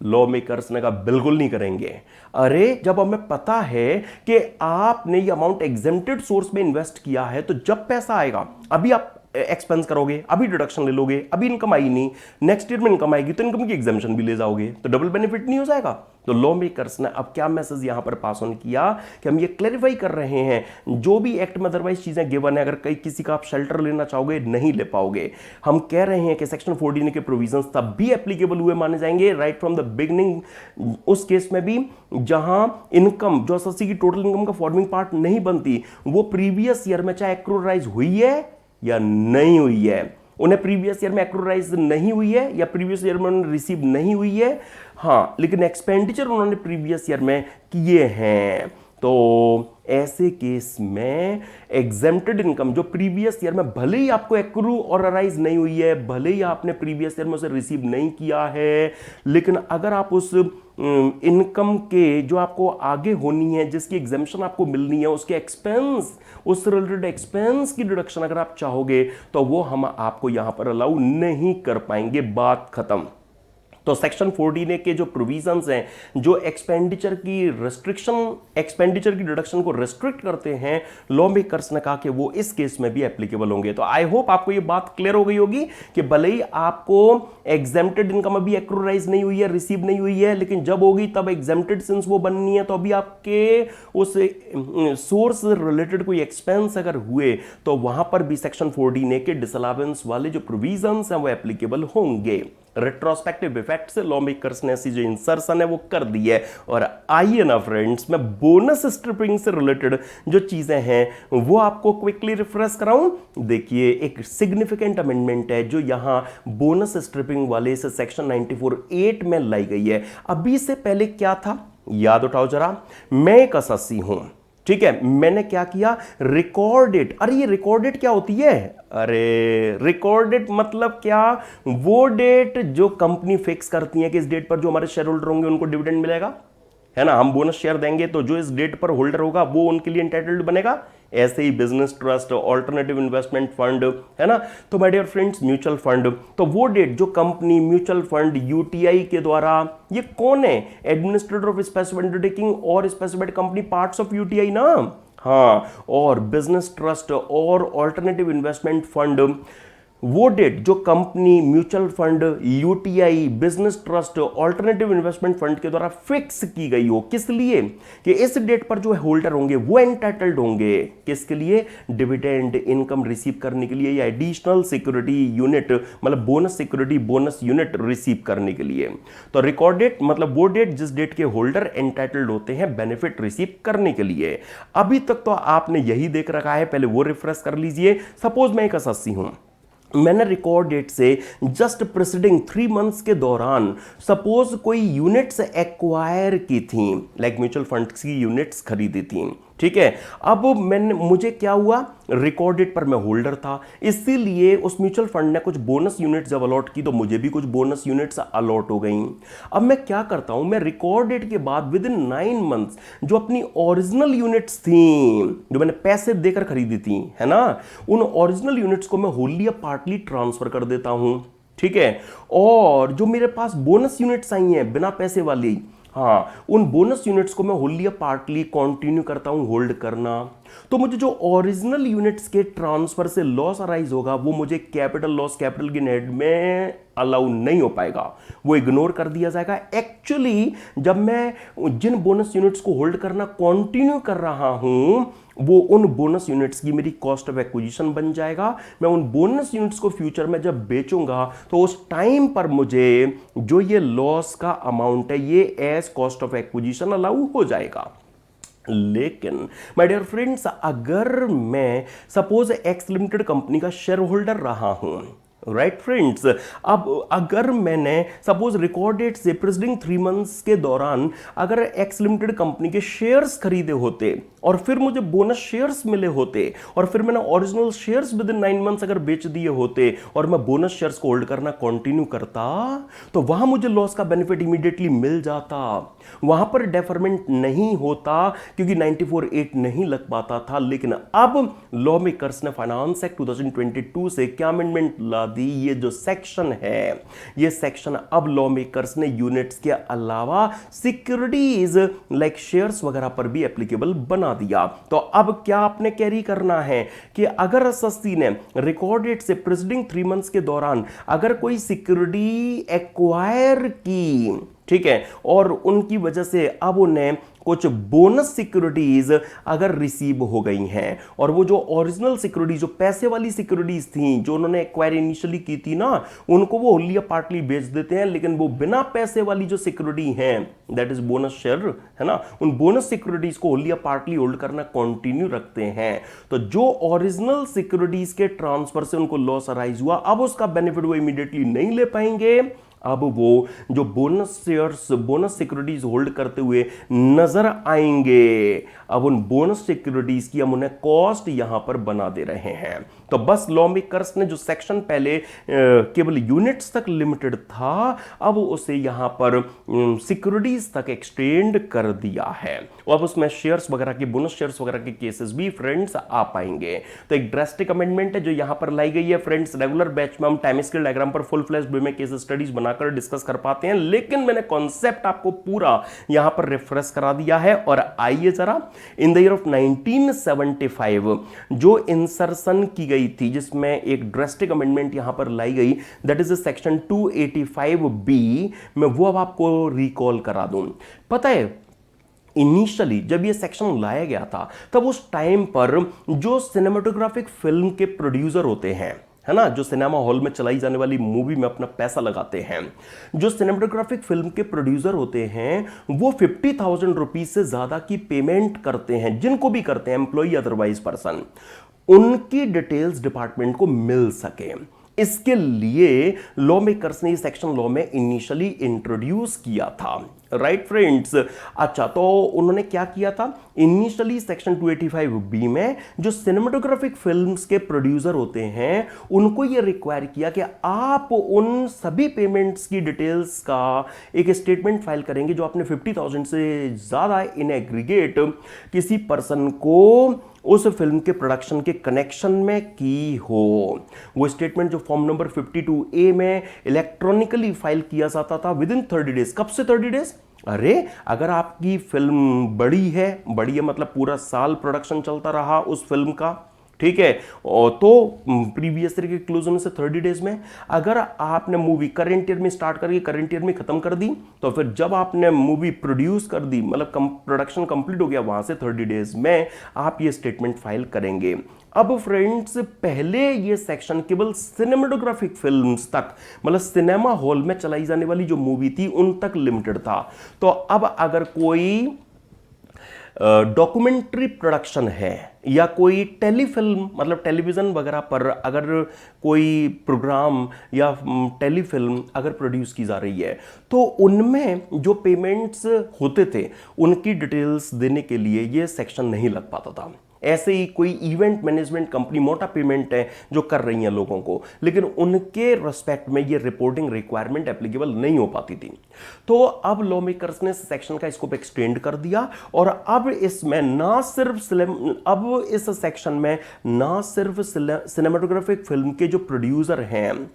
लॉ मेकर्स ने कहा बिल्कुल नहीं करेंगे। अरे जब हमें पता है कि आपने ये अमाउंट एग्जेम्प्टेड सोर्स में इन्वेस्ट किया है, तो जब पैसा आएगा अभी आप एक्सपेंस करोगे, अभी डिडक्शन ले लोगे, अभी इनकम आई नहीं, नेक्स्ट ईयर में इनकम आएगी तो इनकम की एग्जामिशन भी ले जाओगे, तो डबल बेनिफिट नहीं हो जाएगा। तो लॉ मेकर्स ने अब क्या मैसेज यहां पर पास ऑन किया कि हम ये क्लैरिफाई कर रहे हैं जो भी एक्ट में अदरवाइज चीजें गिवन है, अगर कहीं किसी का आप शेल्टर लेना चाहोगे नहीं ले पाओगे। हम कह रहे हैं कि सेक्शन 14 के प्रोविजंस तब भी एप्लीकेबल हुए माने जाएंगे राइट फ्रॉम द बिगनिंग, उस केस में भी जहां इनकम जो एसएससी की टोटल इनकम का फॉर्मिंग पार्ट नहीं बनती, वो प्रीवियस ईयर में चाहे एक्रूराइज हुई है या नहीं हुई है, उन्हें प्रीवियस ईयर में एक्रूराइज नहीं हुई है या प्रीवियस ईयर में उन्होंने रिसीव नहीं हुई है, हाँ, लेकिन एक्सपेंडिचर उन्होंने प्रीवियस ईयर में किए हैं। तो ऐसे केस में एग्जेम्प्टेड इनकम जो प्रीवियस ईयर में भले ही आपको एक्रू और अराइज नहीं हुई है, भले ही आपने प्रीवियस ईयर में उसे रिसीव नहीं किया है, लेकिन अगर आप उस इनकम के जो आपको आगे होनी है, जिसकी एग्जेम्पशन आपको मिलनी है, उसके एक्सपेंस, उस रिलेटेड एक्सपेंस की डिडक्शन अगर आप चाहोगे तो वो हम आपको यहां पर अलाउ नहीं कर पाएंगे, बात खत्म। तो सेक्शन 14 के जो प्रोविजंस हैं जो एक्सपेंडिचर की रिस्ट्रिक्शन, एक्सपेंडिचर की डिडक्शन को रिस्ट्रिक्ट करते हैं, लॉ मेकर्स ने कहा कि वो इस केस में भी एप्लीकेबल होंगे। तो आई होप आपको ये बात क्लियर हो गई होगी कि भले ही आपको एग्जेम्प्टेड इनकम अभी एक्रूराइज नहीं हुई है, रिसीव नहीं हुई है, लेकिन जब होगी तब एग्जेम्प्टेड सिंस वो बननी है, तो अभी आपके उस सोर्स रिलेटेड कोई एक्सपेंस अगर हुए तो वहां पर भी सेक्शन 14 के डिसअलावेंस वाले जो प्रोविजंस हैं वो एप्लीकेबल होंगे। रेट्रोस्पेक्टिव इफेक्ट से लॉ मेकर्स ने ऐसी जो इंसर्शन है वो कर दी है। और आइए ना फ्रेंड्स, मैं बोनस स्ट्रिपिंग से रिलेटेड जो चीजें हैं वो आपको क्विकली रिफ्रेश कराऊं। देखिए, एक सिग्निफिकेंट अमेंडमेंट है जो यहां बोनस स्ट्रिपिंग वाले से सेक्शन 94(8) में लाई गई है। अभी से पहले क्या था याद उठाओ जरा। मैं एक एसएससी हूं, ठीक है, मैंने क्या किया, रिकॉर्ड डेट। अरे ये रिकॉर्ड डेट क्या होती है? अरे रिकॉर्ड डेट मतलब क्या, वो डेट जो कंपनी फिक्स करती है कि इस डेट पर जो हमारे शेयर होल्डर होंगे उनको डिविडेंड मिलेगा, है ना, हम बोनस शेयर देंगे तो जो इस डेट पर होल्डर होगा वो उनके लिए एंटाइटल्ड बनेगा। ऐसे ही business trust, alternative investment fund, है ना, तो my dear friends mutual fund, तो वो डेट जो कंपनी, म्यूचुअल फंड, यूटीआई के द्वारा, ये कौन है, एडमिनिस्ट्रेटर ऑफ स्पेसिफिक अंडरटेकिंग और specified company parts of UTI ना, हाँ, और बिजनेस ट्रस्ट और ऑल्टरनेटिव इन्वेस्टमेंट फंड, वो डेट जो company, mutual fund, UTI, business trust, alternative investment fund के द्वारा फिक्स की गई हो, किस लिए, कि इस डेट पर जो होल्डर होंगे वो एंटाइटल्ड होंगे किसके लिए, डिविडेंड इनकम रिसीव करने के लिए या एडिशनल सिक्योरिटी यूनिट, मतलब bonus security, bonus unit receive करने के लिए। तो रिकॉर्ड डेट मतलब वो डेट जिस डेट के होल्डर एंटाइटल्ड होते हैं बेनिफिट रिसीव करने के लिए। अभी तक तो आपने यही देख रखा है, पहले वो रिफ्रेश कर लीजिए। सपोज मैं एक एसएससी हूं, मैंने रिकॉर्ड डेट से जस्ट प्रेसिडिंग 3 मंथ्स के दौरान सपोज कोई यूनिट्स एक्वायर की थी, लाइक म्यूचुअल फंड्स की यूनिट्स खरीदी थी, ठीक है। अब मुझे क्या हुआ, रिकॉर्ड डेट पर मैं होल्डर था, इसीलिए उस म्यूचुअल फंड ने कुछ बोनस यूनिट्स जब अलॉट की तो मुझे भी कुछ बोनस यूनिट्स अलॉट हो गई। अब मैं क्या करता हूं, मैं रिकॉर्ड डेट के बाद विद इन 9 मंथ्स जो अपनी ओरिजिनल यूनिट्स थी, जो मैंने पैसे देकर खरीदी थी, है ना, उन ओरिजिनल यूनिट्स को मैं होली या पार्टली ट्रांसफर कर देता हूं, ठीक है। और जो मेरे पास बोनस यूनिट्स आई हैं बिना पैसे वाली, हाँ, उन बोनस यूनिट्स को मैं होली या पार्टली कंटिन्यू करता हूं होल्ड करना। तो मुझे जो ओरिजिनल यूनिट्स के ट्रांसफर से लॉस अराइज होगा वो मुझे capital loss, capital gain head में अलाउ नहीं हो पाएगा, वो इग्नोर कर दिया जाएगा। एक्चुअली जब मैं जिन बोनस यूनिट्स को होल्ड करना कंटिन्यू कर रहा हूं वो उन बोनस यूनिट्स की मेरी कॉस्ट ऑफ एक्विजिशन बन जाएगा। मैं उन बोनस यूनिट्स को फ्यूचर में जब बेचूंगा तो उस टाइम पर मुझे जो ये लॉस का अमाउंट है ये as cost of acquisition allow हो जाएगा। लेकिन माय डियर फ्रेंड्स, अगर मैं सपोज एक्स लिमिटेड कंपनी का शेयर होल्डर रहा हूं, राइट फ्रेंड्स। अब अगर मैंने सपोज रिकॉर्ड डेट से प्रीसीडिंग 3 मंथ्स के दौरान अगर एक्स लिमिटेड कंपनी के शेयर्स खरीदे होते और फिर मुझे बोनस शेयर्स मिले होते और फिर मैंने original shares with in 9 months अगर बेच दिए होते और मैं बोनस शेयर्स को होल्ड करना कंटिन्यू करता, तो वहां मुझे लॉस का बेनिफिट इमीडिएटली मिल जाता, वहां पर डेफरमेंट नहीं होता क्योंकि 94(8) नहीं लग पाता था। लेकिन अब लॉ मेकर्स ने फाइनेंस एक्ट 2022 से क्या अमेंडमेंट ला दी, ये जो सेक्शन है, ये सेक्शन अब लॉ मेकर्स ने यूनिट्स के अलावा सिक्योरिटीज लाइक शेयर्स वगैरह पर भी एप्लीकेबल बना दिया। तो अब क्या आपने कैरी करना है कि अगर एसएससी ने रिकॉर्ड डेट से प्रीसीडिंग 3 मंथ्स के दौरान अगर कोई सिक्योरिटी एक्वायर की, ठीक है, और उनकी वजह से अब उन्हें कुछ बोनस सिक्योरिटीज अगर रिसीव हो गई हैं और वो जो ओरिजिनल सिक्योरिटीज, जो पैसे वाली सिक्योरिटीज थी जो उन्होंने एक्वायर इनिशियली की थी ना, उनको वो होली या पार्टली बेच देते हैं, लेकिन वो बिना पैसे वाली जो सिक्योरिटी है दैट इज बोनस शेयर है ना, उन बोनस सिक्योरिटीज को होली या पार्टली होल्ड करना कंटिन्यू रखते हैं। तो जो ओरिजिनल सिक्योरिटीज के ट्रांसफर से उनको लॉस अराइज हुआ, अब उसका बेनिफिट वो इमीडिएटली नहीं ले पाएंगे। अब वो जो bonus shares, bonus securities hold करते हुए नजर आएंगे, अब उन बोनस सिक्योरिटीज की हम उन्हें कॉस्ट यहां पर बना दे रहे हैं। तो बस लॉ मेकर्स ने जो सेक्शन पहले केवल यूनिट्स तक लिमिटेड था, अब उसे यहां पर सिक्योरिटीज तक एक्सटेंड कर दिया है और अब उसमें शेयर्स वगैरह के, बोनस शेयर्स वगैरह के केसेस भी फ्रेंड्स आ पाएंगे। तो एक ड्रास्टिक अमेंडमेंट है जो यहां पर लाई गई है फ्रेंड्स। रेगुलर बैच में हम टाइम स्केल डायग्राम पर फुल फ्लैश वे में केस स्टडीज बनाकर डिस्कस कर पाते हैं, लेकिन मैंने कॉन्सेप्ट आपको पूरा यहां पर रिफ्रेश करा दिया है। और आइए जरा, इन द ईयर ऑफ 1975 जो इंसर्शन की गई थी, जिसमें एक ड्रास्टिक अमेंडमेंट यहां पर लाई गई, दैट इज सेक्शन 285B, मैं वो अब आपको रिकॉल करा दूं। पता है इनिशियली जब ये सेक्शन लाया गया था तब उस टाइम पर जो सिनेमेटोग्राफिक फिल्म के प्रोड्यूसर होते हैं, है ना, जो सिनेमा हॉल में चलाई जाने वाली मूवी में अपना पैसा लगाते हैं, जो सिनेमेटोग्राफिक फिल्म के प्रोड्यूसर होते हैं, वो 50,000 रुपीज से ज्यादा की पेमेंट करते हैं, जिनको भी करते हैं, एम्प्लॉय अदरवाइज पर्सन, उनकी डिटेल्स डिपार्टमेंट को मिल सके। इसके लिए लॉ मेकर्स ने सेक्शन लॉ में इनिशियली इंट्रोड्यूस किया था। Right friends. अच्छा, तो उन्होंने क्या किया था, इनिशियली सेक्शन 285B में जो सिनेमेटोग्राफिक फिल्म्स के प्रोड्यूसर होते हैं उनको यह रिक्वायर किया कि आप उन सभी पेमेंट्स की डिटेल्स का एक स्टेटमेंट फाइल करेंगे जो आपने 50,000 से ज्यादा इन एग्रीगेट किसी पर्सन को उस फिल्म के प्रोडक्शन के कनेक्शन में की हो। वो स्टेटमेंट जो फॉर्म नंबर 52A में इलेक्ट्रॉनिकली फाइल किया जाता था विद इन 30 डेज। कब से 30 डेज? अरे अगर आपकी फिल्म बड़ी है मतलब पूरा साल प्रोडक्शन चलता रहा उस फिल्म का, ठीक है, तो प्रीवियस ईयर के क्लोज होने से 30 डेज में। अगर आपने मूवी करंट ईयर में स्टार्ट करके करंट ईयर में खत्म कर दी, तो फिर जब आपने मूवी प्रोड्यूस कर दी, मतलब प्रोडक्शन कंप्लीट हो गया, वहां से 30 डेज में आप ये स्टेटमेंट फाइल करेंगे। अब फ्रेंड्स, पहले ये सेक्शन केवल सिनेमेटोग्राफिक फिल्म्स तक, मतलब सिनेमा हॉल में चलाई जाने वाली जो मूवी थी उन तक लिमिटेड था। तो अब अगर कोई डॉक्यूमेंट्री प्रोडक्शन है या कोई टेलीफिल्म, मतलब टेलीविजन वगैरह पर अगर कोई प्रोग्राम या टेलीफिल्म अगर प्रोड्यूस की जा रही है, तो उनमें जो पेमेंट्स होते थे उनकी डिटेल्स देने के लिए ये सेक्शन नहीं लग पाता था। ऐसे ही कोई इवेंट मैनेजमेंट कंपनी मोटा पेमेंट है जो कर रही हैं लोगों को, लेकिन उनके रिस्पेक्ट में ये रिपोर्टिंग रिक्वायरमेंट एप्लीकेबल नहीं हो पाती थी। तो अब लॉ मेकर्स ने सेक्शन का स्कोप एक्सटेंड कर दिया और अब इसमें ना सिर्फ अब इस सेक्शन में ना सिर्फ सिनेमेटोग्राफिक फिल्म के जो प्रोड्यूसर हैं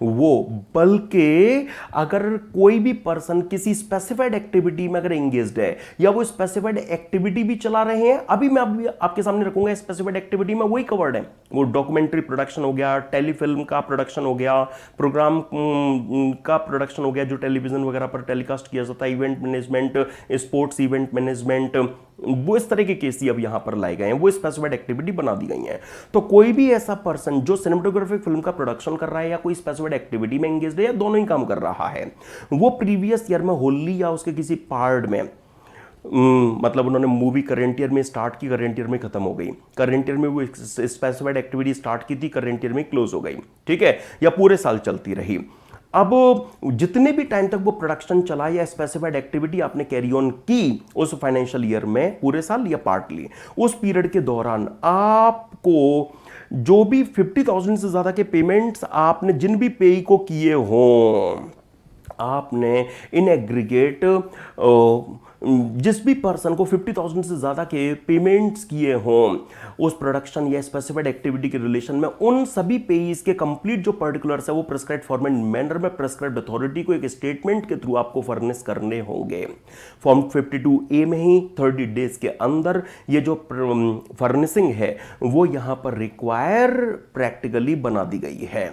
वो, बल्कि अगर कोई भी पर्सन किसी स्पेसिफाइड एक्टिविटी में अगर एंगेज्ड है या वो स्पेसिफाइड एक्टिविटी भी चला रहे हैं, अभी मैं अभी आपके सामने रखूंगा स्पेसिफाइड एक्टिविटी में वही कवर्ड है। वो डॉक्यूमेंट्री प्रोडक्शन हो गया, टेलीफिल्म का प्रोडक्शन हो गया, प्रोग्राम का प्रोडक्शन हो गया जो टेलीविजन वगैरह पर टेलीकास्ट किया जाता है, event management, sports event management, वो इस तरह के केस अब यहां पर लाए गए हैं, वो स्पेसिफाइड एक्टिविटी बना दी गई है। तो कोई भी ऐसा पर्सन जो सिनेमेटोग्राफिक फिल्म का प्रोडक्शन कर रहा है या कोई स्पेसिफाइड एक्टिविटी में एंगेज्ड है या दोनों ही काम कर रहा है, वो प्रीवियस ईयर में होली या उसके किसी पार्ट में मतलब उन्होंने मूवी करंट ईयर में स्टार्ट की, करंट ईयर में खत्म हो गई, करंट ईयर में वो स्पेसिफाइड एक्टिविटी स्टार्ट की थी, करंट ईयर में क्लोज हो गई, ठीक है, या पूरे साल चलती रही। अब जितने भी टाइम तक वो प्रोडक्शन चला या स्पेसिफाइड एक्टिविटी आपने कैरी ऑन की उस फाइनेंशियल ईयर में, पूरे साल या पार्टली, उस पीरियड के दौरान आपको जो भी 50,000 से ज्यादा के पेमेंट्स आपने जिन भी पे को किए हों, आपने इन एग्रीगेट जिस भी पर्सन को 50,000 से ज़्यादा के पेमेंट्स किए हों उस प्रोडक्शन या स्पेसिफाइड एक्टिविटी के रिलेशन में, उन सभी पेइज के कंप्लीट जो पर्टिकुलर्स है वो प्रिस्क्राइब्ड फॉर्मेट मैनर में प्रिस्क्राइब्ड अथॉरिटी को एक स्टेटमेंट के थ्रू आपको फर्निश करने होंगे। फॉर्म 52A में ही 30 डेज के अंदर ये जो फर्निशिंग है वो यहां पर रिक्वायर प्रैक्टिकली बना दी गई है।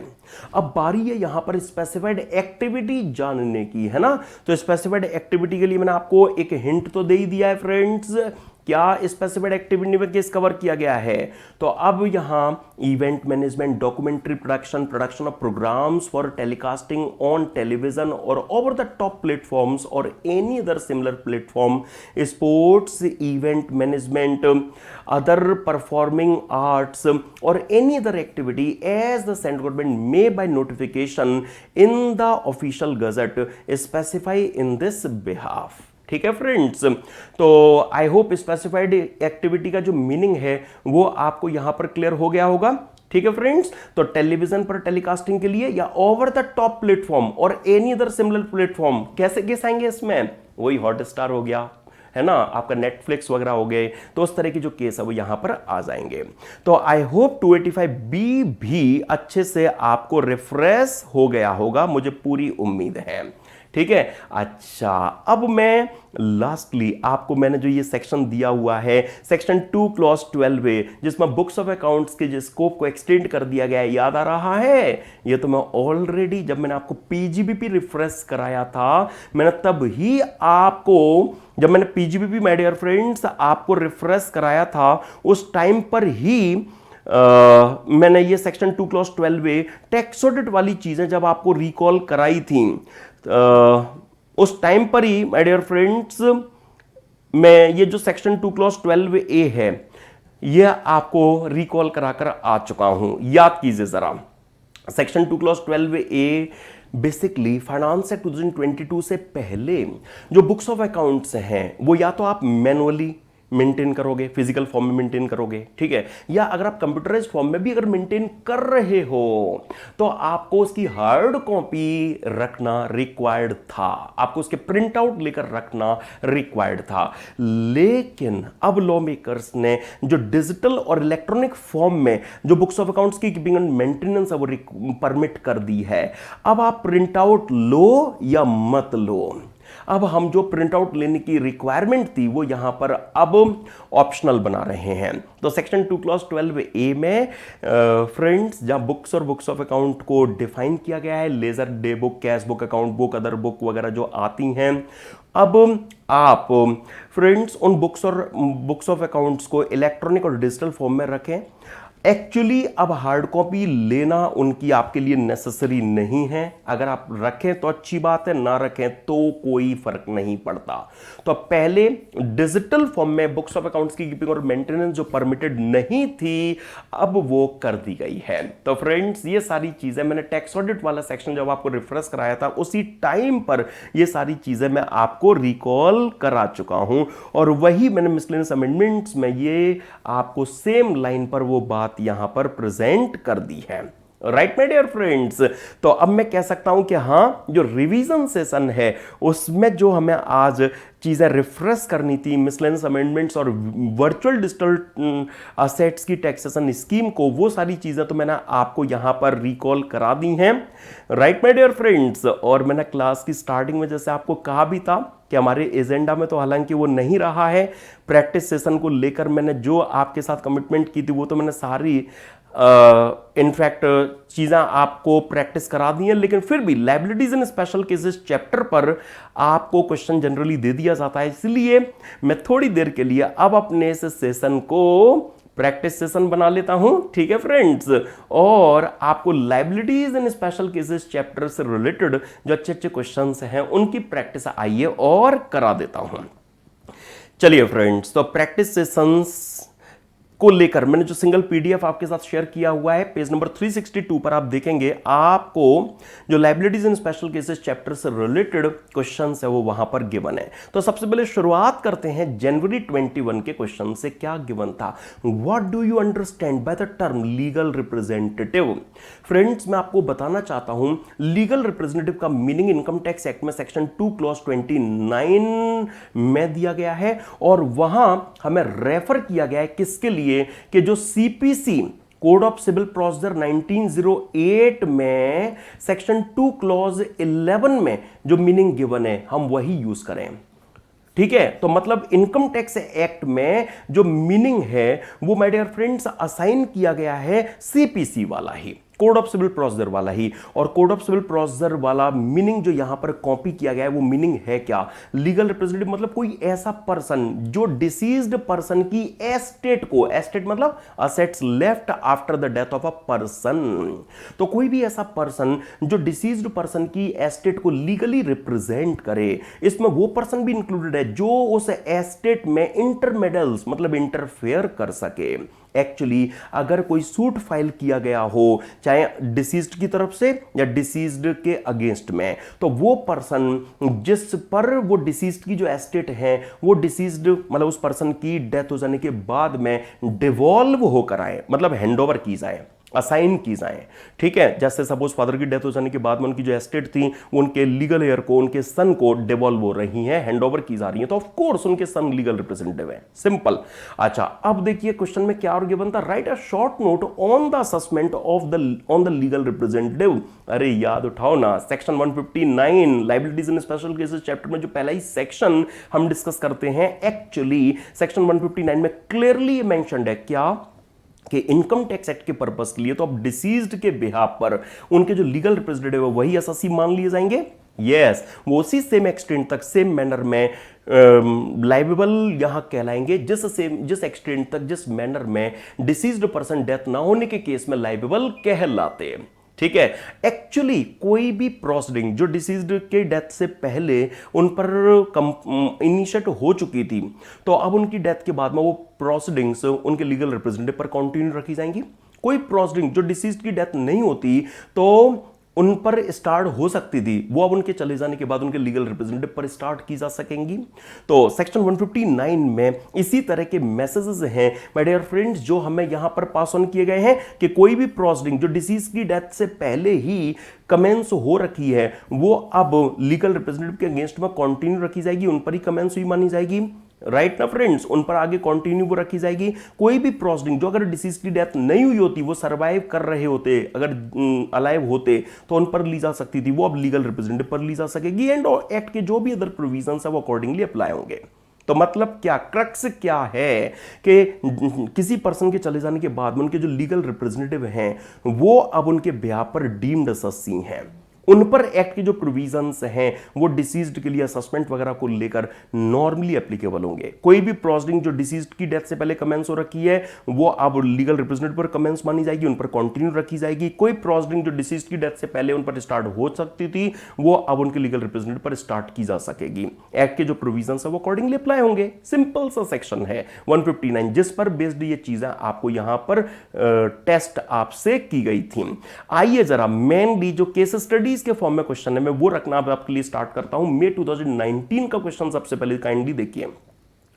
अब बारी है यहां पर स्पेसिफाइड एक्टिविटी जानने की, है ना। तो स्पेसिफाइड एक्टिविटी के लिए मैंने आपको एक हिंट तो दे ही दिया है फ्रेंड्स, क्या स्पेसिफाइड एक्टिविटी में केस कवर किया गया है। तो अब यहां event management, documentary production, production of programmes for telecasting on television or over the top platforms or any other similar platform, sports event management, other performing arts or any other activity as the central government may by notification in the official gazette specify in this behalf. ठीक है फ्रेंड्स, तो आई होप स्पेसिफाइड एक्टिविटी का जो मीनिंग है वो आपको यहां पर क्लियर हो गया होगा। ठीक है फ्रेंड्स, तो टेलीविजन पर टेलीकास्टिंग के लिए या ओवर द टॉप प्लेटफॉर्म और एनी अदर सिमिलर प्लेटफॉर्म, कैसे गेस आएंगे इसमें, वही हॉटस्टार हो गया, है ना, आपका नेटफ्लिक्स वगैरह हो गए, तो उस तरह की जो केस है वो यहां पर आ जाएंगे। तो आई होप 285B भी अच्छे से आपको रिफ्रेश हो गया होगा, मुझे पूरी उम्मीद है। ठीक है, अच्छा, अब मैं लास्टली आपको मैंने जो ये सेक्शन दिया हुआ है सेक्शन 2 क्लॉज 12A जिसमें बुक्स ऑफ अकाउंट्स के जिस स्कोप को एक्सटेंड कर दिया गया है, याद आ रहा है। ये तो मैं ऑलरेडी जब मैंने आपको पीजीबीपी रिफ्रेश कराया था, मैंने तब ही आपको, जब मैंने पीजीबीपी माय डियर फ्रेंड्स आपको रिफ्रेश कराया था, उस टाइम पर ही मैंने ये section 2 clause 12A tax audit वाली चीजें जब आपको रिकॉल कराई थी, उस टाइम पर ही माय डियर फ्रेंड्स मैं ये जो सेक्शन 2 क्लॉज 12A है ये आपको रिकॉल कराकर आ चुका हूं। याद कीजिए जरा, section 2 clause 12A basically finance act 2022 से पहले जो बुक्स ऑफ अकाउंट्स हैं वो या तो आप मैनुअली मेंटेन करोगे, फिजिकल फॉर्म में मेंटेन करोगे, ठीक है, या अगर आप कंप्यूटराइज्ड फॉर्म में भी अगर मेंटेन कर रहे हो तो आपको उसकी हार्ड कॉपी रखना रिक्वायर्ड था, आपको उसके प्रिंट आउट लेकर रखना रिक्वायर्ड था। लेकिन अब लॉ मेकर्स ने जो डिजिटल और इलेक्ट्रॉनिक फॉर्म में जो बुक्स ऑफ अकाउंट्स की कीपिंग एंड मेंटेनेंस है वो परमिट कर दी है। अब आप प्रिंट आउट लो या मत लो, अब हम जो प्रिंट आउट लेने की रिक्वायरमेंट थी वो यहां पर अब ऑप्शनल बना रहे हैं। तो सेक्शन 2 क्लॉज 12A में फ्रेंड्स जहां बुक्स और बुक्स ऑफ अकाउंट को डिफाइन किया गया है, ledger day book, cash book, account book, other book वगैरह जो आती हैं, अब आप फ्रेंड्स उन बुक्स और बुक्स ऑफ अकाउंट्स को इलेक्ट्रॉनिक और डिजिटल फॉर्म में रखें। एक्चुअली अब हार्ड कॉपी लेना उनकी आपके लिए नेसेसरी नहीं है, अगर आप रखें तो अच्छी बात है, ना रखें तो कोई फर्क नहीं पड़ता। तो पहले डिजिटल फॉर्म में बुक्स ऑफ अकाउंट्स की कीपिंग और मेंटेनेंस जो परमिटेड नहीं थी अब वो कर दी गई है। तो फ्रेंड्स ये सारी चीजें मैंने टैक्स ऑडिट वाला सेक्शन जब आपको रिफ्रेश कराया था उसी टाइम पर ये सारी चीजें मैं आपको रिकॉल करा चुका हूं, और वही मैंने मिसलेनियस अमेंडमेंट्स में ये आपको सेम लाइन पर वो बात यहां पर प्रेजेंट कर दी है। राइट माय डियर फ्रेंड्स, तो अब मैं कह सकता हूं कि हां जो रिवीजन सेशन है उसमें जो हमें आज चीजें रिफ्रेश करनी थी, मिसलेनियस अमेंडमेंट्स और वर्चुअल डिजिटल असेट्स की टैक्सेशन स्कीम को, वो सारी चीजें तो मैंने आपको यहां पर रिकॉल करा दी हैं। राइट माय डियर फ्रेंड्स, और मैंने क्लास की स्टार्टिंग में जैसे आपको कहा भी था कि हमारे एजेंडा में तो हालांकि वो नहीं रहा है, प्रैक्टिस सेशन को लेकर मैंने जो आपके साथ कमिटमेंट की थी वो तो मैंने सारी इनफैक्ट चीज़ें आपको प्रैक्टिस करा दी हैं, लेकिन फिर भी लायबिलिटीज इन स्पेशल केसेस चैप्टर पर आपको क्वेश्चन जनरली दे दिया जाता है, इसलिए मैं थोड़ी देर के लिए अब अपने इस सेशन को प्रैक्टिस सेशन बना लेता हूं। ठीक है फ्रेंड्स, और आपको लायबिलिटीज इन स्पेशल केसेस चैप्टर से रिलेटेड जो अच्छे अच्छे क्वेश्चंस हैं उनकी प्रैक्टिस आइए और करा देता हूं। चलिए फ्रेंड्स, तो प्रैक्टिस सेशंस को लेकर मैंने जो सिंगल पीडीएफ आपके साथ शेयर किया हुआ है, पेज नंबर 362 पर आप देखेंगे, आपको जो लायबिलिटीज इन स्पेशल केसेस चैप्टर से रिलेटेड क्वेश्चंस है वो वहां पर गिवन है। तो सबसे पहले शुरुआत करते हैं जनवरी 21 के क्वेश्चन से। क्या गिवन था? What do you understand by the term legal representative? Friends, मैं आपको बताना चाहता हूं लीगल रिप्रेजेंटेटिव का मीनिंग इनकम टैक्स एक्ट में सेक्शन 2 क्लॉज 29 में दिया गया है, और वहां हमें रेफर किया गया है किसके लिए कि जो CPC code of civil procedure 1908 में सेक्शन 2 क्लॉज 11 में जो मीनिंग गिवन है हम वही यूज करें। ठीक है, तो मतलब इनकम टैक्स एक्ट में जो मीनिंग है वो माय डियर फ्रेंड्स असाइन किया गया है सीपीसी वाला ही, कोड ऑफ सिविल प्रोसीजर वाला ही। और कोड ऑफ सिविल प्रोसीजर वाला मीनिंग जो यहां पर कॉपी किया गया है वो मीनिंग है क्या? लीगल रिप्रेजेंटेटिव मतलब कोई ऐसा पर्सन जो डिसीज्ड पर्सन की एस्टेट को, एस्टेट मतलब assets left after the death of a person, तो कोई भी ऐसा पर्सन जो डिसीज्ड पर्सन की एस्टेट को लीगली रिप्रेजेंट करे। इसमें वो पर्सन भी इंक्लूडेड है जो उस एस्टेट में इंटरमेडल्स मतलब इंटरफेयर कर सके। एक्चुअली अगर कोई सूट फाइल किया गया हो चाहे डिसीज्ड की तरफ से या डिसीज्ड के अगेंस्ट में, तो वो पर्सन जिस पर वो डिसीज्ड की जो एस्टेट है वो डिसीज्ड मतलब उस पर्सन की डेथ हो जाने के बाद में डिवॉल्व होकर आए, मतलब हैंडओवर की जाए, असाइन की जाए। ठीक है, जैसे सपोज फादर की डेथ हो जाने के बाद में उनकी जो एस्टेट थी वो उनके लीगल हेयर को, उनके सन को डिवॉल्व हो रही है, हैंडओवर की जा रही है, तो ऑफ कोर्स उनके सन लीगल रिप्रेजेंटेटिव है। सिंपल। अच्छा, अब देखिए क्वेश्चन में क्या और गिवन था, right a short note on the assessment on the legal representative. अरे याद उठाओ ना, सेक्शन 159 लायबिलिटीज इन स्पेशल केसेस चैप्टर में जो पहला ही सेक्शन हम डिस्कस करते हैं, एक्चुअली सेक्शन 159 में क्लियरली मेंशन्ड है क्या कि इनकम टैक्स एक्ट के पर्पस के लिए तो अब डिसीज्ड के बिहाफ पर उनके जो लीगल रिप्रेजेंटेटिव है वही एसएससी मान लिए जाएंगे। यस, वो उसी सेम एक्सटेंट तक, सेम मैनर में लाइबेबल यहां कहलाएंगे जिस एक्सटेंट तक, जिस मैनर में डिसीज्ड पर्सन डेथ ना होने के केस में लाइबेबल कहलाते हैं। ठीक है, एक्चुअली कोई भी प्रोसीडिंग जो डिसीज्ड के डेथ से पहले उन पर इनिशिएट हो चुकी थी, तो अब उनकी डेथ के बाद में वो प्रोसीडिंग्स उनके लीगल रिप्रेजेंटेटिव पर कंटिन्यू रखी जाएंगी। कोई प्रोसीडिंग जो डिसीज्ड की डेथ नहीं होती तो उन पर स्टार्ट हो सकती थी, वो अब उनके चले जाने के बाद उनके लीगल रिप्रेजेंटेटिव पर स्टार्ट की जा सकेंगी। तो सेक्शन 159 में इसी तरह के मैसेजेस हैं माय डियर फ्रेंड्स जो हमें यहां पर पास ऑन किए गए हैं कि कोई भी प्रोसीडिंग जो डिसीज की डेथ से पहले ही कमेंस हो रखी है वो अब लीगल रिप्रेजेंटेटिव के अगेंस्ट में कंटिन्यू रखी जाएगी, उन पर ही कमेंस हुई मानी जाएगी। राइट ना फ्रेंड्स, उन पर आगे कंटिन्यू वो रखी जाएगी। कोई भी प्रोसीडिंग जो अगर डिसीज की डेथ नहीं हुई होती, वो सर्वाइव कर रहे होते, अगर अलाइव होते, तो उन पर ली जा सकती थी, वो अब लीगल रिप्रेजेंटेटिव पर ली जा सकेगी। एंड एक्ट के जो भी अदर प्रोविजंस है वो अकॉर्डिंगली अप्लाई होंगे। तो मतलब क्या, क्रक्स क्या है कि किसी पर्सन के चले जाने के बाद में उनके जो लीगल रिप्रेजेंटेटिव हैं वो अब उनके बिहाफ पर डीम्ड एसएससी हैं, उन पर एक्ट के जो प्रोविजंस हैं वो डिसीज्ड के लिए असेसमेंट वगैरह को लेकर नॉर्मली एप्लीकेबल होंगे। कोई भी प्रोसीडिंग जो डिसीज्ड की डेथ से पहले कमेंस हो रखी है वो अब लीगल रिप्रेजेंटेटिव पर कमेंस मानी जाएगी, उन पर कंटिन्यू रखी जाएगी। कोई प्रोसीडिंग जो डिसीज्ड की डेथ से पहले उन पर स्टार्ट हो सकती थी वो अब उनके लीगल रिप्रेजेंटेटिव पर स्टार्ट की जा सकेगी। एक्ट के जो प्रोविजंस है वो अकॉर्डिंगली अप्लाई होंगे। सिंपल सा सेक्शन है 159 जिस पर बेस्ड ये चीजें आपको यहां पर टेस्ट आपसे की गई थी। आइए जरा मेनली जो केस स्टडी के फॉर्म में क्वेश्चन है मैं वो रखना अब आपके लिए स्टार्ट करता हूं। मे 2019 का क्वेश्चन सबसे पहले काइंडली देखिए।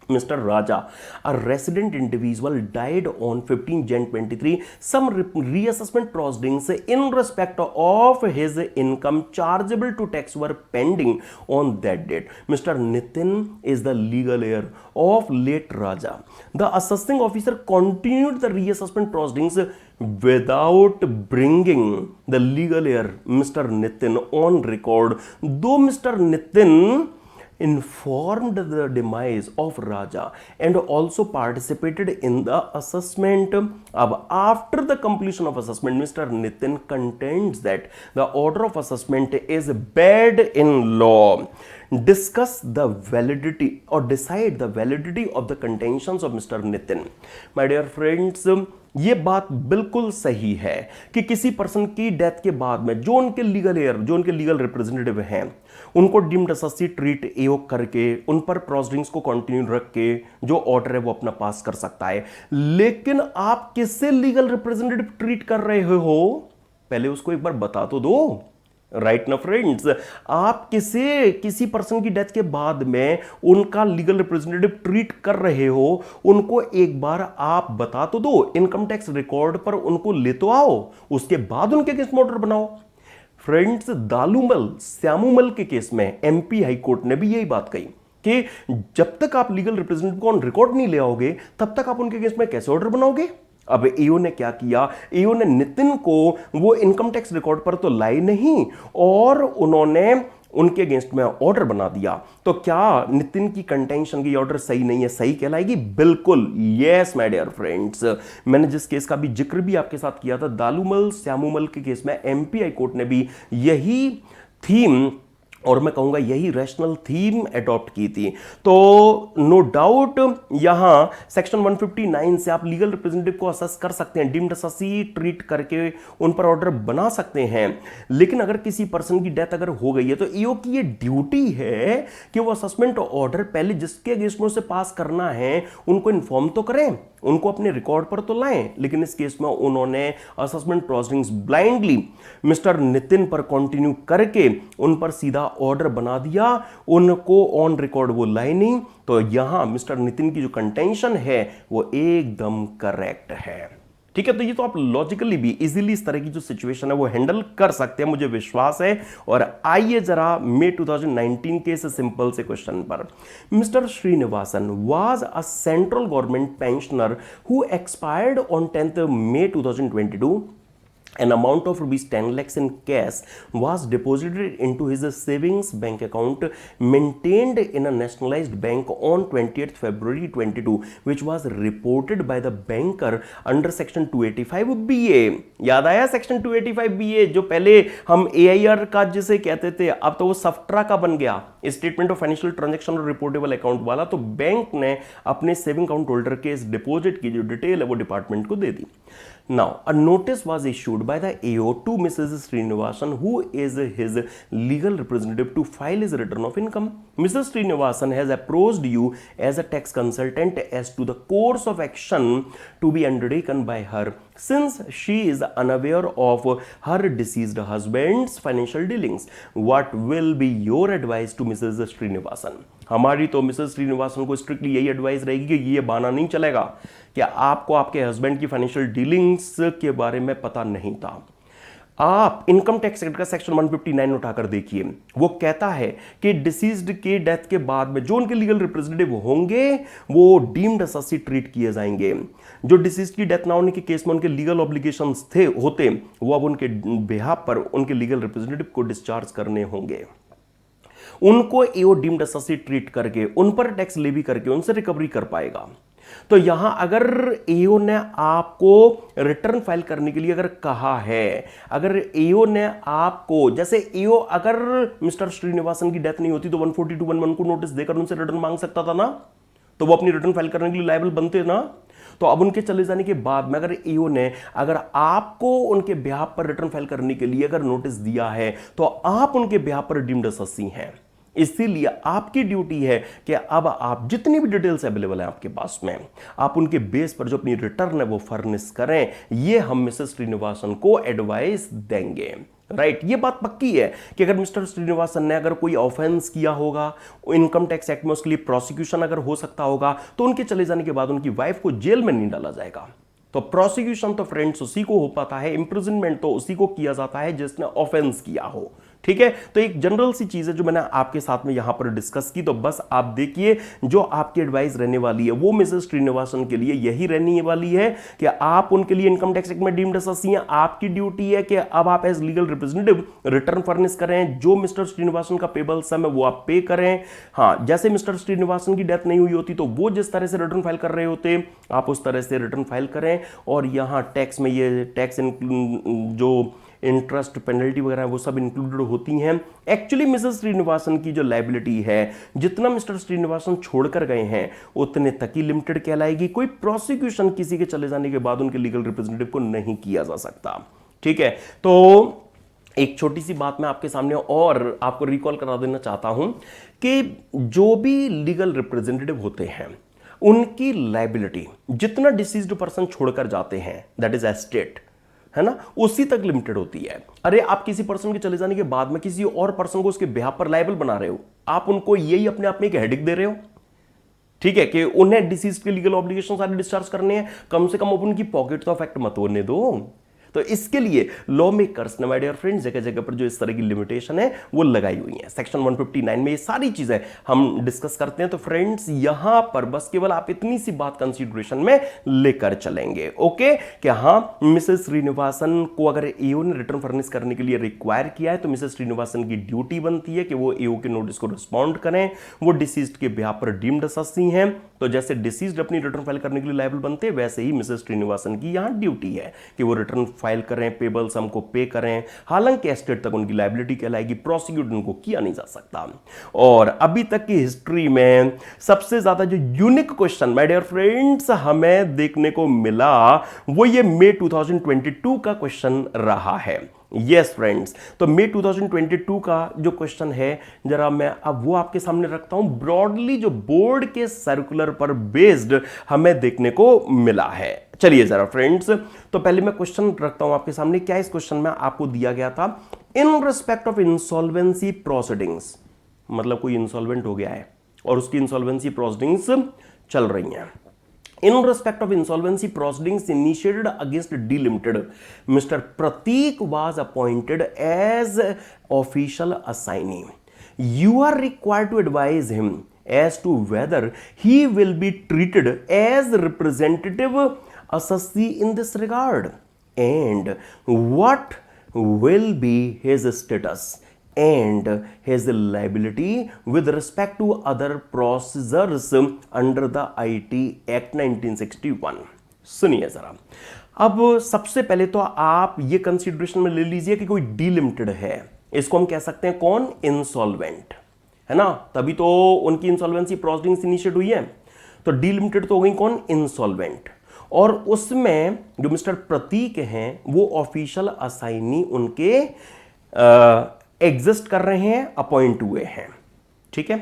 Mr. Raja, a resident individual, died on 15 Jan 23. Some reassessment proceedings in respect of his income chargeable to tax were pending on that date. Mr. Nitin is the legal heir of late Raja. The assessing officer continued the reassessment proceedings without bringing the legal heir, Mr. Nitin, on record. Though Mr. Nitin informed the demise of Raja and also participated in the assessment. After the completion of assessment, Mr. Nitin contends that the order of assessment is bad in law. Discuss the validity और decide the validity of the contentions of mister Nitin. My dear friends, ये बात बिल्कुल सही है कि किसी पर्सन की डेथ के बाद में जो उनके लीगल एयर, जो उनके लीगल रिप्रेजेंटेटिव हैं, उनको डीम्ड एसएससी ट्रीट एओ करके उन पर प्रोसीडिंग्स को कंटिन्यू रख के जो ऑर्डर है वो अपना पास कर सकता है। लेकिन आप किससे लीगल रिप्रेजेंटेटिव ट्रीट कर रहे हो, पहले उसको एक बार बता तो दो। राइट ना फ्रेंड्स, आप किसी पर्सन की डेथ के बाद में उनका लीगल रिप्रेजेंटेटिव ट्रीट कर रहे हो, उनको एक बार आप बता तो दो, इनकम टैक्स रिकॉर्ड पर उनको ले तो आओ, उसके बाद उनके अगेंस्ट ऑर्डर बनाओ। फ्रेंड्स, दालूमल श्यामूमल के केस में एमपी हाई कोर्ट ने भी यही बात कही कि जब तक आप लीगल रिप्रेजेंटेटिव को ऑन रिकॉर्ड नहीं ले आओगे तब तक आप उनके अगेंस्ट में कैसे ऑर्डर बनाओगे। अब एओ ने क्या किया, एओ ने नितिन को वो इनकम टैक्स रिकॉर्ड पर तो लाई नहीं और उन्होंने उनके अगेंस्ट में ऑर्डर बना दिया। तो क्या नितिन की कंटेंशन की ऑर्डर सही नहीं है, सही कहलाएगी? बिल्कुल यस माय डियर फ्रेंड्स। मैंने जिस केस का भी जिक्र भी आपके साथ किया था, दालूमल श्यामूमल के केस में एमपी हाई कोर्ट ने भी यही थीम और मैं कहूंगा यही रैशनल थीम अडॉप्ट की थी। तो नो डाउट यहां सेक्शन 159 से आप लीगल रिप्रेजेंटेटिव को असेस कर सकते हैं, डीम्ड एसएससी ट्रीट करके उन पर ऑर्डर बना सकते हैं। लेकिन अगर किसी पर्सन की डेथ अगर हो गई है तो ईओ की ये ड्यूटी है कि वो असेसमेंट ऑर्डर पहले जिसके अगेंस्ट में उसे पास करना है उनको इन्फॉर्म तो करें, उनको अपने रिकॉर्ड पर तो लाएं। लेकिन इस केस में उन्होंने assessment proceedings blindly mister Nitin पर कंटिन्यू करके उन पर सीधा ऑर्डर बना दिया, उनको ऑन रिकॉर्ड वो लाए नहीं। तो यहां मिस्टर नितिन की जो कंटेंशन है वो एकदम करेक्ट है। ठीक है, तो ये तो आप लॉजिकली भी इजीली इस तरह की जो सिचुएशन है वो हैंडल कर सकते हैं, मुझे विश्वास है। और आइए जरा मई 2019 के इस सिंपल से क्वेश्चन पर। Mister Srinivasan was a central government pensioner who expired on 10th May 2022. An amount of rupees 10 lakhs in cash was deposited into his savings bank account maintained in a nationalized bank on 20th February 22, which was reported by the banker under section 285BA. याद आया सेक्शन 285BA, जो पहले हम AIR का जिसे कहते थे अब तो वो सफ्ट्रा का बन गया, स्टेटमेंट ऑफ फाइनेंशियल ट्रांजैक्शन और रिपोर्टेबल अकाउंट वाला। तो बैंक ने अपने सेविंग अकाउंट होल्डर के इस डिपॉजिट की जो डिटेल है वो डिपार्टमेंट को दे दी। Now, a notice was issued by the AO to Mrs. Srinivasan, who is his legal representative, to file his return of income. Mrs. Srinivasan has approached you as a tax consultant as to the course of action to be undertaken by her, since she is unaware of her deceased husband's financial dealings. What will be your advice to Mrs. Srinivasan? हमारी तो मिसेस श्रीनिवासन को स्ट्रिक्टली यही एडवाइस रहेगी कि ये बहाना नहीं चलेगा कि आपको आपके हस्बैंड की फाइनेंशियल डीलिंग्स के बारे में पता नहीं था। आप इनकम टैक्स एक्ट का सेक्शन 159 उठाकर देखिए, वो कहता है कि डिसीज्ड के डेथ के बाद में जो उनके लीगल रिप्रेजेंटेटिव होंगे वो डीम्ड एसएससी ट्रीट किए जाएंगे। जो डिसीज्ड की डेथ ना होने के केस में उनके लीगल ऑब्लिगेशंस होते वो अब उनके बिहाफ पर उनके लीगल रिप्रेजेंटेटिव को डिस्चार्ज करने होंगे। उनको एओ डीम्ड एसएससी ट्रीट करके उन पर टैक्स लेवी करके उनसे रिकवरी कर पाएगा। तो यहां अगर एओ ने आपको रिटर्न फाइल करने के लिए अगर कहा है, अगर एओ ने आपको, जैसे एओ अगर मिस्टर श्रीनिवासन की डेथ नहीं होती तो 142(11) को नोटिस देकर उनसे रिटर्न मांग सकता था ना, तो वो अपनी रिटर्न फाइल करने के लिए लायबल बनते ना। तो अब उनके चले जाने के बाद में अगर एओ ने अगर आपको उनके बिहाफ पर रिटर्न फाइल करने के लिए अगर नोटिस दिया है तो आप उनके बिहाफ पर डीम्ड एसएससी हैं। इसीलिए आपकी ड्यूटी है कि अब आप जितनी भी डिटेल्स अवेलेबल है आपके पास में, आप उनके बेस पर जो अपनी रिटर्न है वो फर्निश करें। ये हम मिसेस श्रीनिवासन को एडवाइस देंगे। राइट, ये बात पक्की है कि अगर मिस्टर श्रीनिवासन ने अगर कोई ऑफेंस किया होगा, इनकम टैक्स एक्ट में उसके लिए प्रोसिक्यूशन अगर हो सकता होगा, तो उनके चले जाने के बाद उनकी वाइफ को जेल में नहीं डाला जाएगा। तो प्रोसिक्यूशन तो फ्रेंड्स उसी को हो पाता है, इंप्रिजनमेंट तो उसी को किया जाता है जिसने ऑफेंस किया हो। ठीक है, तो एक जनरल सी चीज है जो मैंने आपके साथ में यहां पर डिस्कस की। तो बस आप देखिए, जो आपकी एडवाइस रहने वाली है वो मिसेस श्रीनिवासन के लिए यही रहने वाली है कि आप उनके लिए इनकम टैक्स एक्ट में डीम्ड एसएससी हैं। आपकी ड्यूटी है कि अब आप as legal representative return furnish करें, जो मिस्टर श्रीनिवासन का पेबल सम है वो आप पे करें। हाँ, जैसे मिस्टर श्रीनिवासन की डेथ नहीं हुई होती तो वो जिस तरह से रिटर्न फाइल कर रहे होते आप उस तरह से रिटर्न फाइल करें। और यहां टैक्स में ये टैक्स जो इंटरेस्ट पेनल्टी वगैरह वो सब इंक्लूडेड होती हैं। एक्चुअली मिसेस श्रीनिवासन की जो लायबिलिटी है, जितना मिस्टर श्रीनिवासन छोड़कर गए हैं उतने तक ही लिमिटेड कहलाएगी। कोई प्रोसिक्यूशन किसी के चले जाने के बाद उनके लीगल रिप्रेजेंटेटिव को नहीं किया जा सकता। ठीक है, तो एक छोटी सी बात मैं आपके सामने और आपको रिकॉल करा देना चाहता हूं कि जो भी लीगल रिप्रेजेंटेटिव होते हैं उनकी लायबिलिटी जितना डिसीज्ड पर्सन छोड़कर जाते हैं, दैट इज एस्टेट, है ना, उसी तक लिमिटेड होती है। अरे आप किसी पर्सन के चले जाने के बाद में किसी और पर्सन को उसके बिहाफ पर लायबल बना रहे हो, आप उनको यही अपने आप में एक हेडिक दे रहे हो। ठीक है, कि उन्हें डिसीज के लीगल ऑब्लिगेशन सारे डिस्चार्ज करने हैं, कम से कम उनकी पॉकेट तो अफेक्ट मत होने दो। तो इसके लिए लॉ मेकर्स ने माय डियर फ्रेंड्स जगह जगह पर जो इस तरह की लिमिटेशन है वो लगाई हुई है। सेक्शन 159 में ये सारी चीजें हम डिस्कस करते हैं। तो फ्रेंड्स यहां पर बस केवल आप इतनी सी बात कंसीडरेशन में लेकर चलेंगे, ओके, कि हां मिसेस श्रीनिवासन को अगर एओ ने रिटर्न फर्निश करने के लिए रिक्वायर किया है तो मिसेस श्रीनिवासन की ड्यूटी बनती है कि वो एओ के नोटिस को रिस्पॉन्ड करें। वो डिसीज्ड के बिहाफ पर डीम्ड अससी हैं, तो जैसे डिसीज्ड अपनी रिटर्न फाइल करने के लिए लायबल बनते हैं, वैसे ही मिसेस श्रीनिवासन की यहां ड्यूटी है कि वो रिटर्न फाइल करें, पेबल सम को पे करें। हालांकि एस्टेट तक उनकी लायबिलिटी कहलाएगी, प्रोसिक्यूट उनको किया नहीं जा सकता। और अभी तक की हिस्ट्री में सबसे ज्यादा जो unique question my dear friends हमें देखने को मिला वो ये मई 2022 का क्वेश्चन रहा है। यस फ्रेंड्स, तो मई 2022 का जो क्वेश्चन है जरा मैं अब वो आपके सामने रखता हूं। ब्रॉडली जो बोर्ड के सर्कुलर पर बेस्ड हमें देखने को मिला है। चलिए जरा फ्रेंड्स, तो पहले मैं क्वेश्चन रखता हूं आपके सामने। क्या इस क्वेश्चन में आपको दिया गया था, in respect of insolvency proceedings, मतलब कोई इंसॉल्वेंट हो गया है और उसकी इंसॉल्वेंसी प्रोसीडिंग्स चल रही हैं। In respect of insolvency proceedings initiated against D Limited, Mr. Prateek was appointed as official assignee. You are required to advise him as to whether he will be treated as representative assessee in this regard and what will be his status and his liability with respect to other procedures under the IT Act 1961। सुनिए जरा, अब सबसे पहले तो आप ये कंसीडरेशन में ले लीजिए कि कोई डी लिमिटेड है, इसको हम कह सकते हैं कौन, इंसॉल्वेंट, है ना, तभी तो उनकी इंसॉल्वेंसी प्रोसीडिंग्स इनिशिएट हुई है। तो डी लिमिटेड तो हो गई कौन, इंसॉल्वेंट, और उसमें जो मिस्टर प्रतीक हैं वो ऑफिशियल असाइनी उनके एग्जिस्ट कर रहे हैं, अपॉइंट हुए हैं। ठीक है,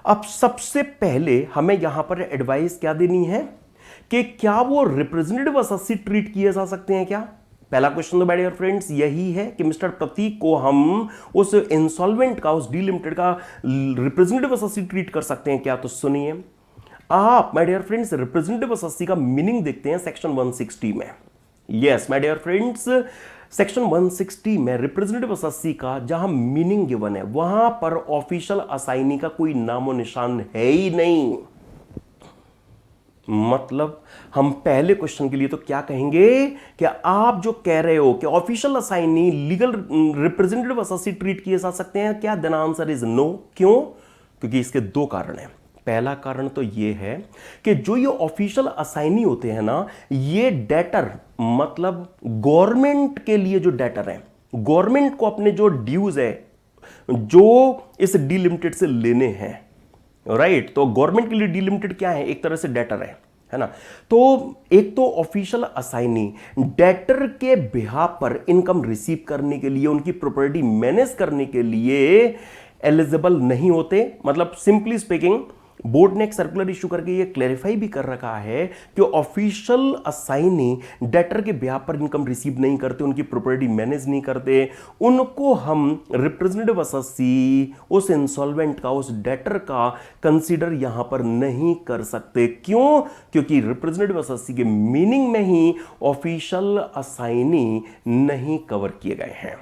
अब सबसे पहले हमें यहां पर एडवाइस क्या देनी है कि क्या वो रिप्रेजेंटेटिव अससी ट्रीट किए जा सकते हैं क्या। पहला क्वेश्चन तो माय डियर फ्रेंड्स यही है कि मिस्टर प्रतीक को हम उस इंसॉल्वेंट का, उस डी लिमिटेड का रिप्रेजेंटेटिव अससी ट्रीट कर सकते हैं क्या। तो सुनिए आप my dear friends, representative assessee का मीनिंग देखते हैं सेक्शन 160 में। Yes my dear friends, section 160 में रिप्रेजेंटेटिव अससी का जहां मीनिंग गिवन है वहां पर ऑफिशियल असाइनी का कोई नामो निशान है ही नहीं। मतलब हम पहले क्वेश्चन के लिए तो क्या कहेंगे कि आप जो कह रहे हो कि official assignee legal representative assessee treat किए जा सकते हैं क्या, देन आंसर इज नो। क्यों, क्योंकि इसके दो कारण हैं। पहला कारण तो यह है कि जो ये ऑफिशियल असाइनी होते हैं ना, ये डेटर, मतलब गवर्नमेंट के लिए जो डेटर है, गवर्नमेंट को अपने जो ड्यूज है जो इस डी लिमिटेड से लेने हैं, राइट, तो गवर्नमेंट के लिए डी लिमिटेड क्या है, एक तरह से डेटर है ना। तो एक तो ऑफिशियल असाइनी डेटर के बिहाफ पर इनकम रिसीव करने के लिए, उनकी प्रॉपर्टी मैनेज करने के लिए एलिजिबल नहीं होते। मतलब सिंपली स्पीकिंग बोर्ड ने एक सर्कुलर इशू करके ये क्लैरिफाई भी कर रखा है कि ऑफिशियल असाइनी डेटर के बिहाफ पर इनकम रिसीव नहीं करते, उनकी प्रॉपर्टी मैनेज नहीं करते, उनको हम रिप्रेजेंटेटिव अससी, उस इंसॉल्वेंट का, उस डेटर का कंसीडर यहां पर नहीं कर सकते। क्यों, क्योंकि रिप्रेजेंटेटिव अससी के मीनिंग में ही ऑफिशियल असाइनी नहीं कवर किए गए हैं।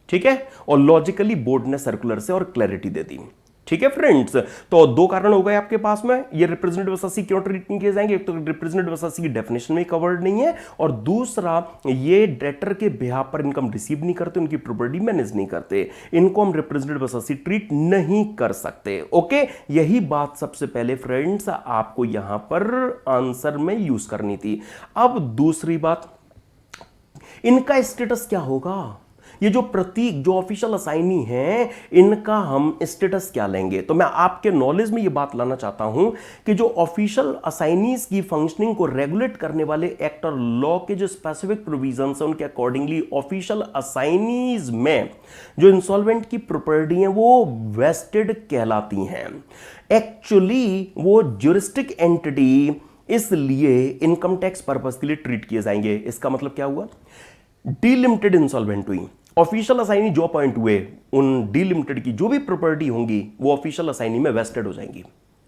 ठीक है, और लॉजिकली बोर्ड ने सर्कुलर से और क्लैरिटी दे दी। ठीक है फ्रेंड्स, तो दो कारण हो गए आपके पास में, ये रिप्रेजेंटेटिव अससी क्यों ट्रीट नहीं किए जाएंगे। एक तो रिप्रेजेंटेटिव अससी की डेफिनेशन में कवर्ड नहीं है, और दूसरा ये डेटर के बिहाफ पर इनकम रिसीव नहीं करते, उनकी प्रॉपर्टी मैनेज नहीं करते, इनको हम रिप्रेजेंटेटिव अससी ट्रीट नहीं कर सकते। ओके, यही बात सबसे पहले फ्रेंड्स आपको यहां पर आंसर में यूज करनी थी। अब दूसरी बात, इनका स्टेटस क्या होगा। ये जो प्रतीक जो ऑफिशियल असाइनी है इनका हम स्टेटस क्या लेंगे? तो मैं आपके नॉलेज में ये बात लाना चाहता हूं कि जो ऑफिशियल असाइनीज की फंक्शनिंग को रेगुलेट करने वाले एक्ट और लॉ के जो स्पेसिफिक प्रोविजंस हैं उनके अकॉर्डिंगली ऑफिशियल असाइनीज में जो इंसॉल्वेंट की प्रॉपर्टी है वो वेस्टेड कहलाती हैं। एक्चुअली वो ज्यूरिस्टिक एंटिटी इसलिए इनकम टैक्स पर्पस के लिए ट्रीट किए जाएंगे। इसका मतलब क्या हुआ? डीलिमिटेड इंसॉल्वेंट हुई, ऑफिशियल असाइनी जो अपॉइंट हुए उन डीलिमिटेड की जो भी प्रॉपर्टी होंगी वो ऑफिशियल असाइनी में वेस्टेड हो जाएंगी,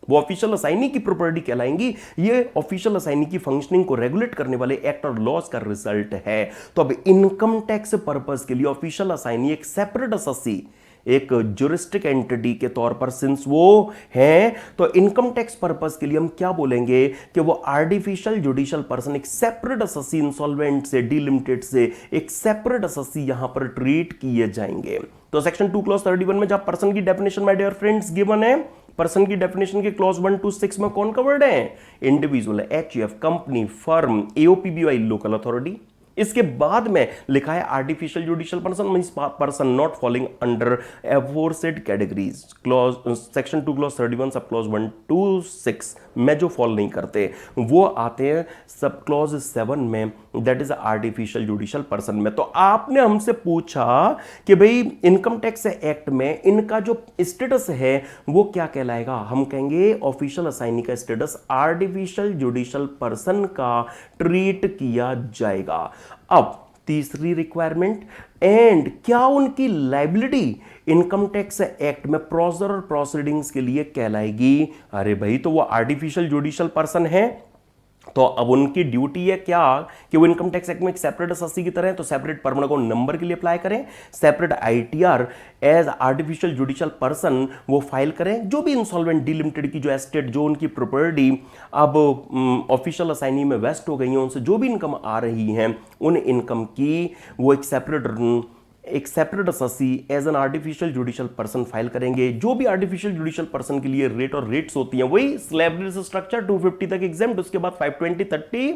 वो ऑफिशियल असाइनी की प्रॉपर्टी कहलाएंगी। ये ऑफिशियल असाइनी की फंक्शनिंग को रेगुलेट करने वाले एक्ट और लॉज का रिजल्ट है। तो अब इनकम टैक्स पर्पस के लिए ऑफिशियल असाइनी एक सेपरेट अससी, एक ज्यूरिस्टिक एंटिटी के तौर पर सिंस वो है, तो इनकम टैक्स पर्पस के लिए हम क्या बोलेंगे कि वो आर्टिफिशियल जुडिशियल पर्सन, एक सेपरेट अससी, इंसॉल्वेंट से डीलिमिटेड से एक सेपरेट अससी यहां पर ट्रीट किए जाएंगे। तो सेक्शन 2 क्लॉज 31 में जब पर्सन की definition my dear friends given है, पर्सन की डेफिनेशन के क्लॉज 1 to 6 में कौन कवर्ड है? Individual, HUF, company, firm, AOP BOI, local authority. इसके बाद में लिखा है artificial judicial person means person not falling under aforesaid categories. Clause section 2 clause 31 sub clause 1 to 6 में जो फॉल नहीं करते वो आते हैं सब क्लॉज 7 में, that is artificial judicial person में। तो आपने हमसे पूछा कि भाई इनकम टैक्स एक्ट में इनका जो स्टेटस है वो क्या कहलाएगा? हम कहेंगे ऑफिशियल असाइनी का स्टेटस आर्टिफिशियल जुडिशियल पर्सन का ट्रीट किया जाएगा। अब तीसरी रिक्वायरमेंट, एंड क्या उनकी लाइबिलिटी इनकम टैक्स एक्ट में प्रोसीजर और प्रोसीडिंग्स के लिए कहलाएगी? अरे भाई तो वो आर्टिफिशियल जुडिशियल पर्सन है तो अब उनकी ड्यूटी है क्या कि वो इनकम टैक्स एक्ट में एक सेपरेट अससी की तरह है, तो सेपरेट परमानेंट अकाउंट नंबर के लिए अप्लाई करें, separate ITR as artificial judicial person वो फाइल करें। जो भी इंसॉल्वेंट डीलिमिटेड की जो एस्टेट जो उनकी प्रॉपर्टी अब ऑफिशियल असाइनी में वेस्ट हो गई है उनसे जो भी इनकम आ रही है उन इनकम की वो एक separate assessee as an artificial judicial person file करेंगे। जो भी आर्टिफिशियल जुडिशियल पर्सन के लिए रेट और रेट्स होती हैं वही स्लैब स्ट्रक्चर 250 तक एग्जाम्प्ट, उसके बाद 520, 30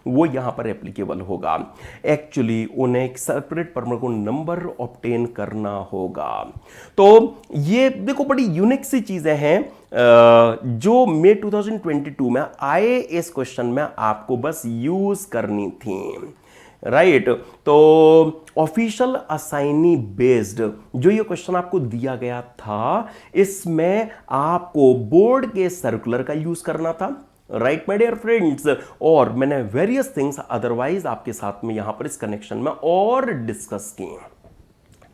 वो यहां पर एप्लीकेबल होगा। एक्चुअली उन्हें एक सेपरेट परमानेंट को नंबर ऑब्टेन करना होगा। तो ये देखो बड़ी यूनिक सी चीजें हैं जो मई 2022 में आए, इस क्वेश्चन में आपको बस यूज करनी थी, राइट। तो ऑफिशियल असाइनी बेस्ड जो ये क्वेश्चन आपको दिया गया था इसमें आपको बोर्ड के सर्कुलर का यूज करना था, राइट माय डियर फ्रेंड्स, और मैंने वेरियस थिंग्स अदरवाइज आपके साथ में यहां पर इस कनेक्शन में और डिस्कस किए,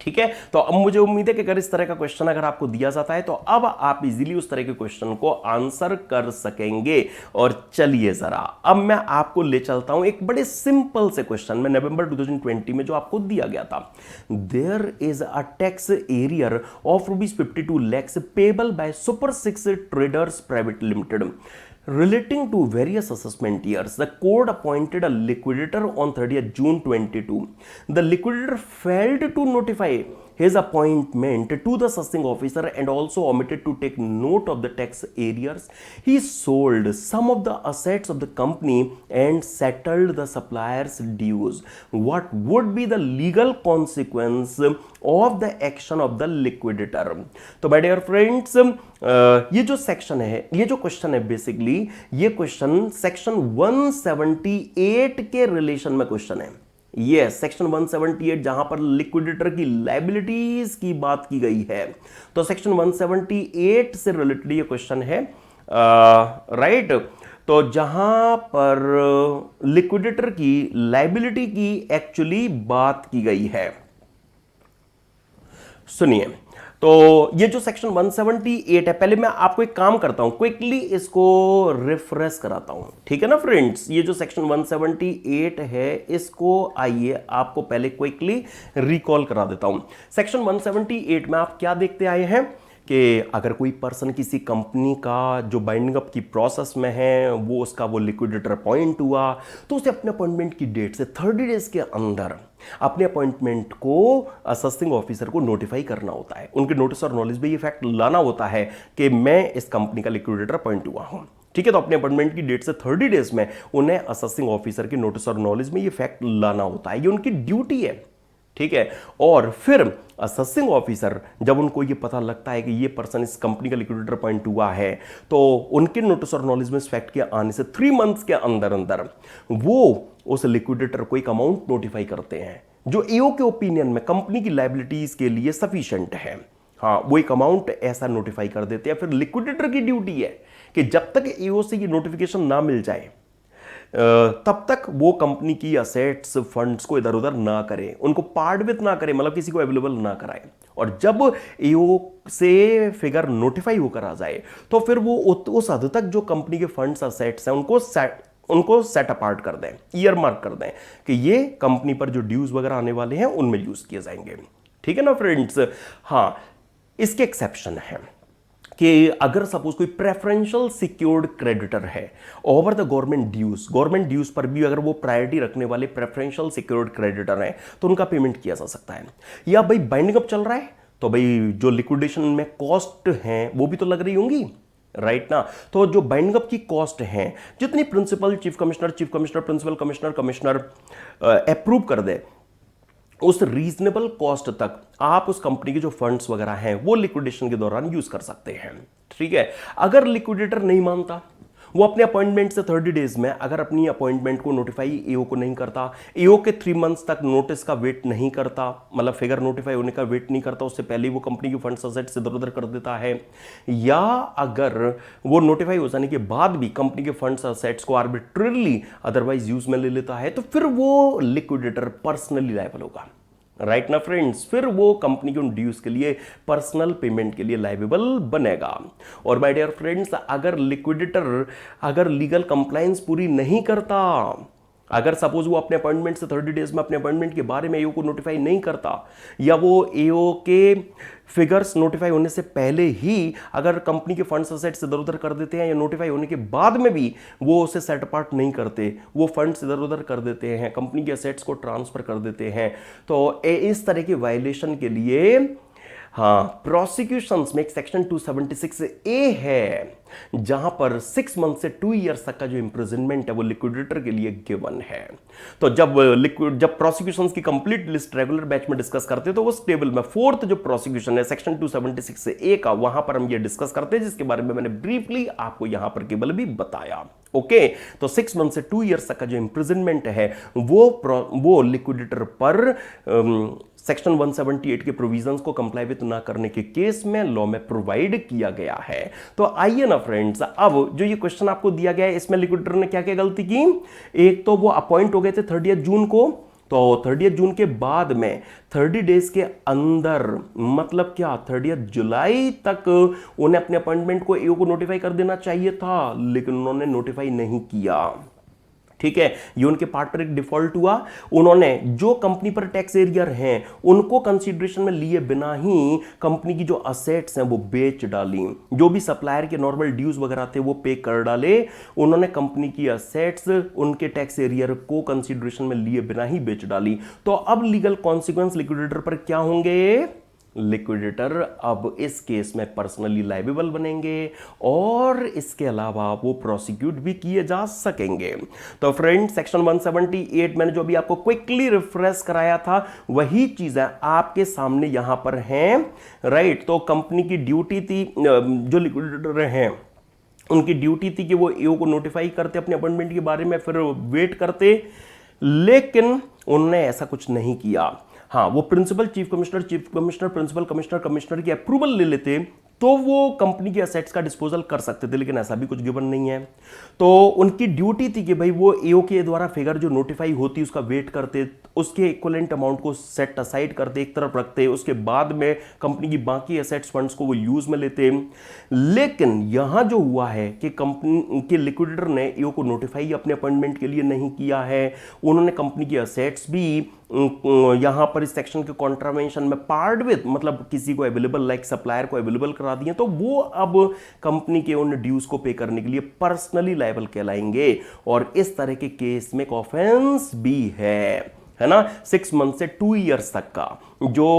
ठीक है। तो अब मुझे उम्मीद है कि अगर इस तरह का क्वेश्चन अगर आपको दिया जाता है तो अब आप इजीली उस तरह के क्वेश्चन को आंसर कर सकेंगे। और चलिए जरा अब मैं आपको ले चलता हूं एक बड़े सिंपल से क्वेश्चन में नवंबर 2020 में जो आपको दिया गया था। There is a tax arrear of ₹52 lakhs payable by super 6 traders private limited relating to various assessment years. The court appointed a liquidator on 30th June 22. The liquidator failed to notify his appointment to the assessing officer and also omitted to take note of the tax arrears. He sold some of the assets of the company and settled the supplier's dues. What would be the legal consequence of the action of the liquidator? तो my dear friends, ये जो सेक्शन है, ये जो क्वेश्चन है बेसिकली ये क्वेश्चन सेक्शन 178 के रिलेशन में क्वेश्चन है। ये सेक्शन 178 जहां पर लिक्विडेटर की लायबिलिटीज की बात की गई है, तो सेक्शन 178 से रिलेटेड ये क्वेश्चन है, राइट। तो जहां पर लिक्विडेटर की लायबिलिटी की एक्चुअली बात की गई है, सुनिए। तो ये जो सेक्शन 178 है, पहले मैं आपको एक काम करता हूं, क्विकली इसको रिफ्रेश कराता हूं, ठीक है ना फ्रेंड्स। ये जो सेक्शन 178 है इसको आइए आपको पहले क्विकली रिकॉल करा देता हूं। सेक्शन 178 में आप क्या देखते आए हैं कि अगर कोई पर्सन किसी कंपनी का जो बाइंडिंग अप की प्रोसेस में है वो उसका वो लिक्विडेटर अपॉइंट हुआ तो उसे अपने अपॉइंटमेंट की डेट से 30 डेज के अंदर अपने अपॉइंटमेंट को असेसिंग ऑफिसर को नोटिफाई करना होता है। उनके नोटिस और नॉलेज में ये फैक्ट लाना होता है कि मैं इस कंपनी का लिक्विडेटर अपॉइंट हुआ हूं, ठीक है। तो अपने अपॉइंटमेंट की डेट से 30 डेज में उन्हें असेसिंग ऑफिसर के नोटिस और नॉलेज में ये फैक्ट लाना होता है, ये उनकी ड्यूटी है, ठीक है। और फिर असेसिंग ऑफिसर जब उनको ये पता लगता है कि ये पर्सन इस कंपनी का लिक्विडेटर पॉइंट हुआ है, तो उनके नोटिस और नॉलेज में इस फैक्ट के आने से 3 मंथ्स के अंदर अंदर वो उस लिक्विडेटर को एक अमाउंट नोटिफाई करते हैं जो ईओ के ओपिनियन में कंपनी की लायबिलिटीज के लिए सफिशिएंट है। हाँ, वो एक अमाउंट ऐसा नोटिफाई कर देते हैं। फिर लिक्विडेटर की ड्यूटी है कि जब तक ईओ से ये नोटिफिकेशन ना मिल जाए तब तक वो कंपनी की असेट्स फंड्स को इधर उधर ना करे, उनको पार्ट विथ ना करे, मतलब किसी को अवेलेबल ना कराए। और जब ईओ से फिगर नोटिफाई होकर आ जाए तो फिर वो उस हद तक जो कंपनी के फंड्स असेट्स हैं उनको सेट अपार्ट कर दें, ईयर मार्क कर दें कि ये कंपनी पर जो ड्यूज वगैरह आने वाले हैं उनमें यूज किए जाएंगे। ठीक है ना फ्रेंड्स। हाँ, इसके एक्सेप्शन है कि अगर सपोज कोई प्रेफरेंशियल सिक्योर्ड क्रेडिटर है ओवर द गवर्नमेंट ड्यूज पर भी अगर वो प्रायोरिटी रखने वाले प्रेफरेंशियल सिक्योर्ड क्रेडिटर हैं तो उनका पेमेंट किया जा सकता है। या भाई बाइंडिंग अप चल रहा है तो भाई जो लिक्विडेशन में कॉस्ट है वो भी तो लग रही होंगी, राइट ना। तो जो बाइंडिंग अप की कॉस्ट है, जितनी principal chief commissioner principal commissioner approve कर दे, उस रीजनेबल कॉस्ट तक आप उस कंपनी के जो फंड्स वगैरह हैं वो लिक्विडेशन के दौरान यूज कर सकते हैं। ठीक है। अगर लिक्विडेटर नहीं मानता, वो अपने अपॉइंटमेंट से 30 डेज में अगर अपनी अपॉइंटमेंट को नोटिफाई ईओ को नहीं करता, ईओ के 3 मंथ्स तक नोटिस का वेट नहीं करता, मतलब फिगर नोटिफाई होने का वेट नहीं करता, उससे पहले वो कंपनी की फंड्स असेट्स इधर उधर कर देता है, या अगर वो नोटिफाई हो जाने के बाद भी कंपनी के फंड्स असेट्स को आर्बिट्रेरली अदरवाइज यूज में ले लेता है, तो फिर वो लिक्विडेटर पर्सनली लायबल होगा, राइट ना फ्रेंड्स। फिर वो कंपनी के उन ड्यूज के लिए पर्सनल पेमेंट के लिए लायबल बनेगा। और माय डियर फ्रेंड्स, अगर लिक्विडेटर अगर लीगल कंप्लायंस पूरी नहीं करता, अगर सपोज वो अपने अपॉइंटमेंट से 30 डेज में अपने अपॉइंटमेंट के बारे में ईओ को नोटिफाई नहीं करता, या वो ईओ के फिगर्स नोटिफाई होने से पहले ही अगर कंपनी के फंड्स असेट्स इधर उधर कर देते हैं, या नोटिफाई होने के बाद में भी वो उसे सेट अपार्ट नहीं करते, वो फंड्स इधर उधर कर देते हैं, कंपनी के असेट्स को ट्रांसफर कर देते हैं, तो इस तरह के वायलेशन के लिए हाँ प्रोसिक्यूशंस में एक सेक्शन 276A है जहां पर 6 मंथ से 2 ईयर्स तक का जो इंप्रिजनमेंट है वो लिक्विडेटर के लिए गिवन है। तो जब प्रोसिक्यूशंस की कंप्लीट लिस्ट रेगुलर बैच में डिस्कस करते हैं तो उस टेबल में 4th जो प्रोसिक्यूशन है सेक्शन 276A का, वहां पर हम ये डिस्कस करते हैं, जिसके बारे में मैंने ब्रीफली आपको यहां पर केवल भी बताया। ओके, तो 6 मंथ से 2 ईयर्स तक का जो इंप्रिजनमेंट है वो लिक्विडेटर पर सेक्शन 178 के प्रोविजंस को कंप्लाई विद ना करने के केस में लॉ में प्रोवाइड किया गया है। तो आइए ना फ्रेंड्स, अब जो ये क्वेश्चन आपको दिया गया है इसमें लिक्विडेटर ने क्या क्या गलती की। एक तो वो अपॉइंट हो गए थे 30 जून को, तो 30 जून के बाद में 30 डेज के अंदर, मतलब क्या 30 जुलाई तक उन्हें अपने अपॉइंटमेंट को ईओ को नोटिफाई कर देना चाहिए था, लेकिन उन्होंने नोटिफाई नहीं किया। ठीक है, ये उनके पार्ट पर एक डिफॉल्ट हुआ। उन्होंने जो कंपनी पर टैक्स एरियर हैं उनको कंसीडरेशन में लिए बिना ही कंपनी की जो असेट्स हैं वो बेच डाली, जो भी सप्लायर के नॉर्मल ड्यूज वगैरह थे वो पे कर डाले। उन्होंने कंपनी की असेट्स उनके टैक्स एरियर को कंसीडरेशन में लिए बिना ही बेच डाली। तो अब लीगल कॉन्सिक्वेंस लिक्विडेटर पर क्या होंगे? लिक्विडेटर अब इस केस में पर्सनली लायबल बनेंगे और इसके अलावा वो प्रोसिक्यूट भी किए जा सकेंगे। तो फ्रेंड, सेक्शन 178 मैंने जो अभी आपको क्विकली रिफ्रेश कराया था वही चीजें आपके सामने यहां पर हैं, राइट। तो कंपनी की ड्यूटी थी, जो लिक्विडेटर हैं उनकी ड्यूटी थी कि वो ईओ को नोटिफाई करते अपने अपॉइंटमेंट के बारे में, फिर वेट करते, लेकिन उन्होंने ऐसा कुछ नहीं किया। हाँ, वो principal chief commissioner principal commissioner की अप्रूवल ले लेते तो वो कंपनी के असेट्स का डिस्पोजल कर सकते थे, लेकिन ऐसा भी कुछ गिवन नहीं है। तो उनकी ड्यूटी थी कि भाई वो ईओ के द्वारा फिगर जो नोटिफाई होती उसका वेट करते, उसके इक्विवेलेंट अमाउंट को सेट असाइड करते, एक तरफ रखते, उसके बाद में कंपनी की बाकी एसेट्स फंड्स को वो यूज में लेते। लेकिन यहां जो हुआ है कि कंपनी के लिक्विडेटर ने ईओ को नोटिफाई अपने अपॉइंटमेंट के लिए नहीं किया है, उन्होंने कंपनी की असेट्स भी यहां पर इस सेक्शन के कॉन्ट्रावेंशन में पार्ट विद, मतलब किसी को अवेलेबल, लाइक सप्लायर को अवेलेबल करा दिए, तो वो अब कंपनी के उन ड्यूज को पे करने के लिए पर्सनली लायबल कहलाएंगे और इस तरह के केस में एक ऑफेंस भी है। है ना, 6 मंथ से 2 ईयर्स तक का जो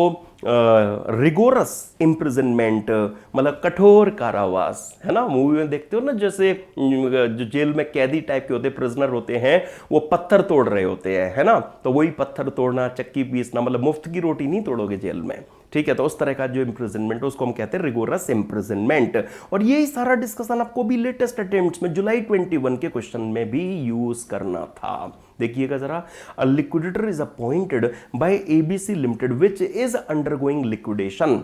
रिगोरस इम्प्रिजनमेंट, मतलब कठोर कारावास, है ना, मूवी में देखते हो ना, जैसे जो जेल में कैदी टाइप के होते, प्रिजनर होते हैं, वो पत्थर तोड़ रहे होते हैं, है ना, तो वही पत्थर तोड़ना, चक्की पीसना, मतलब मुफ्त की रोटी नहीं तोड़ोगे जेल में, ठीक है। तो उस तरह का जो इम्प्रिजनमेंट है उसको हम कहते हैं रिगोरस इम्प्रिजनमेंट। और यही सारा डिस्कशन आपको भी लेटेस्ट अटेम्प्ट्स में जुलाई 21 के क्वेश्चन में भी यूज करना था। देखिएगा जरा, a liquidator is appointed by ABC limited which is undergoing liquidation.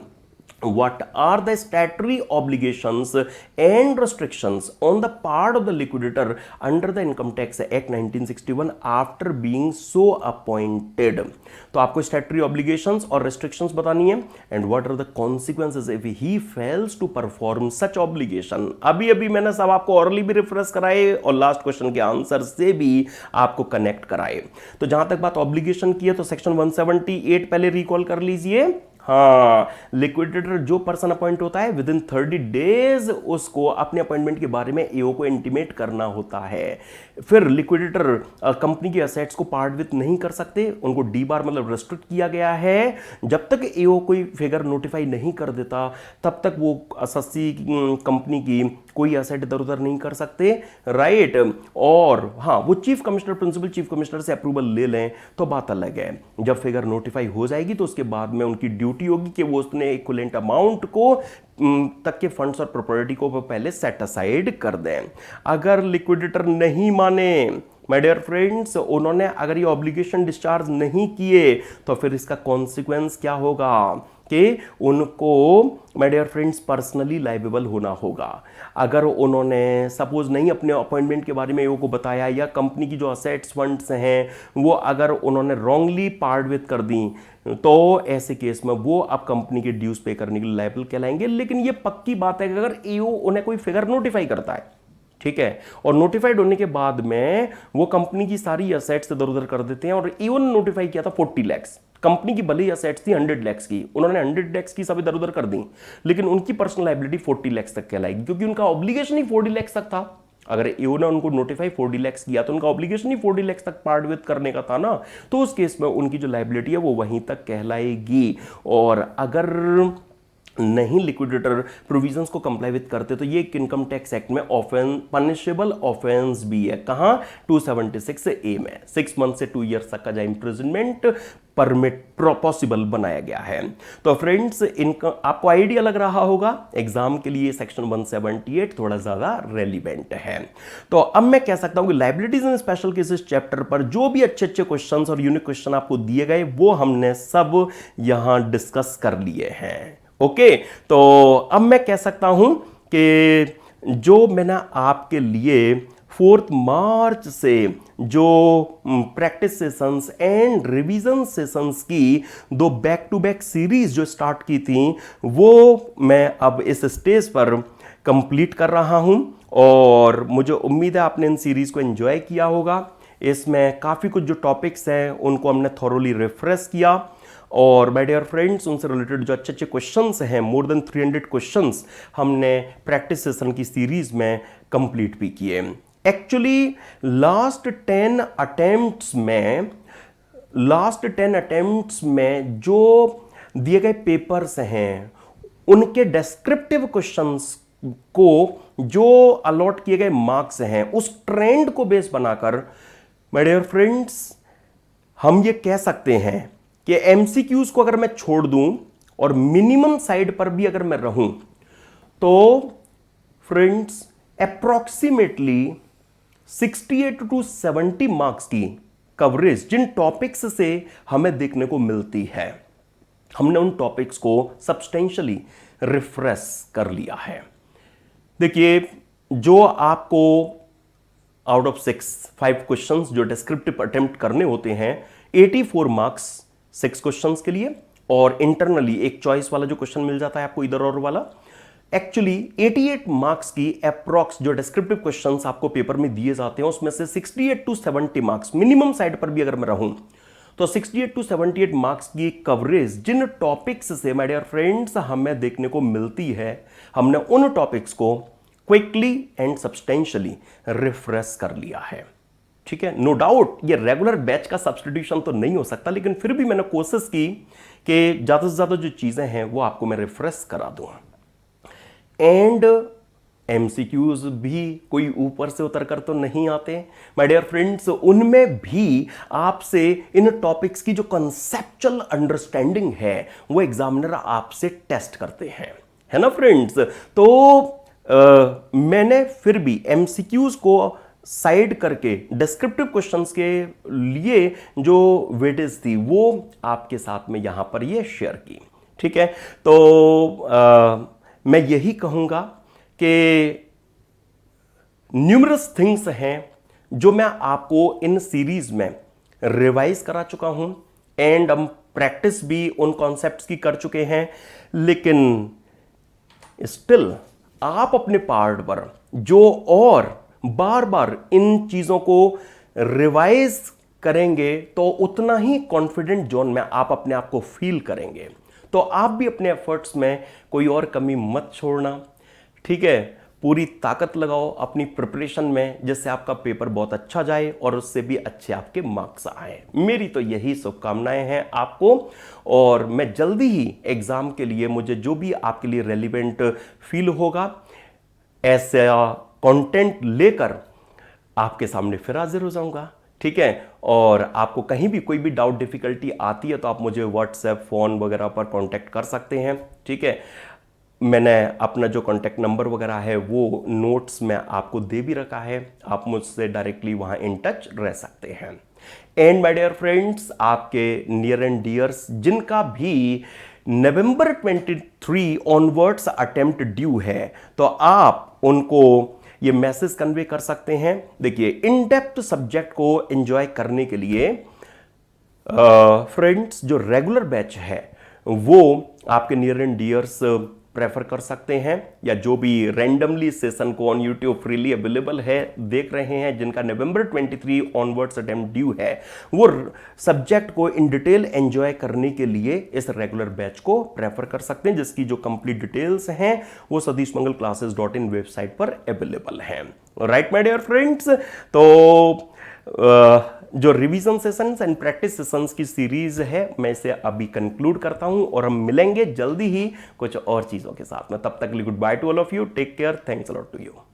What are the statutory obligations and restrictions on the part of the liquidator under the Income Tax Act 1961 after being so appointed? तो आपको statutory obligations और restrictions बतानी है, and what are the consequences if he fails to perform such obligation? अभी अभी मैंने सब आपको orally भी रिफ्रेश कराए और लास्ट क्वेश्चन के आंसर से भी आपको कनेक्ट कराए। तो जहां तक बात ऑब्लिगेशन की है तो सेक्शन 178 पहले रिकॉल कर लीजिए। हाँ, लिक्विडेटर जो पर्सन अपॉइंट होता है विद इन 30 डेज उसको अपने अपॉइंटमेंट के बारे में एओ को इंटीमेट करना होता है। फिर लिक्विडेटर कंपनी के असेट्स को पार्ट विथ नहीं कर सकते, उनको डी बार मतलब रेस्ट्रिक्ट किया गया है। जब तक एओ कोई फिगर नोटिफाई नहीं कर देता तब तक वो अससी कंपनी की कोई असेट इधर उधर नहीं कर सकते, राइट। और हाँ, वो chief commissioner, principal chief commissioner से अप्रूवल ले लें तो बात अलग है। जब फिगर नोटिफाई हो जाएगी तो उसके बाद में उनकी ड्यूटी होगी कि वो उसने इक्विवेलेंट अमाउंट को तक के फंड्स और प्रॉपर्टी को पहले सेट असाइड कर दें। अगर लिक्विडेटर नहीं माने माय डियर फ्रेंड्स, उन्होंने अगर ये ऑब्लिगेशन डिस्चार्ज नहीं किए तो फिर इसका कॉन्सिक्वेंस क्या होगा कि उनको माय डियर फ्रेंड्स पर्सनली लाइबेबल होना होगा। अगर उन्होंने सपोज नहीं अपने अपॉइंटमेंट के बारे में एओ को बताया, या कंपनी की जो असेट्स फंड्स हैं वो अगर उन्होंने रॉन्गली पार्ट विथ कर दी, तो ऐसे केस में वो अब कंपनी के ड्यूज पे करने के लिए लायबल कहलाएंगे। लेकिन ये पक्की बात है कि अगर एओ उन्हें कोई फिगर नोटिफाई करता है, ठीक है, और नोटिफाइड होने के बाद में वो कंपनी की सारी असेट्स इधर उधर कर देते हैं, और इवन नोटिफाई किया था 40 लाख, कंपनी की भले ही असेट्स थी 100 लाख की, उन्होंने 100 लाख की सब इधर उधर कर दी, लेकिन उनकी पर्सनल लायबिलिटी 40 लाख तक कहलाएगी, क्योंकि उनका ऑब्लिगेशन ही 40 लाख तक था। अगर एओ ने उनको नोटिफाई 40 लाख किया तो उनका ऑब्लिगेशन ही 40 लाख तक पार्ट विथ करने का था ना, तो उस केस में उनकी जो लायबिलिटी है वो वहीं तक कहलाएगी। और अगर नहीं लिक्विडेटर प्रोविजंस को कंप्लाई विथ करते तो ये इनकम टैक्स एक्ट में ऑफेंस, पनिशेबल ऑफेंस भी है। कहां? 276 ए में 6 मंथ से 2 ईयर्स तक का जो इंप्रिजनमेंट परमिट पॉसिबल बनाया गया है। तो फ्रेंड्स, इनका आपको आइडिया लग रहा होगा एग्जाम के लिए सेक्शन 178 थोड़ा ज्यादा रेलिवेंट है। तो अब मैं कह सकता हूं कि लायबिलिटीज इन स्पेशल केसेस चैप्टर पर जो भी अच्छे अच्छे क्वेश्चंस और यूनिक क्वेश्चन आपको दिए गए वो हमने सब यहां डिस्कस कर लिए हैं। ओके, तो अब मैं कह सकता हूं कि जो मैंने आपके लिए 4 मार्च से जो practice sessions and revision sessions की 2 बैक टू बैक सीरीज जो स्टार्ट की थी वो मैं अब इस स्टेज पर कंप्लीट कर रहा हूं, और मुझे उम्मीद है आपने इन सीरीज को एंजॉय किया होगा। इसमें काफ़ी कुछ जो टॉपिक्स हैं उनको हमने थॉरोली रिफ्रेश किया, और माय डियर फ्रेंड्स उनसे रिलेटेड जो अच्छे अच्छे क्वेश्चंस हैं, मोर देन 300 क्वेश्चंस हमने प्रैक्टिस सेशन की सीरीज में कंप्लीट भी किए। एक्चुअली लास्ट 10 अटेम्प्ट्स में जो दिए गए पेपर्स हैं उनके डेस्क्रिप्टिव क्वेश्चंस को जो अलॉट किए गए मार्क्स हैं उस ट्रेंड को बेस बनाकर माय डियर फ्रेंड्स हम ये कह सकते हैं कि एमसीक्यूज को अगर मैं छोड़ दूं और मिनिमम साइड पर भी अगर मैं रहूं तो फ्रेंड्स अप्रॉक्सीमेटली 68 to 70 मार्क्स की कवरेज जिन टॉपिक्स से हमें देखने को मिलती है, हमने उन टॉपिक्स को सब्सटेंशियली रिफ्रेश कर लिया है। देखिए, जो आपको आउट ऑफ 5 क्वेश्चंस जो डिस्क्रिप्टिव अटेम्प्ट करने होते हैं, 84 मार्क्स 6 क्वेश्चंस के लिए, और इंटरनली एक चॉइस वाला जो क्वेश्चन मिल जाता है आपको इधर और वाला, एक्चुअली 88 मार्क्स की अप्रॉक्स जो डिस्क्रिप्टिव क्वेश्चंस आपको पेपर में दिए जाते हैं उसमें से 68 to 70 मार्क्स मिनिमम साइड पर भी अगर मैं रहूं तो 68 to 78 मार्क्स की कवरेज जिन टॉपिक्स से माय डियर फ्रेंड्स हमें देखने को मिलती है, हमने उन टॉपिक्स को क्विकली एंड सब्सटेंशियली रिफ्रेश कर लिया है। ठीक है, नो डाउट ये रेगुलर बैच का सब्सटीट्यूशन तो नहीं हो सकता, लेकिन फिर भी मैंने कोशिश की कि ज़्यादा से ज़्यादा जो चीज़ें हैं वो आपको मैं रिफ्रेश करा दूँ। एंड एमसीक्यूज भी कोई ऊपर से उतर कर तो नहीं आते माय डियर फ्रेंड्स, उनमें भी आपसे इन टॉपिक्स की जो कंसेप्चुअल अंडरस्टैंडिंग है वो एग्जामिनर आपसे टेस्ट करते हैं, है ना फ्रेंड्स। तो मैंने फिर भी एमसीक्यूज को साइड करके डिस्क्रिप्टिव क्वेश्चंस के लिए जो वेटेज थी वो आपके साथ में यहां पर ये शेयर की, ठीक है। तो मैं यही कहूंगा कि न्यूमरस थिंग्स हैं जो मैं आपको इन सीरीज में रिवाइज करा चुका हूं एंड हम प्रैक्टिस भी उन कॉन्सेप्ट्स की कर चुके हैं, लेकिन स्टिल आप अपने पार्ट पर जो और बार बार इन चीजों को रिवाइज करेंगे तो उतना ही कॉन्फिडेंट जोन में आप अपने आप को फील करेंगे। तो आप भी अपने एफर्ट्स में कोई और कमी मत छोड़ना, ठीक है। पूरी ताकत लगाओ अपनी प्रिपरेशन में, जिससे आपका पेपर बहुत अच्छा जाए और उससे भी अच्छे आपके मार्क्स आए। मेरी तो यही शुभकामनाएं हैं आपको, और मैं जल्दी ही एग्जाम के लिए मुझे जो भी आपके लिए रेलिवेंट फील होगा ऐसा कंटेंट लेकर आपके सामने फिर हाजिर हो जाऊंगा, ठीक है। और आपको कहीं भी कोई भी डाउट डिफिकल्टी आती है तो आप मुझे व्हाट्सएप फोन वगैरह पर कांटेक्ट कर सकते हैं, ठीक है। मैंने अपना जो कांटेक्ट नंबर वगैरह है वो नोट्स में आपको दे भी रखा है, आप मुझसे डायरेक्टली वहां इन टच रह सकते हैं। एंड माय डियर फ्रेंड्स, आपके नियर एंड डियर्स जिनका भी नवंबर 23 ऑनवर्ड्स अटेम्प्ट ड्यू है, तो आप उनको ये मैसेज कन्वे कर सकते हैं। देखिए, इन डेप्थ सब्जेक्ट को एंजॉय करने के लिए फ्रेंड्स जो रेगुलर बैच है वो आपके नियर एंड डियर्स प्रेफर कर सकते हैं, या जो भी रैंडमली सेशन को ऑन यूट्यूब फ्रीली अवेलेबल है देख रहे हैं, जिनका नवंबर 23 ऑनवर्ड्स अटेम्प्ट ड्यू है, वो सब्जेक्ट को इन डिटेल एंजॉय करने के लिए इस रेगुलर बैच को प्रेफर कर सकते हैं, जिसकी जो कंप्लीट डिटेल्स हैं वो satishmangalclasses.in वेबसाइट पर अवेलेबल हैं। राइट माय डियर फ्रेंड्स, तो जो revision sessions and practice sessions की सीरीज है मैं इसे अभी कंक्लूड करता हूं, और हम मिलेंगे जल्दी ही कुछ और चीजों के साथ में। तब तक के लिए good bye to all of you, take care, thanks a lot to you.